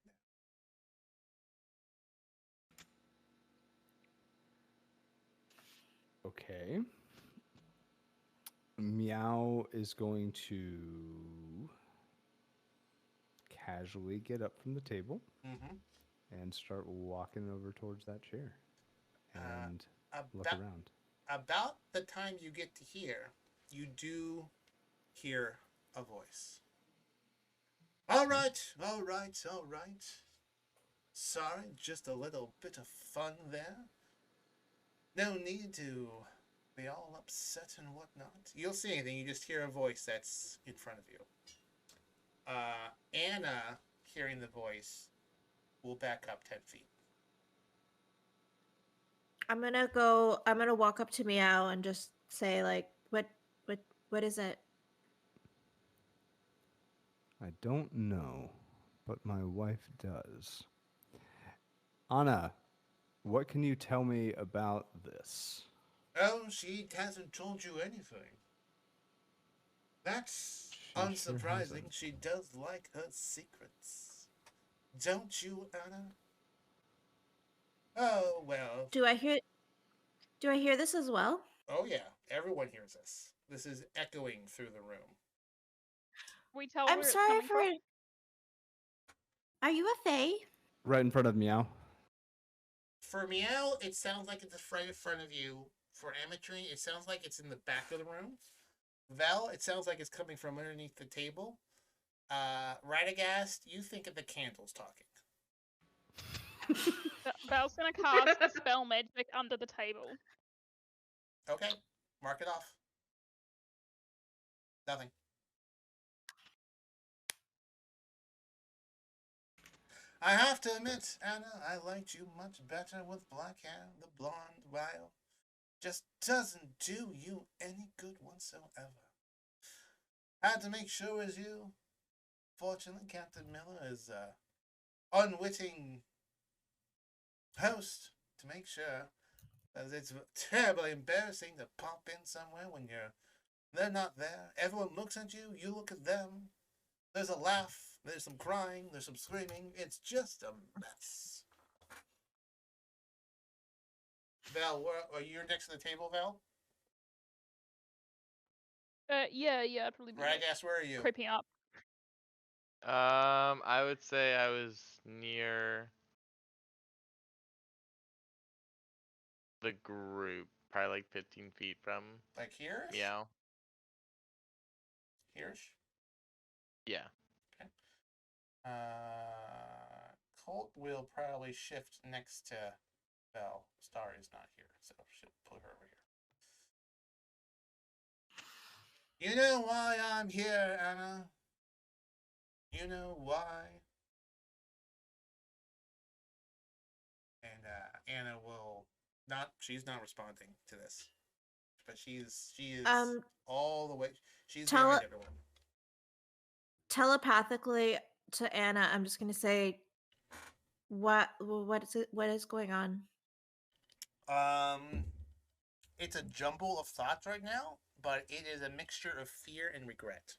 now. Okay. Meow is going to casually get up from the table Mm-hmm. and start walking over towards that chair and look About, around. about the time you get to here, you do hear a voice. All right, all right, all right. Sorry, just a little bit of fun there. No need to be all upset and whatnot. You don't see anything, you just hear a voice that's in front of you. Anna, hearing the voice, will back up 10 feet. I'm gonna walk up to Meow and just say, like, what is it? I don't know, but my wife does. Anna, what can you tell me about this? Oh, she hasn't told you anything. That's She sure unsurprising. hasn't. She does like her secrets. Don't you, Anna? Oh, well. Do I hear this as well? Oh, yeah. Everyone hears us. This is echoing through the room. We tell I'm where it's sorry coming for from. it. Are you a Fae? Right in front of Meow. For Meow, it sounds like it's right in front of you. For Ametry, it sounds like it's in the back of the room. Val, it sounds like it's coming from underneath the table. Radagast, you think of the candles talking. Val's gonna cast a spell magic under the table. Okay, mark it off. Nothing. I have to admit, Anna, I liked you much better with black hair. The blonde Ryle just doesn't do you any good whatsoever. Had to make sure it was you. Fortunately, Captain Miller is a unwitting host to make sure, because it's terribly embarrassing to pop in somewhere when they're not there. Everyone looks at you, you look at them. There's a laugh, there's some crying, there's some screaming. It's just a mess. Val, are you next to the table, Val? Yeah, I'd probably be like, Radagast, where are you? creeping up. I would say I was near the group, probably like 15 feet from Like here? Meow. Here? Yeah. Colt will probably shift next to Val. Star is not here, so she'll put her over here. You know why I'm here, Anna? You know why? And Anna will not. She's not responding to this, but she is all the way. She's behind everyone. Telepathically to Anna, I'm just gonna say, what is it? What is going on? It's a jumble of thoughts right now, but it is a mixture of fear and regret.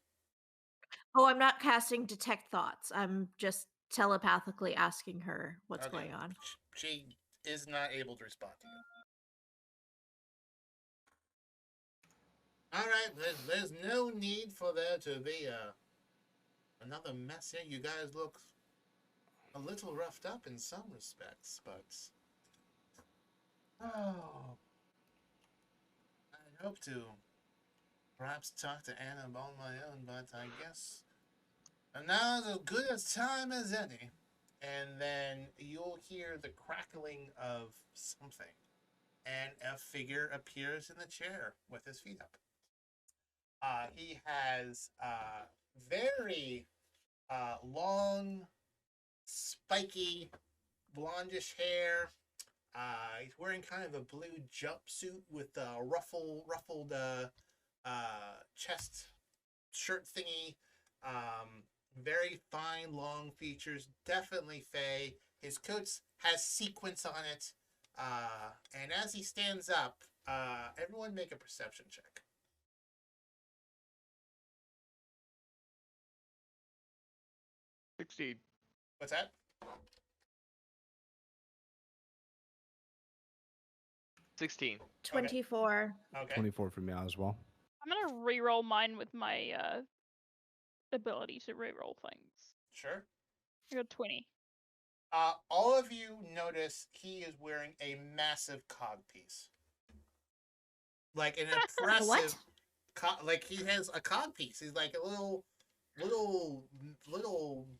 Oh, I'm not casting detect thoughts. I'm just telepathically asking her what's Okay. going on. She is not able to respond to you. All right, there's no need for there to be another mess here. You guys look a little roughed up in some respects, but oh, I hope to perhaps talk to Anna on my own, but I guess now's as good a time as any. And then you'll hear the crackling of something, and a figure appears in the chair with his feet up. He has very long, spiky, blondish hair. He's wearing kind of a blue jumpsuit with a ruffled chest shirt thingy. Very fine, long features. Definitely Fey. His coat has sequins on it. And as he stands up, everyone make a perception check. Succeed. What's that? 16. 24. Okay. 24 for me as well. I'm gonna re-roll mine with my ability to re-roll things. Sure. I got 20. All of you notice he is wearing a massive cog piece. Like an impressive What? like he has a cog piece. He's like a little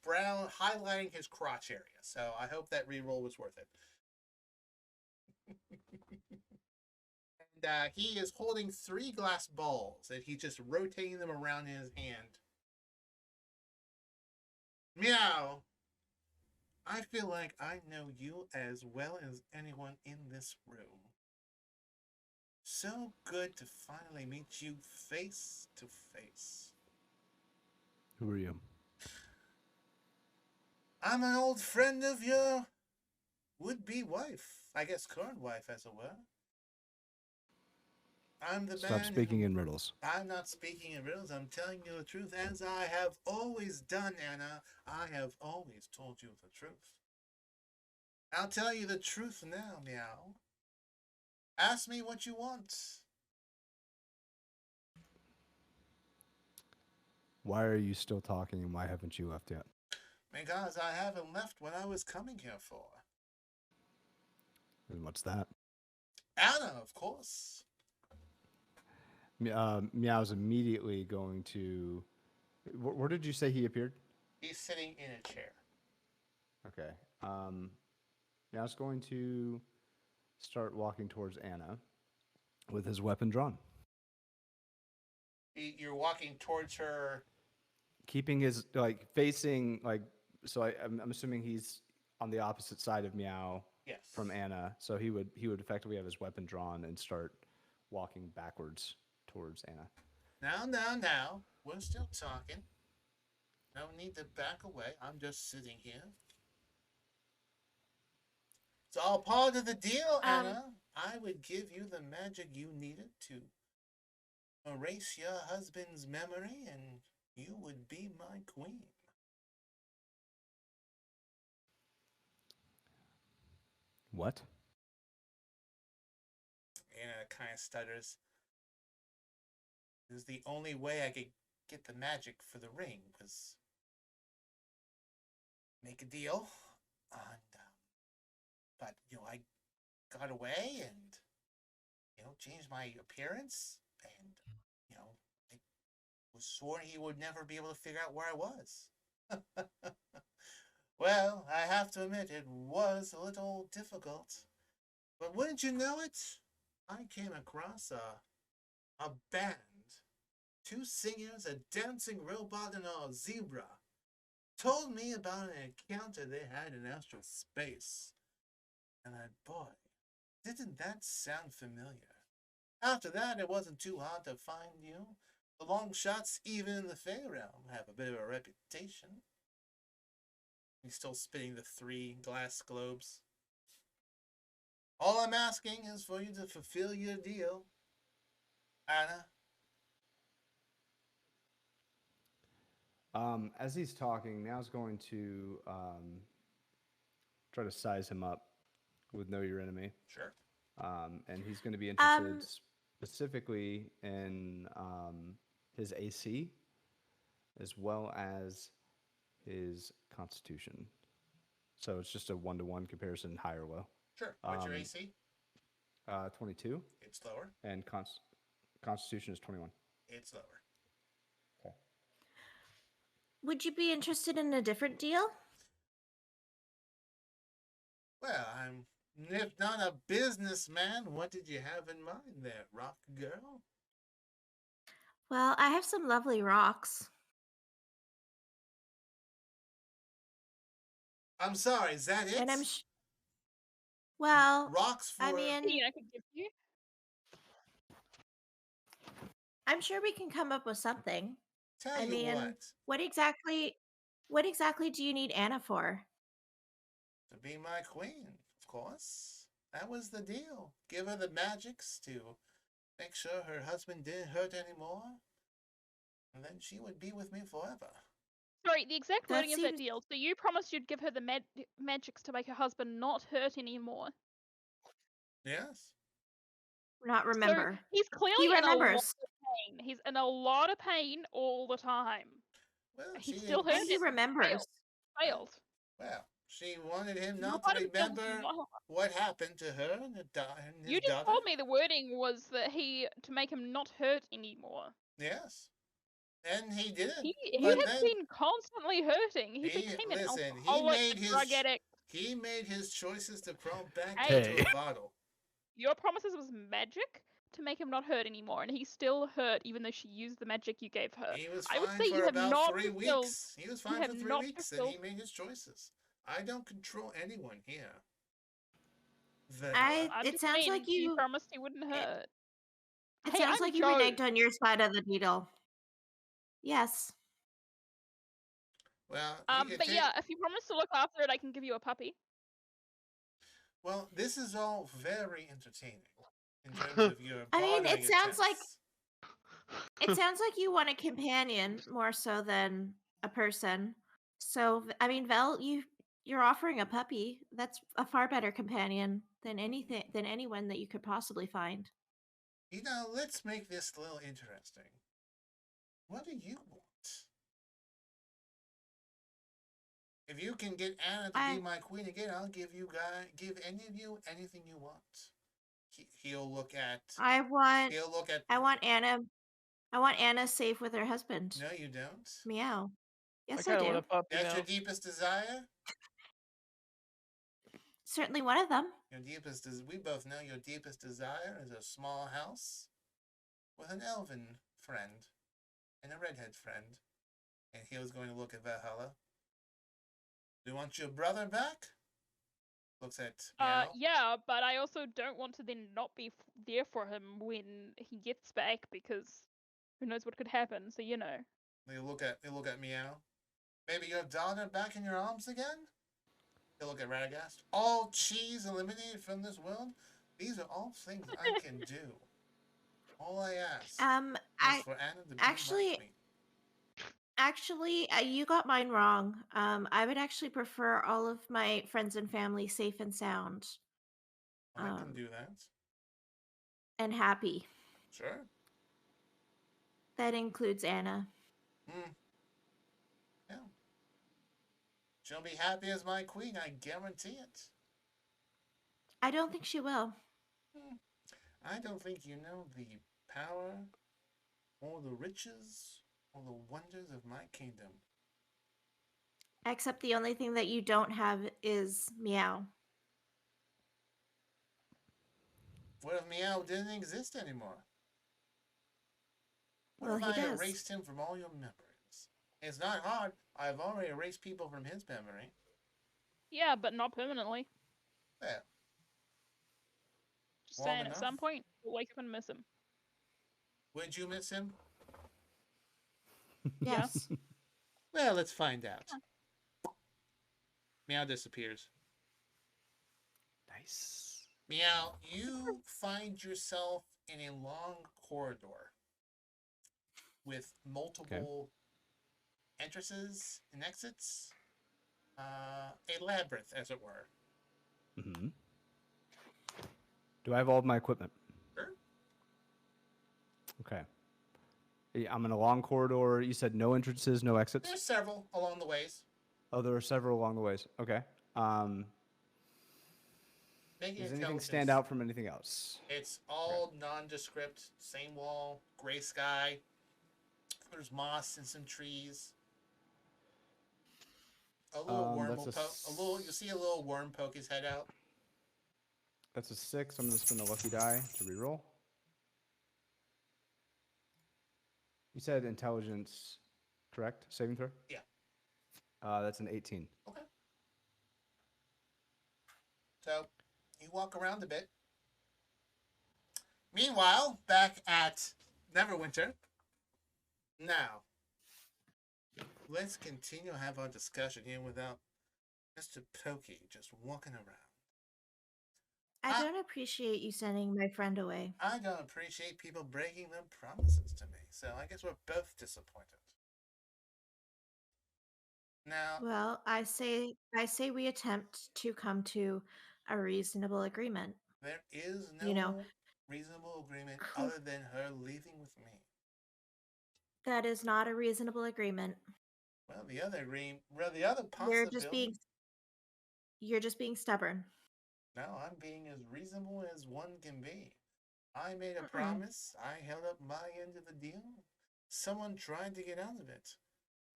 brown highlighting his crotch area. So I hope that reroll was worth it. And he is holding 3 glass balls and he's just rotating them around in his hand. Meow. I feel like I know you as well as anyone in this room. So good to finally meet you face to face. Who are you? I'm an old friend of your would-be wife. I guess current wife, as it were. I'm the Stop man speaking who... in riddles. I'm not speaking in riddles. I'm telling you the truth, as I have always done, Anna. I have always told you the truth. I'll tell you the truth now, Meow. Ask me what you want. Why are you still talking and why haven't you left yet? Because I haven't left what I was coming here for. And what's that? Anna, of course. Meow's immediately going to... Where did you say he appeared? He's sitting in a chair. Okay. Meow's going to start walking towards Anna with his weapon drawn. You're walking towards her. Keeping his, facing, so I'm assuming he's on the opposite side of Meow Yes. from Anna. So he would effectively have his weapon drawn and start walking backwards towards Anna. Now. We're still talking. No need to back away. I'm just sitting here. It's all part of the deal, Anna. I would give you the magic you needed to erase your husband's memory, and you would be my queen. What? Anna kind of stutters. This is the only way I could get the magic for the ring, was make a deal, and but I got away and changed my appearance, and I was sworn he would never be able to figure out where I was. Well, I have to admit it was a little difficult, but wouldn't you know it, I came across a band, 2 singers, a dancing robot, and a zebra. Told me about an encounter they had in outer space. And boy, didn't that sound familiar? After that, it wasn't too hard to find you. The Longshots, even in the Fey realm, have a bit of a reputation. He's still spinning the 3 glass globes. All I'm asking is for you to fulfill your deal, Anna. As he's talking, Meow's going to try to size him up with Know Your Enemy. Sure. And he's going to be interested specifically in his AC as well as his Constitution. So it's just a 1-to-1 comparison, high or low. Sure. What's your AC? 22. It's lower. And Constitution is 21. It's lower. Okay. Would you be interested in a different deal? Well, I'm if not a businessman, what did you have in mind there, rock girl? Well, I have some lovely rocks. I'm sorry, is that it? And well, Rocks for I mean, I could give you. I'm sure we can come up with something. tell I you mean, what. what exactly do you need Anna for? To be my queen, of course. That was the deal. Give her the magics to make sure her husband didn't hurt anymore. And then she would be with me forever. Sorry, the exact That wording of that seems- deal. So you promised you'd give her the magics to make her husband not hurt anymore. Yes. Not remember. So he's clearly He in a lot of remembers. pain. He's in a lot of pain all the time. Well, He she still didn't- hurt He it. remembers. Failed. Well, she wanted him Your not part to of the deal was remember not- what happened to her and, and his You just daughter. told me the wording was that to make him not hurt anymore. Yes. And he didn't. He But has then been constantly hurting. He he- became an listen, he alcoholic, made his drug addict. he made his choices to crawl back Hey. into a bottle. Your promises was magic to make him not hurt anymore, and he still hurt even though she used the magic you gave her. He was I would fine say you for have about not 3 fulfilled- weeks. He was fine have for 3 not weeks, and he fulfilled- made his choices. I don't control anyone here. I'm It just sounds saying, like he you. promised he wouldn't hurt. It Hey, sounds I'm like you Joe. reneged on your side of the deal. Yes. Well, you can But take- yeah, if you promise to look after it, I can give you a puppy. Well, this is all very entertaining in terms of your. I mean, it bartering sounds like- attempts. It sounds like you want a companion more so than a person. So, I mean, Vel, you're offering a puppy. That's a far better companion than anyone that you could possibly find. You know, let's make this a little interesting. What do you want? If you can get Anna to be my queen again, I'll give any of you anything you want. He'll look at. I want He'll look at. Anna. I want Anna safe with her husband. No, you don't. Meow. Yes, I I kind of do. want a puppy That's now. your deepest desire. Certainly one of them. We both know your deepest desire is a small house with an elven friend and a redhead friend. And he was going to look at Valhalla. Do you want your brother back? Looks at Meow. Yeah, but I also don't want to then not be there for him when he gets back because who knows what could happen. So you know. They look at Meow. Maybe your daughter back in your arms again? They look at Radagast. All cheese eliminated from this world? These are all things I can do. All I ask is for Anna to be actually- my queen. Actually, you got mine wrong. I would actually prefer all of my friends and family safe and sound I can do that. and happy. Sure. That includes Anna. Yeah. She'll be happy as my queen, I guarantee it. I don't think she will. I don't think you know the power or the riches or the wonders of my kingdom. Except the only thing that you don't have is Meow. What if Meow didn't exist anymore? What Well, if he I does. erased him from all your memories? It's not hard. I've already erased people from his memory. Yeah, but not permanently. There. Just Long saying, at enough. some point, we'll wake up and miss him. Would you miss him? Yes. Well, let's find out. Meow disappears. Nice. Meow, you find yourself in a long corridor with multiple entrances and exits. A labyrinth, as it were. Mm-hmm. Do I have all of my equipment? Sure. Okay. I'm in a long corridor. You said no entrances, no exits? There's several along the ways. Oh, there are several along the ways. Okay. Making Does anything stand out from anything else? It's all nondescript. Same wall, gray sky. There's moss and some trees. A little worm will poke. You'll see a little worm poke his head out. That's a 6. I'm going to spend a lucky die to reroll. You said intelligence, correct? Saving throw? Yeah. That's an 18. Okay. So, you walk around a bit. Meanwhile, back at Neverwinter. Now, let's continue to have our discussion here without Mr. Pokey just walking around. I don't appreciate you sending my friend away. I don't appreciate people breaking their promises to me, so I guess we're both disappointed. Now, Well, I say we attempt to come to a reasonable agreement. there is no You know, reasonable agreement other than her leaving with me. that is not a reasonable agreement. Well, the other possibility. You're just being stubborn. No, I'm being as reasonable as one can be. I made a promise. I held up my end of the deal. Someone tried to get out of it.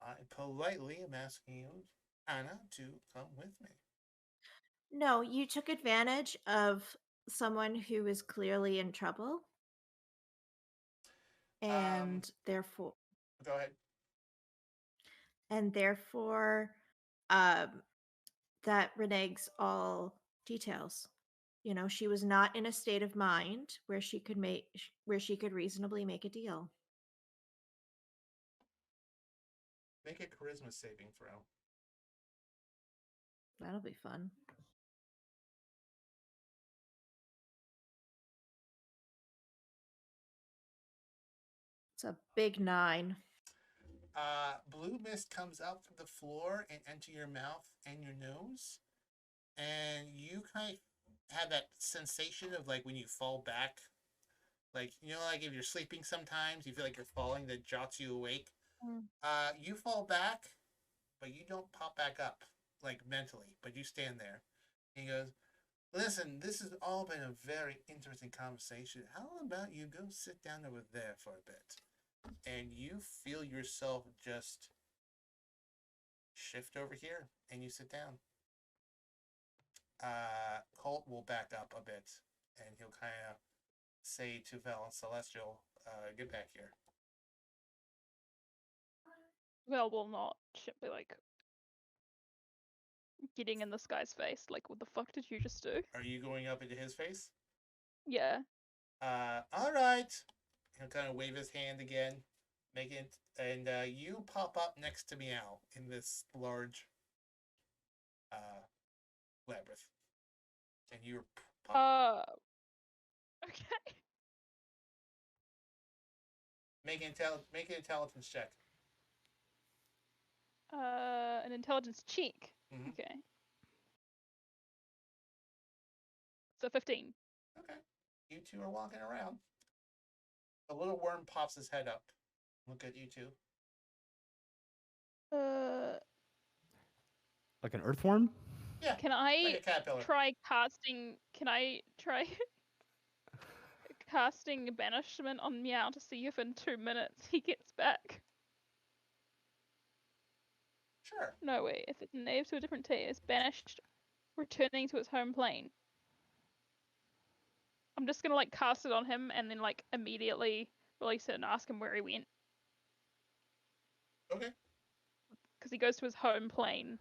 I politely am asking you, Anna, to come with me. No, you took advantage of someone who is clearly in trouble. And therefore Go ahead. um that reneges all details. You know, she was not in a state of mind where she could reasonably make a deal. Make a charisma saving throw. That'll be fun. It's a big 9. Blue mist comes out from the floor and into your mouth and your nose. And you kind of have that sensation of like when you fall back. Like, you know, like if you're sleeping sometimes, you feel like you're falling, that jots you awake. You fall back, but you don't pop back up, like mentally, but you stand there. He goes, listen, this has all been a very interesting conversation. How about you go sit down over there for a bit? And you feel yourself just shift over here, and you sit down. Colt will back up a bit, and he'll kind of say to Val and Celestial, get back here. Val will not. She'll be like getting in this guy's face. Like, what the fuck did you just do? Are you going up into his face? Yeah. All right. He'll kind of wave his hand again, make it, and you pop up next to Meow in this large labyrinth, and you're Okay. Make an intelligence check. An intelligence check. Mm-hmm. Okay. So 15. Okay. You two are walking around. A little worm pops his head up. Look at you two. Like an earthworm? Yeah. Can I like a caterpillar. try casting? Can I try casting banishment on Meow to see if in 2 minutes he gets back? Sure. No way. If it's native to a different tier, it's banished, returning to its home plane. I'm just gonna like cast it on him and then like immediately release it and ask him where he went. Okay. Because he goes to his home plane.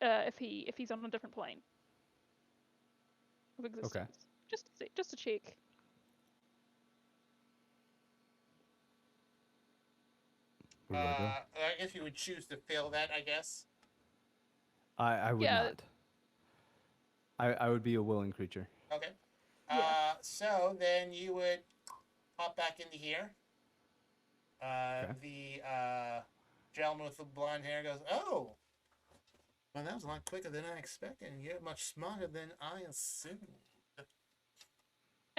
If he's on a different plane of existence. Okay. Just to check. I guess you would choose to fail that, I guess. I would not. I would be a willing creature. Okay. Yeah. So then you would pop back into here. Okay. The gentleman with the blonde hair goes, oh, well, that was a lot quicker than I expected, and you're much smarter than I assumed.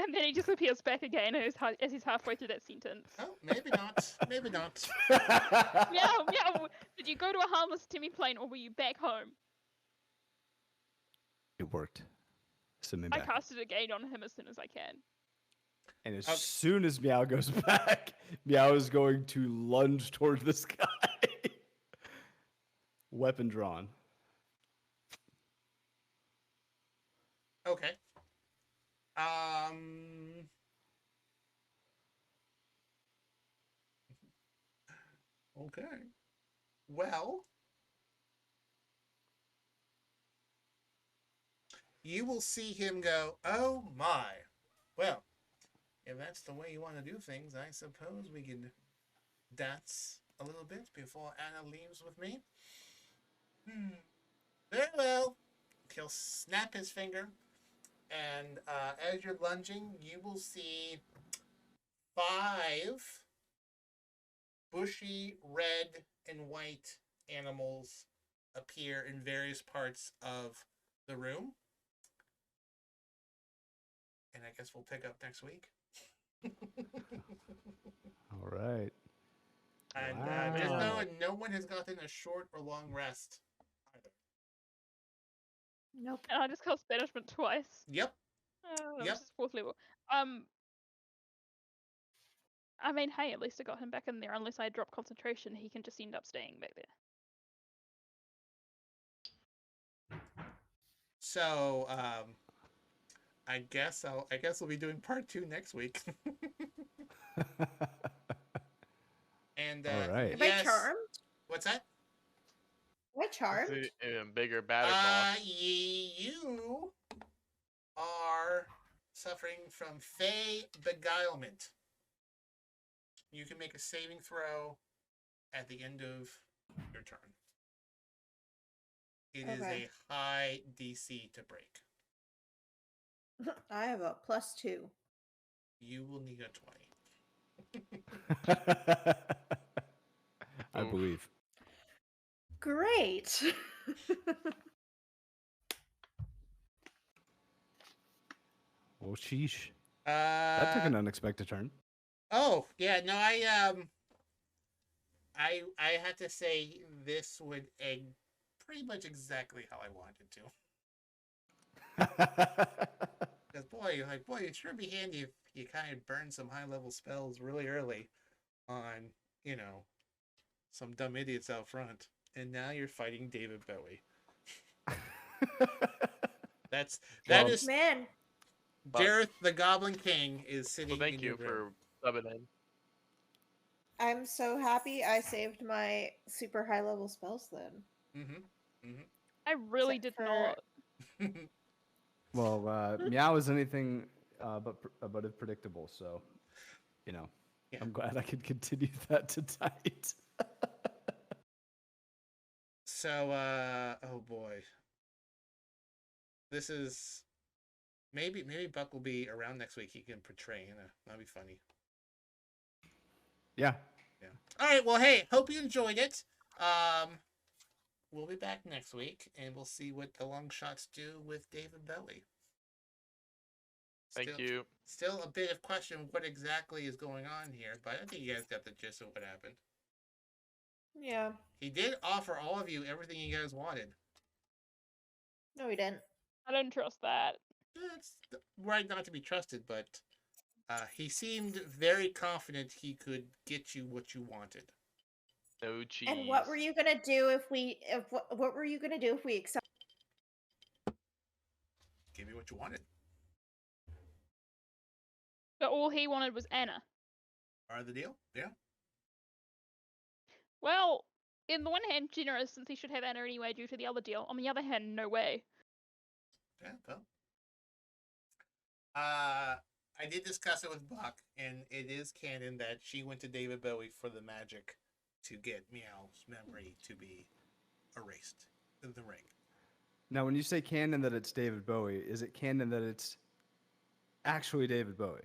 And then he just appears back again as he's halfway through that sentence. Oh, maybe not. Maybe not. Meow. Did you go to a harmless semi-plane or were you back home? It worked. Send me I back. casted a gate on him as soon as I can. And as Okay. soon as Meow goes back, Meow is going to lunge toward this guy. Weapon drawn. Okay. Okay. Well, you will see him go, "Oh my. Well, if that's the way you want to do things, I suppose we could dance a little bit before Anna leaves with me." Very well. He'll snap his finger, and as you're lunging, you will see 5 bushy red and white animals appear in various parts of the room. And I guess we'll pick up next week. All right. And just Wow. no one has gotten a short or long rest either. Nope. And I just cast banishment twice. Yep. That Yep. was just 4th level. I mean, hey, at least I got him back in there. Unless I drop concentration, he can just end up staying back there. So I guess we'll be doing part 2 next week. And All right. Am I charmed? What's that? Am I charmed? It's an even bigger, badder boss. You are suffering from Fey beguilement. You can make a saving throw at the end of your turn. It is Okay. a high DC to break. I have a +2. You will need a 20. I Oof. believe. Great. Oh, sheesh. That took an Uh, unexpected turn. oh yeah, no, I had to say this would end pretty much exactly how I wanted to. Because boy, it sure be handy if you kind of burn some high level spells really early on, some dumb idiots out front. And now you're fighting David Bowie. That Well, is Man, Jareth the Goblin King is sitting Well, thank in you your room. for subbing in. I'm so happy I saved my super high level spells then. I really Except did for- not. well, Meow is anything but predictable, so, Yeah. I'm glad I could continue that tonight. So, oh boy. This is maybe Buck will be around next week. He can portray, that'd be funny. Yeah. All right, well, hey, hope you enjoyed it. We'll be back next week, and we'll see what the Longshots do with David Bowie. Thank you. Still a bit of question what exactly is going on here, but I think you guys got the gist of what happened. Yeah. He did offer all of you everything you guys wanted. No, we didn't. I don't trust that. It's right not to be trusted, but he seemed very confident he could get you what you wanted. No cheese. And what were you gonna do if what were you gonna do if we accept? Give me what you wanted. But all he wanted was Anna. Part of the deal? Yeah. Well, in the one hand, generous since he should have Anna anyway due to the other deal. On the other hand, no way. Yeah, well. I did discuss it with Buck, and it is canon that she went to David Bowie for the magic to get Meow's memory to be erased in the ring. Now, when you say canon that it's David Bowie, is it canon that it's actually David Bowie?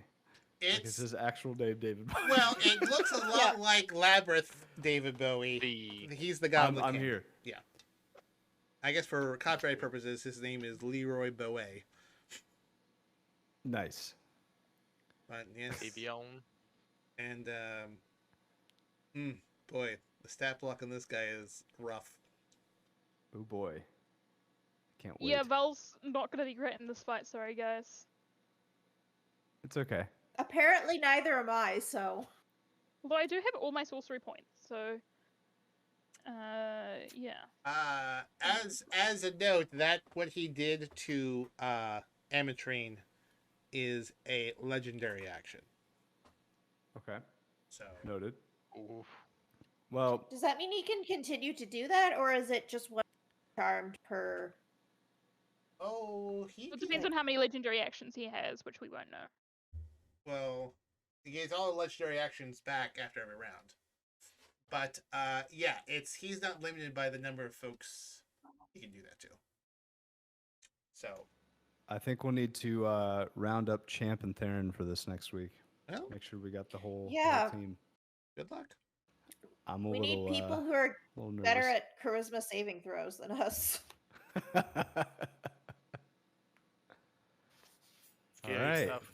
Like, is his actual name David Bowie? Well, it looks a lot like Labyrinth David Bowie. He's the Goblin I'm King. here. Yeah. I guess for copyright purposes, his name is Leroy Bowie. Nice. But yes. Avion. And boy, the stat block on this guy is rough. Oh boy. Can't wait. Yeah, Val's not gonna be great in this fight. Sorry, guys. It's okay. Apparently, neither am I. So Although I do have all my sorcery points, so yeah. As a note, that what he did to Ametrine is a legendary action. Okay. So Noted. Oof. Well, does that mean he can continue to do that, or is it just one charmed per? he It depends on how many legendary actions he has, which we won't know. well, he gets all the legendary actions back after every round. But yeah, he's not limited by the number of folks he can do that to. So I think we'll need to round up Champ and Theron for this next week. well, Make sure we got the whole team. good luck. I'm a We little, need people who are little nervous. better at charisma saving throws than us. All Scary right. stuff.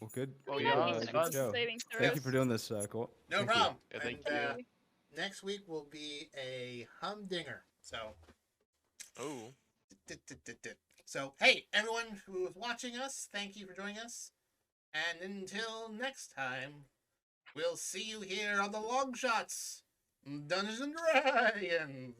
Well, good. Oh, We're yeah, not it's decent fun. at Joe. saving Thank you throws. for doing this, Colt. No Thank you. problem. Yeah, thank And, you. next week will be a humdinger. So Oh. So, hey, everyone who is watching us, thank you for joining us. And until next time, we'll see you here on the Longshots, Dungeons and Dragons.